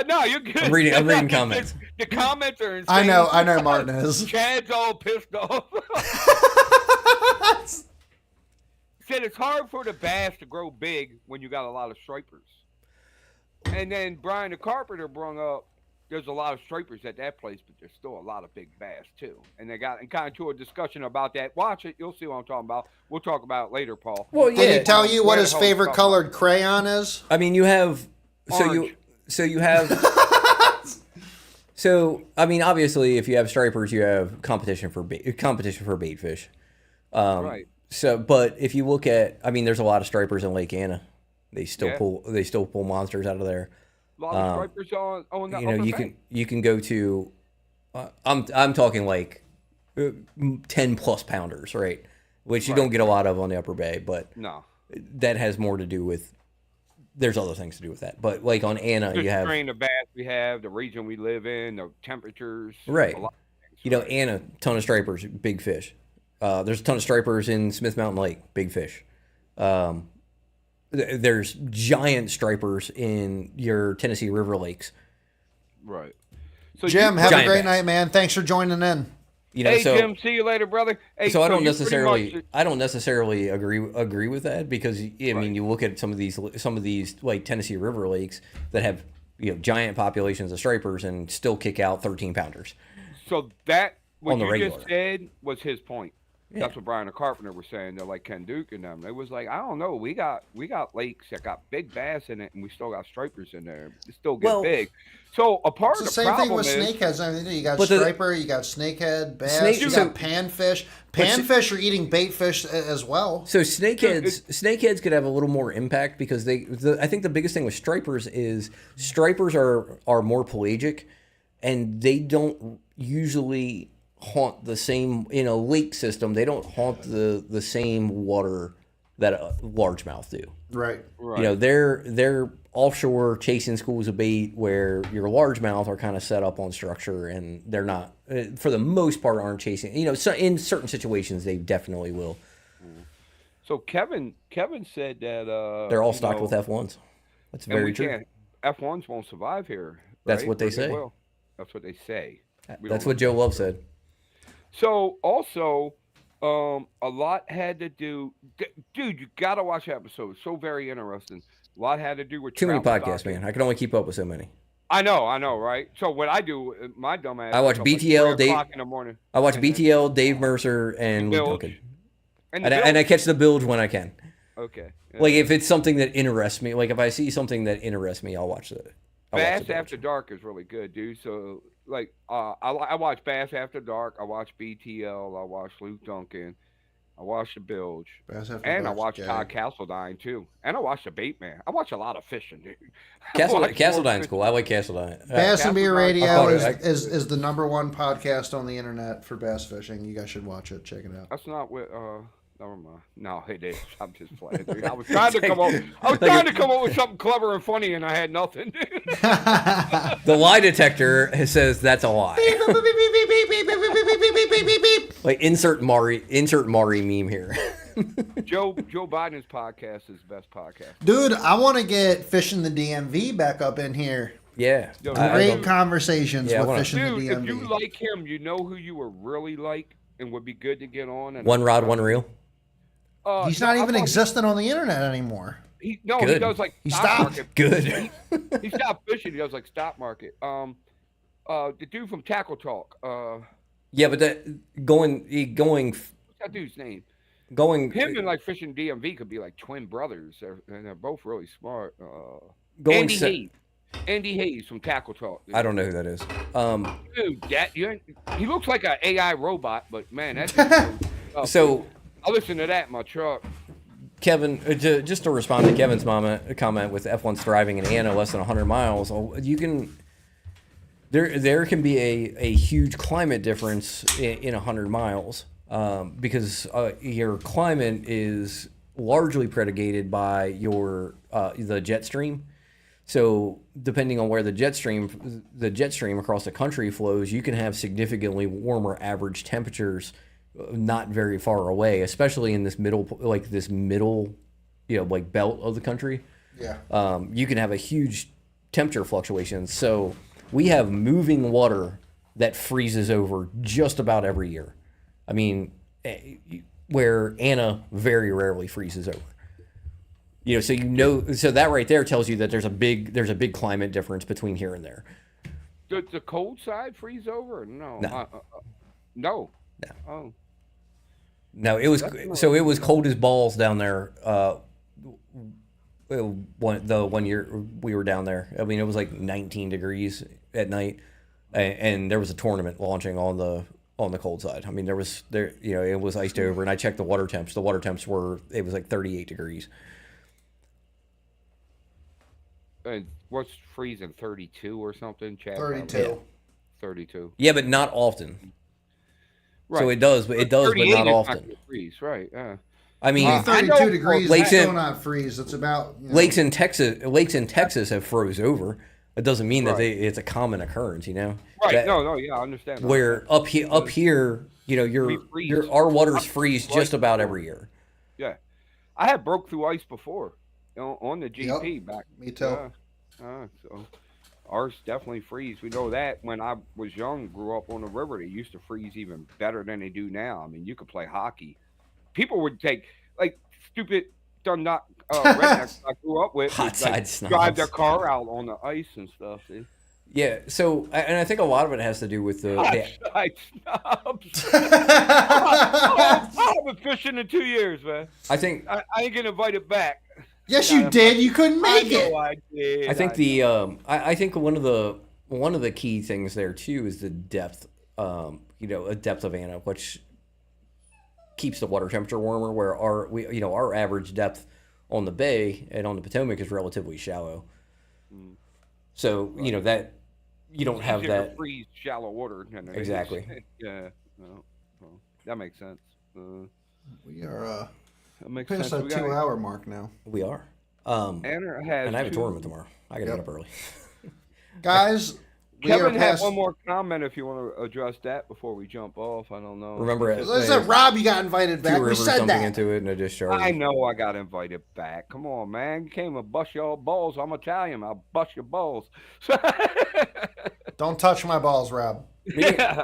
No, you're good. I'm reading comments. The comments are insane. I know Martin is. Chad's all pissed off. Said it's hard for the bass to grow big when you got a lot of stripers. And then Brian the Carpenter brung up there's a lot of stripers at that place, but there's still a lot of big bass too. And they got kind of to a discussion about that. Watch it, you'll see what I'm talking about. We'll talk about it later, Paul. Well, yeah. Did he tell you what his favorite colored crayon is? I mean, you have Orange. so you have so I mean, obviously, if you have stripers, you have competition for bait fish. Right. So, but if you look at, I mean, there's a lot of stripers in Lake Anna. They still pull monsters out of there. A lot of stripers on the upper bank. You can go to I'm talking like 10 plus pounders, right? Which you don't get a lot of on the upper bay, but no, that has more to do with there's other things to do with that. But like on Anna, you have the strain of bass we have, the region we live in, the temperatures, right. A lot of things, you know, Anna, ton of stripers, big fish. There's a ton of stripers in Smith Mountain Lake, big fish. There's giant stripers in your Tennessee River lakes. Right. So Jim, have a great bass. night, man. Thanks for joining in. You know, hey, so, Jim, see you later, brother. Hey, so I don't necessarily agree with that because I mean you look at some of these like Tennessee River lakes that have giant populations of stripers and still kick out 13 pounders. So that what you regular. just said was his point. Yeah. That's what Brian the Carpenter was saying. They're like Ken Duke and them. It was like, I don't know. We got lakes that got big bass in it, and we still got stripers in there. It still get big. So a part of the same problem thing with is snakeheads. I mean, you got striper, you got snakehead, bass, you got panfish. Panfish are eating bait fish as well. So snakeheads could have a little more impact because I think the biggest thing with stripers is stripers are more pelagic, and they don't usually haunt the same in a lake system. They don't haunt the same water that a largemouth do. Right. You know, they're offshore chasing schools of bait where your largemouth are kind of set up on structure, and they're not, for the most part, aren't chasing. You know, so in certain situations they definitely will. So Kevin said that they're all stocked with F1s. That's very true. F1s won't survive here. That's right? what they say. That's what they say. That's what Joe Love said. So also, a lot had to do. Dude, you gotta watch the episode. It's so very interesting. A lot had to do with too many podcasts, stocking. man. I can only keep up with so many. I know, right? So what I do, my dumbass. I watch BTL, Dave. In the morning. I watch BTL, Dave Mercer, and Luke Duncan. And I catch the bilge when I can. Okay. Like if it's something that interests me, like if I see something that interests me, I'll watch it. Bass After Dark is really good, dude. So like, I watch Bass After Dark. I watch BTL. I watch Luke Duncan. I watch The Bilge. And I watch Todd Castledine, too. And I watch The Bait Man. I watch a lot of fishing, dude. Castledine's cool. I like Castledine. Bass and Beer Radio is the #1 podcast on the internet for bass fishing. You guys should watch it. Check it out. That's not what... Never mind. No, it is. I'm just playing, dude. I was trying to come up with something clever and funny, and I had nothing. The lie detector says that's a lie. Like insert Mari meme here. Joe Biden's podcast is the best podcast. Dude, I want to get Fishing the DMV back up in here. Yeah. Yo, Great conversations with Fishing dude, the if DMV. you like him, you know who you were really like and would be good to get on. And One rod, one reel. He's not even existing on the internet anymore. He Good. does like He stock stopped. market. Good. He stopped fishing. He does like stock market. The dude from Tackle Talk. Yeah, but going What's that dude's name? Him and like Fishing DMV could be like twin brothers, and they're both really smart. going. Andy Hayes from Tackle Talk. I don't know who that is. Dude, he looks like an AI robot, but man, that So I listen to that in my truck. Kevin, just to respond to Kevin's comment with F1 striving in Anna less than 100 miles, you can. There can be a huge climate difference in 100 miles because your climate is largely predicated by the jet stream. So depending on where the jet stream across the country flows, you can have significantly warmer average temperatures not very far away, especially in this middle belt of the country. Yeah. You can have a huge temperature fluctuations. So we have moving water that freezes over just about every year. I mean, where Anna very rarely freezes over. So so that right there tells you that there's a big climate difference between here and there. Does the cold side freeze over? No. No. No. No. Oh. No, it was cold as balls down there. The 1 year we were down there, I mean, it was like 19 degrees at night, and there was a tournament launching on the cold side. I mean, it was iced over, and I checked the water temps. The water temps it was like 38 degrees. And what's freezing? 32 or something? Chad? 32. Yeah. 32. Yeah, but not often. Right. So it does, but not often. Freeze, right? Yeah. I mean, 32 degrees. lakes It's still in- not freeze. It's about lakes in Texas have froze over. It doesn't mean that it's a common occurrence, Right. That- No, yeah, I understand. Where up here, our waters freeze just about every year. Yeah. I had broke through ice before on the GP back. Me too. So ours definitely freeze. We know that when I was young, grew up on the river, they used to freeze even better than they do now. I mean, you could play hockey. People would take like stupid rednecks I grew up with, Hot side snobs. drive their car out on the ice and stuff. See? Yeah. So, and I think a lot of it has to do with the Hot side snobs. I haven't fishing in 2 years, man. I think I ain't getting invited back. Yes, you did. You couldn't I make it. know I did. I think I think one of the key things there too is the depth. A depth of Anna, which keeps the water temperature warmer. Where our average depth on the bay and on the Potomac is relatively shallow. So that you don't have easier to that freeze shallow water than it is. Exactly. Yeah. Well, that makes sense. We are That makes past sense. that 2-hour mark now. we are. Anna has And I have a two- tournament tomorrow. I got to get up early. Guys, we Kevin are had past. one more comment if you want to address that before we jump off. I don't know. Remember it. Listen, Rob, you got invited back. Two We rivers said dumping that. into it and a discharge. I know I got invited back. Come on, man. You came and bust your balls. I'm Italian. I'll bust your balls. Don't touch my balls, Rob. Yeah.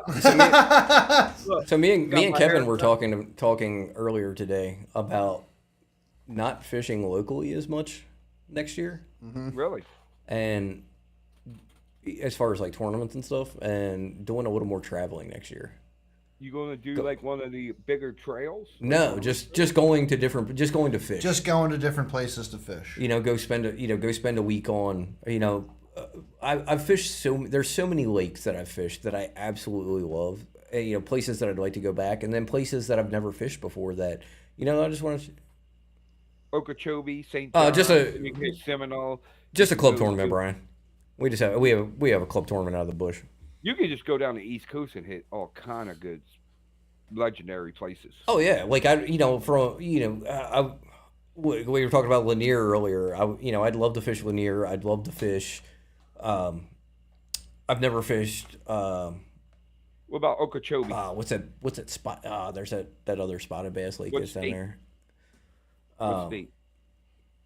So me and Got my Kevin hair were done. talking earlier today about not fishing locally as much next year, Really? and as far as like tournaments and stuff, and doing a little more traveling next year. You gonna do like one of the bigger trails? No, just going to fish. Just going to different places to fish. Go spend a week on. I've fished there's so many lakes that I've fished that I absolutely love. Places that I'd like to go back, and then places that I've never fished before that I just want to. Okeechobee, St. Just Seminole. Just a club tournament, Brian. We have a club tournament out of the bush. You can just go down the East Coast and hit all kind of good, legendary places. Oh yeah, like we were talking about Lanier earlier. I'd love to fish Lanier. I'd love to fish. I've never fished. What about Okeechobee? What's that spot? There's that other spotted bass lake What that's down state? there. What state?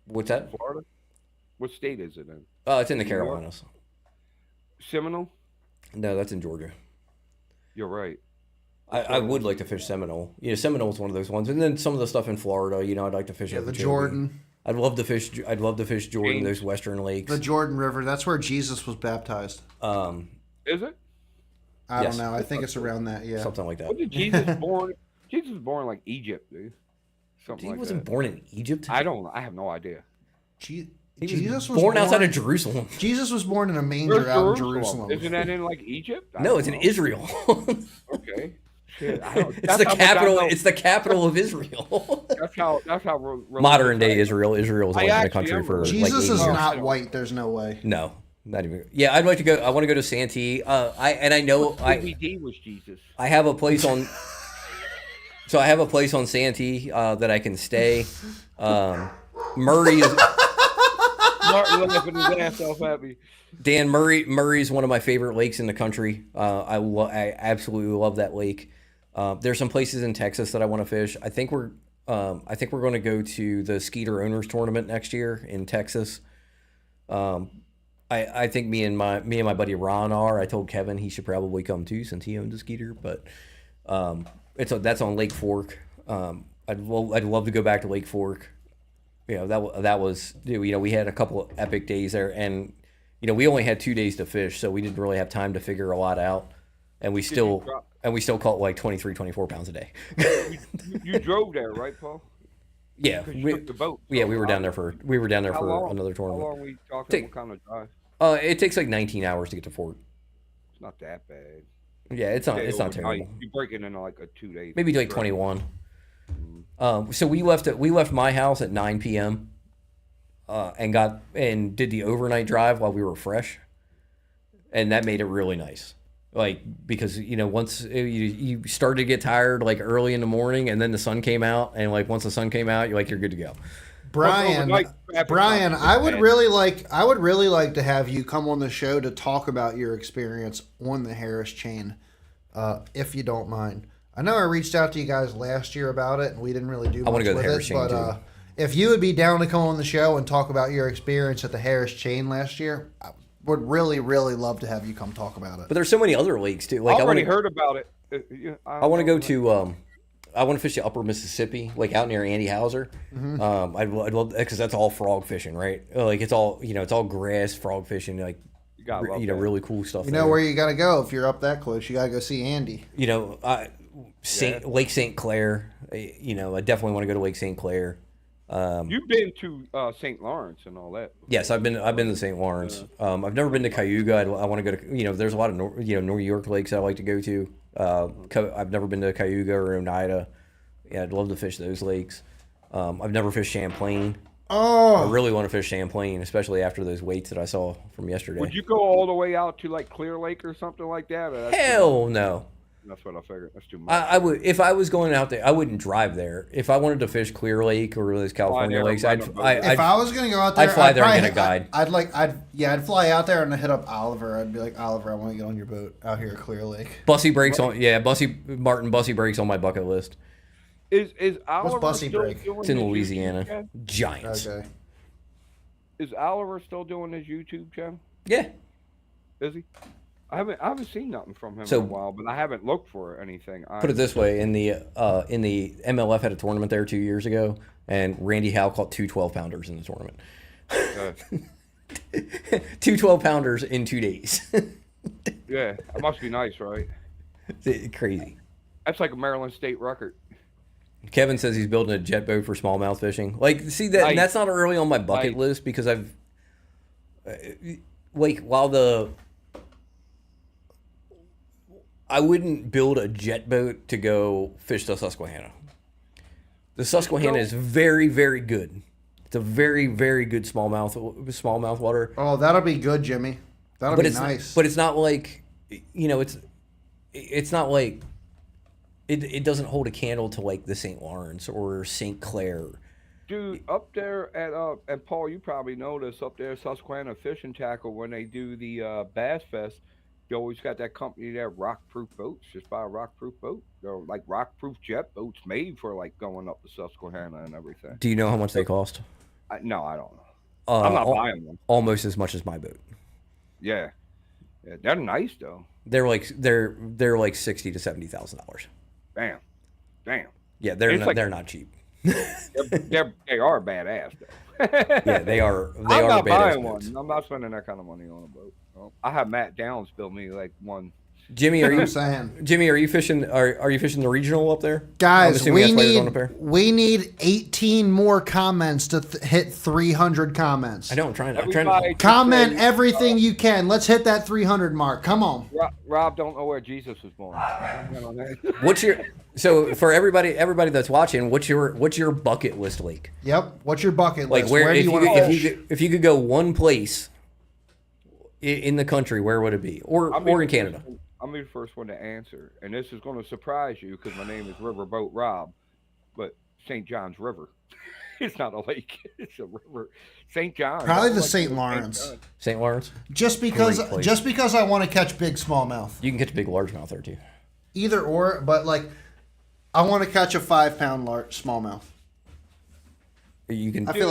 What's that? Florida. What state is it in? It's in the New York? Carolinas. Seminole. No, that's in Georgia. You're right. I would like to fish Seminole. Seminole's one of those ones, and then some of the stuff in Florida. I'd like to fish. Yeah, the Jordan. I'd love to fish. I'd love to fish Jordan. James. Those western lakes. The Jordan River. That's where Jesus was baptized. Is it? I Yes. don't know. I think it's around that. Yeah. Something like that. What did Jesus born? Jesus was born like Egypt, dude. Something He like wasn't that. born in Egypt. I have no idea. Jesus was born outside of Jerusalem. Jesus was born in a manger out in Jerusalem. Isn't that in like Egypt? No, it's in Israel. Okay. Shit, It's that's the how much I capital. know. It's the capital of Israel. That's how. Modern day Israel. Israel was only been a actually country am for religious. like Jesus 80 is years. not white. There's no way. No, not even. Yeah, I'd like to go. I want to go to Santee. I know DVD was Jesus. I have a place on. So I have a place on Santee that I can stay. Murray is. Martin laughing his ass off at me. Dan Murray's one of my favorite lakes in the country. I absolutely love that lake. There's some places in Texas that I want to fish. I think we're going to go to the Skeeter Owners Tournament next year in Texas. I think me and my buddy Ron are. I told Kevin he should probably come too since he owns a Skeeter. But that's on Lake Fork. I'd love to go back to Lake Fork. That was we had a couple of epic days there, and we only had 2 days to fish, so we didn't really have time to figure a lot out, and we still caught like 23, 24 pounds a day. You drove there, right, Paul? Yeah, You took the boat. we were down there for another How tournament. long were we talking? What kind of drive? It takes like 19 hours to get to Fort. It's not that bad. Yeah, it's not Overnight, terrible. You break it into like a 2 day. Maybe like 21. So we left my house at 9 p.m. And did the overnight drive while we were fresh, and that made it really nice. Like because once you started to get tired like early in the morning, and then the sun came out, and like once the sun came out, you're good to go. Brian, I would really like to have you come on the show to talk about your experience on the Harris chain, if you don't mind. I know I reached out to you guys last year about it, and we didn't really do much want to go to with the Harris it. chain But too. if you would be down to come on the show and talk about your experience at the Harris chain last year, I would really, really love to have you come talk about it. But there's so many other lakes too. I Like already heard about it. I want to go to. I want to fish the Upper Mississippi, like out near Andy Hauser. I'd love because that's all frog fishing, right? Like it's all it's all grass frog fishing, like You gotta love that. really cool stuff. You know where you got to go if you're up that close. You got to go see Andy. Lake St. Clair. I definitely want to go to Lake St. Clair. You've been to St. Lawrence and all that. Yes, I've been to St. Lawrence. I've never been to Cayuga. I want to go to there's a lot of New York lakes I like to go to. I've never been to Cayuga or Oneida. Yeah, I'd love to fish those lakes. I've never fished Champlain. I really want to fish Champlain, especially after those weights that I saw from yesterday. Would you go all the way out to like Clear Lake or something like that? Or that's Hell no. That's what I figured. That's too much. I would if I was going out there. I wouldn't drive there. If I wanted to fish Clear Lake or those California lakes, If I was gonna go out there, I'd fly there and probably- get a guide. I'd fly out there and hit up Oliver. I'd be like, Oliver, I want to get on your boat out here at Clear Lake. Bussy breaks on. Yeah, Bussy breaks on my bucket list. Is Oliver Bussy still break? doing It's in his Louisiana. YouTube channel? Giants. Okay. Is Oliver still doing his YouTube channel? Yeah. Is he? I haven't seen nothing from him So- in a while, but I haven't looked for anything. Put it this way: in the MLF had a tournament there 2 years ago, and Randy Howe caught 2 12-pounders in the tournament. uh, 2 12-pounders in 2 days. yeah, it must be nice, right? Crazy. That's like a Maryland state record. Kevin says he's building a jet boat for smallmouth fishing. Like, see that Nice. that's not early on my bucket Nice. list because I've I wouldn't build a jet boat to go fish the Susquehanna. The Susquehanna is very, very good. It's a very, very good smallmouth water. Oh, that'll be good, Jimmy. That'll But be it's nice. but it's not like it's not like it doesn't hold a candle to like the St. Lawrence or St. Clair. Dude, up there at and Paul, you probably know this, up there at Susquehanna Fishing Tackle when they do the Bass Fest, You always got that company there, Rockproof Boats. Just buy a Rockproof boat. They're like Rockproof jet boats made for like going up the Susquehanna and everything. Do you know how much they cost? No, I don't know. I'm not buying one. Almost as much as my boat. Yeah, they're nice though. They're like $60,000 to $70,000. Damn. Yeah, they're not cheap. They are badass though. Yeah, they are. I'm badass not buying boats. one. I'm not spending that kind of money on a boat. Well, I have Matt Downs build me like one. Jimmy, are you saying? Jimmy, are you fishing? Are you fishing the regional up there? Guys, we need 18 more comments to hit 300 comments. I know. I'm trying to comment everything you can. Let's hit that 300 mark. Come on. Rob don't know where Jesus was born. So for everybody that's watching, what's your bucket list lake? Yep. What's your bucket like list? where do you want to fish? If you could go one place in the country, where would it be? Or in Canada? I'm the first one to answer, and this is going to surprise you because my name is Riverboat Rob, but St. John's River. It's not a lake; it's a river. St. John. Probably the St. Lawrence. St. Lawrence. Just because I want to catch big smallmouth. You can catch a big largemouth there too. Either or, but like, I want to catch a 5-pound smallmouth. You can. I feel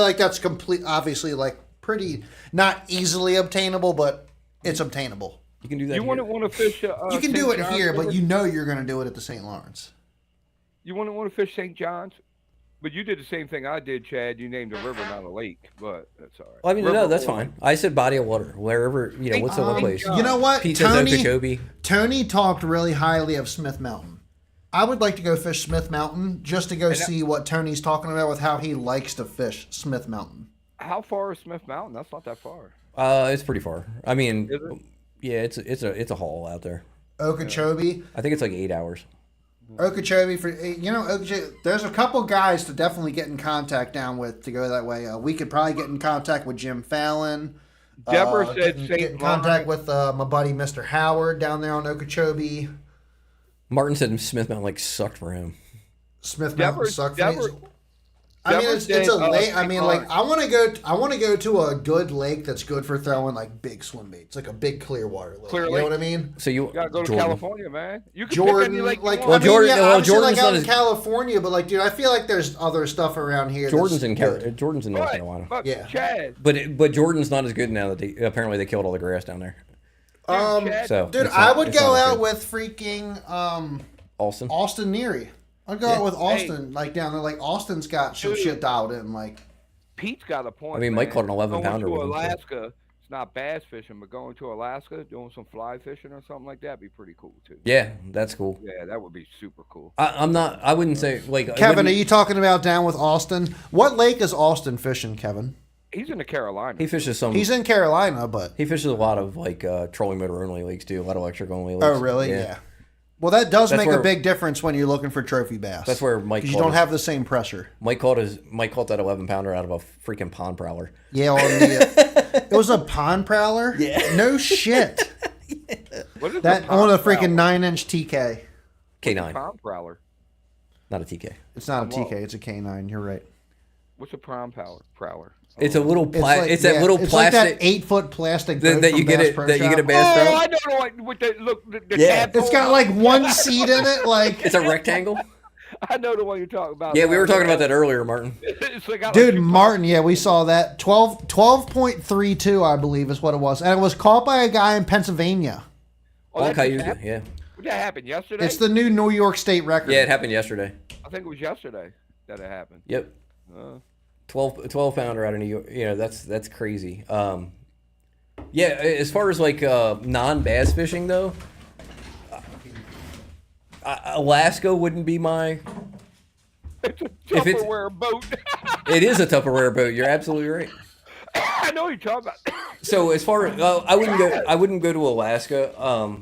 like that's obviously like pretty not easily obtainable, but it's obtainable. You can do that. You wouldn't want to fish. You can do it here, but you know you're going to do it at the St. Lawrence. You wouldn't want to fish St. John's, but you did the same thing I did, Chad. You named a river, not a lake, but that's all right. Well, I mean, no, that's fine. I said body of water, wherever what's the one place? You know what? Pete says Okeechobee. Tony talked really highly of Smith Mountain. I would like to go fish Smith Mountain just to go see what Tony's talking about with how he likes to fish Smith Mountain. How far is Smith Mountain? That's not that far. It's pretty far. I mean, yeah, it's a haul out there. Okeechobee. I think it's like 8 hours. Okeechobee there's a couple guys to definitely get in contact down with to go that way. We could probably get in contact with Jim Fallon. Deborah said get in contact with my buddy Mr. Howard down there on Okeechobee. Martin said Smith Mountain sucked for him. Smith Mountain sucked for him. I mean, it's a lake. I mean, like I want to go to a good lake that's good for throwing like big swim baits, like a big clear water lake. You know what I mean? So you gotta go to California, man. You can Jordan, pick any lake like well, Jordan. Jordan's out in California, but like, dude, I feel like there's other stuff around here. Jordan's in North Carolina. Yeah, Chad. But Jordan's not as good now that apparently they killed all the grass down there. So dude, I would go out with freaking Austin Neary. I'll go out with Austin, like down there. Like Austin's got some shit dialed in. Like Pete's got a point. I mean, Mike caught an 11-pounder. Going to Alaska, it's not bass fishing, but going to Alaska, doing some fly fishing or something like that, would be pretty cool too. Yeah, that's cool. Yeah, that would be super cool. I wouldn't say like Kevin. Are you talking about down with Austin? What lake is Austin fishing, Kevin? He's in the Carolina. He fishes some. He's in Carolina, but he fishes a lot of like trolling motor only lakes too. A lot of electric only lakes. Oh, really? Yeah. Well, that does make a big difference when you're looking for trophy bass. That's where Mike. You don't have the same pressure. Mike caught that 11-pounder out of a freaking pond prowler. Yeah, it was a pond prowler. Yeah. No shit. What is that on a freaking 9-inch TK. K9. Pond prowler. Not a TK. It's not a TK. It's a K9. You're right. What's a pond prowler? It's a little plastic. It's like that 8-foot plastic that you get a bass pro. Oh, I know what the it's got like one seat in it. Like it's a rectangle. I know the one you're talking about. Yeah, we were talking about that earlier, Martin. Dude, Martin. Yeah, we saw that 12.32, I believe, is what it was, and it was caught by a guy in Pennsylvania. Oh, Cayuga, yeah. Did that happen yesterday? It's the new New York State record. Yeah, it happened yesterday. I think it was yesterday that it happened. Yep. 12-pounder out of New York. You know, that's crazy. Yeah, as far as like non-bass fishing though, Alaska wouldn't be my. It's a Tupperware boat. It is a Tupperware boat. You're absolutely right. I know what you're talking about. So as far as I wouldn't go to Alaska.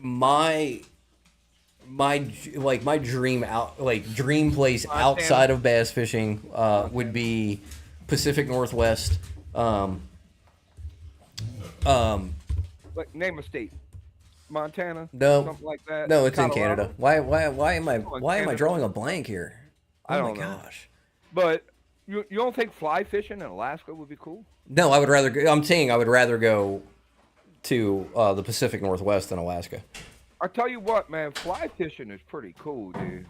My dream place outside of bass fishing would be Pacific Northwest. Like name a state. Montana? No. Something like that. No, it's Colorado? in Canada. Why am I drawing a blank here? I don't know. Gosh. But you don't think fly fishing in Alaska would be cool? No, I would rather go. I'm saying I would rather go to the Pacific Northwest and Alaska. I tell you what, man, fly fishing is pretty cool, dude.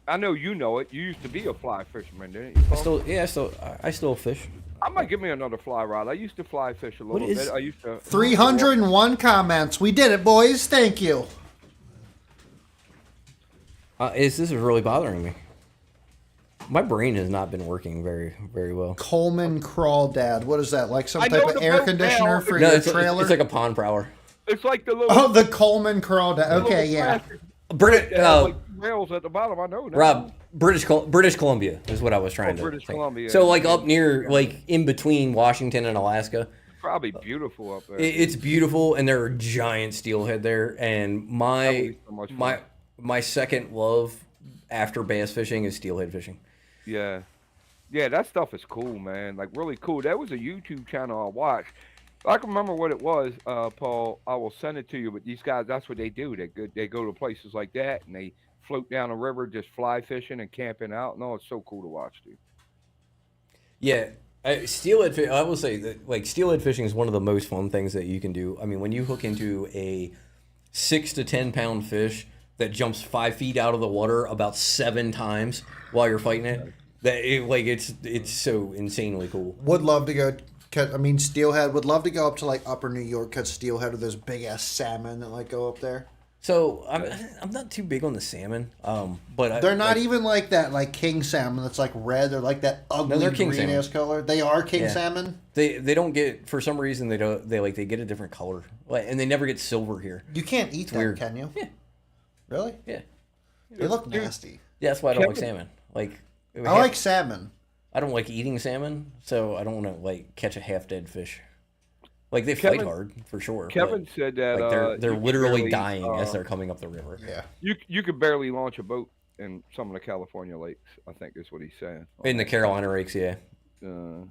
I know you know it. You used to be a fly fisherman, didn't you, Paul? I still fish. I might give me another fly rod. I used to fly fish a little bit. I used to 301 comments. We did it, boys. Thank you. This is really bothering me. My brain has not been working very, very well. Coleman Crawdad. What is that? Like some type of air conditioner for no, your it's trailer? It's like a pond prowler. It's like the little. Oh, the Coleman Crawdad. Okay, yeah. Like rails at the bottom. I know. Rob, British Columbia is what I was trying to British say. Columbia. So like up near, like in between Washington and Alaska. Probably beautiful up there. It's beautiful, and there are giant steelhead there. And my second love after bass fishing is steelhead fishing. Yeah, that stuff is cool, man. Like really cool. That was a YouTube channel I watched. I can remember what it was, Paul. I will send it to you. But these guys, that's what they do. They go to places like that and they float down a river, just fly fishing and camping out. No, it's so cool to watch, dude. Yeah, steelhead. I will say that like steelhead fishing is one of the most fun things that you can do. I mean, when you hook into a 6 to 10 pound fish that jumps 5 feet out of the water about 7 times while you're fighting it, it's so insanely cool. Would love to go. Steelhead. Would love to go up to like Upper New York, catch steelhead or those big ass salmon that like go up there. So I'm not too big on the salmon, but they're not even like that like king salmon that's like red. They're like that ugly green ass color. They are king salmon. They don't get, for some reason they get a different color, and they never get silver here. You can't eat them, can you? Yeah. Really? Yeah. They look nasty. Yeah, that's why I don't like salmon. I like salmon. I don't like eating salmon, so I don't want to like catch a half dead fish. Like they fight hard for sure. Kevin said that like they're literally dying as they're coming up the river. Yeah, you could barely launch a boat in some of the California lakes. I think is what he's saying. In the Carolina lakes, yeah. The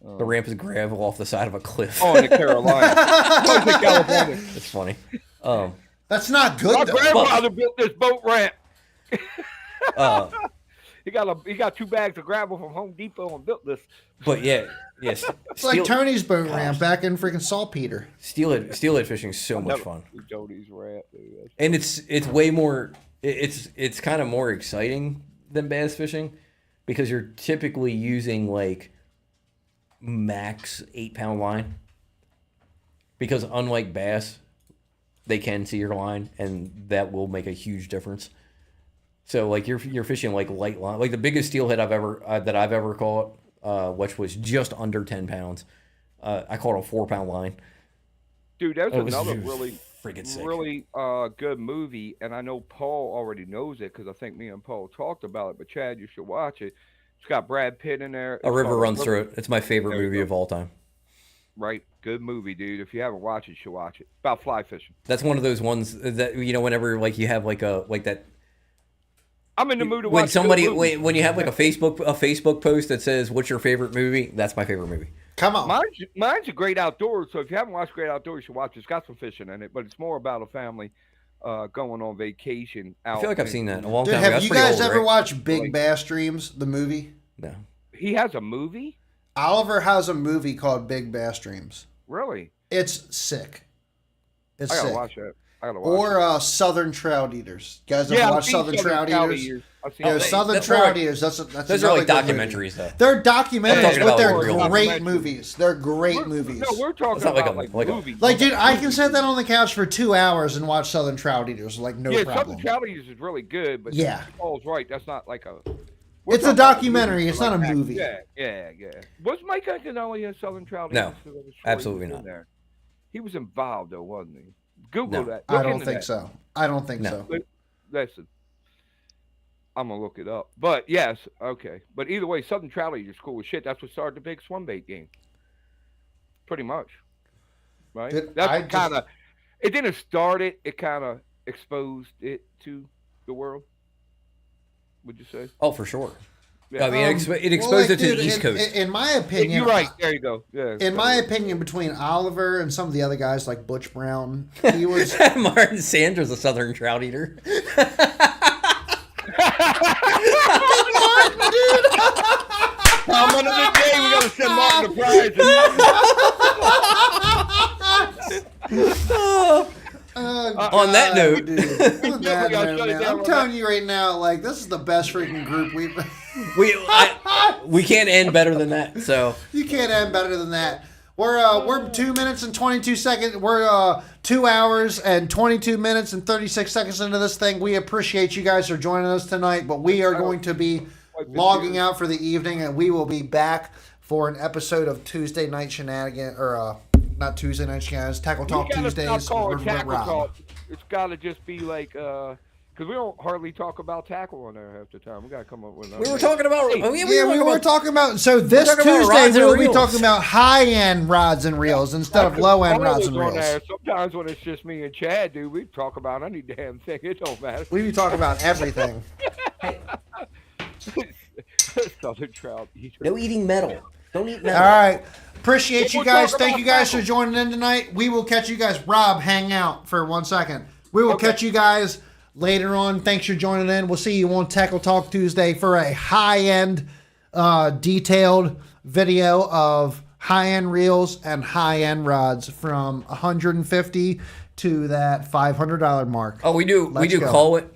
ramp is gravel off the side of a cliff. Oh, in the Carolina. Oh, in California. It's funny. That's not good. My grandfather built this boat ramp. He got 2 bags of gravel from Home Depot and built this. But yes. It's like Tony's boat ramp back in freaking saltpeter. Steelhead fishing is so much fun. Tony's ramp, dude. And it's way more. It's kind of more exciting than bass fishing because you're typically using like max 8-pound line. Because unlike bass, they can see your line, and that will make a huge difference. So like you're fishing like light line, like the biggest steelhead that I've ever caught, which was just under 10 pounds. I caught a 4-pound line. Dude, that was another really freaking sick. Really good movie, and I know Paul already knows it because I think me and Paul talked about it. But Chad, you should watch it. It's got Brad Pitt in there. A River Runs Through It. It's my favorite movie of all time. Right, good movie, dude. If you haven't watched it, you should watch it. It's about fly fishing. That's one of those ones that whenever like you have like that. I'm in the mood to watch when you have like a Facebook post that says what's your favorite movie, that's my favorite movie. Come on. Mine's a Great Outdoors, so if you haven't watched Great Outdoors, you should watch it. It's got some fishing in it, but it's more about a family going on vacation out. I feel like I've seen that in a long time ago. Have you guys ever watched Big Bass Dreams, the movie? No. He has a movie? Oliver has a movie called Big Bass Dreams. Really? It's sick. I gotta watch that. Or Southern Trout Eaters. You guys ever watch Southern Trout Eaters? Southern Trout Eaters. Those are like documentaries, though. They're documentaries, but they're great movies. They're great movies. No, we're talking about like movies. Like, dude, I can sit that on the couch for 2 hours and watch Southern Trout Eaters. Like, no problem. Southern Trout Eaters is really good, but Paul's right. That's not like a. It's a documentary. It's not a movie. Yeah. Was Mike Iaconelli in Southern Trout Eaters? No, absolutely not. He was involved, though, wasn't he? Google that. I don't think so. Listen, I'm gonna look it up. But yes, okay. But either way, Southern Trout Eaters is cool as shit. That's what started the big swim bait game. Pretty much, right? It didn't start it. It kind of exposed it to the world. Would you say? Oh, for sure. Yeah. I mean, it exposed it to the East Coast. In my opinion, you're right. There you go. Yeah. In my opinion, between Oliver and some of the other guys like Butch Brown, he was Martin Sanders, a Southern Trout Eater. Comment of the day. We gotta send Martin the prize. On that note, dude. On that note, man. I'm telling you right now, like, this is the best freaking group we've. we can't end better than that. So you can't end better than that. We're 2 minutes and 22 seconds. We're 2 hours and 22 minutes and 36 seconds into this thing. We appreciate you guys for joining us tonight, but we are going to be logging out for the evening, and we will be back for an episode of Tuesday Night Shenanigans, or not Tuesday Night Shenanigans, Tackle Talk Tuesdays. It's got to just be like, because we don't hardly talk about tackle on there half the time. We got to come up with. We were talking about. We were talking about. So this Tuesday we will be talking about high-end rods and reels instead of low-end rods and reels. Sometimes when it's just me and Chad, dude, we talk about any damn thing. It don't matter. We be talking about everything. Southern trout eater. No eating metal. Don't eat metal. All right. Appreciate you guys. Thank you guys for joining in tonight. We will catch you guys. Rob, hang out for 1 second. We will catch you guys later on. Thanks for joining in. We'll see you on Tackle Talk Tuesday for a high-end, detailed video of high-end reels and high-end rods from $150 to that $500 mark. Oh, we do. Let's go. Call it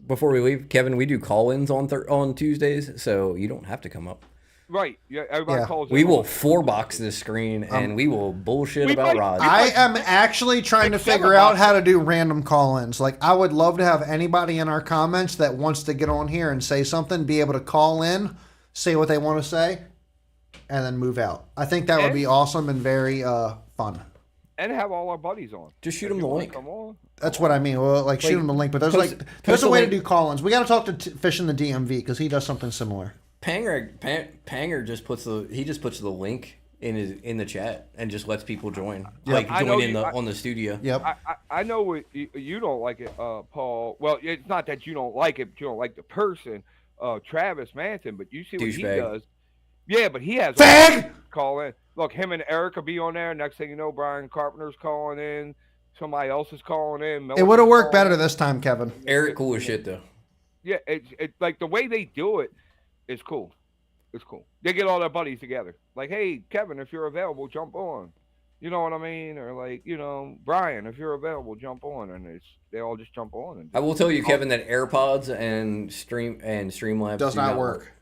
before we leave, Kevin. We do call-ins on Tuesdays, so you don't have to come up. Right. Yeah. Everybody calls. We will 4-box this screen and we will bullshit about rods. I am actually trying to figure out how to do random call-ins. Like, I would love to have anybody in our comments that wants to get on here and say something, be able to call in, say what they want to say, and then move out. I think that would be awesome and very fun. And have all our buddies on. Just shoot them the link. Come on. That's what I mean. Well, like shoot them the link, but there's a way to do call-ins. We got to talk to Fish in the DMV because he does something similar. Panger just puts the link in the chat and just lets people join, on the studio. Yep. I know you don't like it, Paul. Well, it's not that you don't like it, but you don't like the person, Travis Manson. But you see what he does. Yeah, but he has call in. Look, him and Eric will be on there. Next thing you know, Brian Carpenter's calling in. Somebody else is calling in. It would have worked better this time, Kevin. Eric, cool as shit though. Yeah, it's like the way they do it. It's cool. It's cool. They get all their buddies together. Like, hey, Kevin, if you're available, jump on. You know what I mean? Or like, Brian, if you're available, jump on. And they all just jump on. And I will tell you, Kevin, that AirPods and Streamlabs does not work.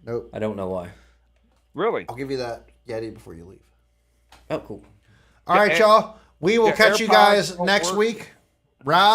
Nope. I don't know why. Really? I'll give you that Yeti before you leave. Oh, cool. All right, y'all. We will catch you guys next week. Rob?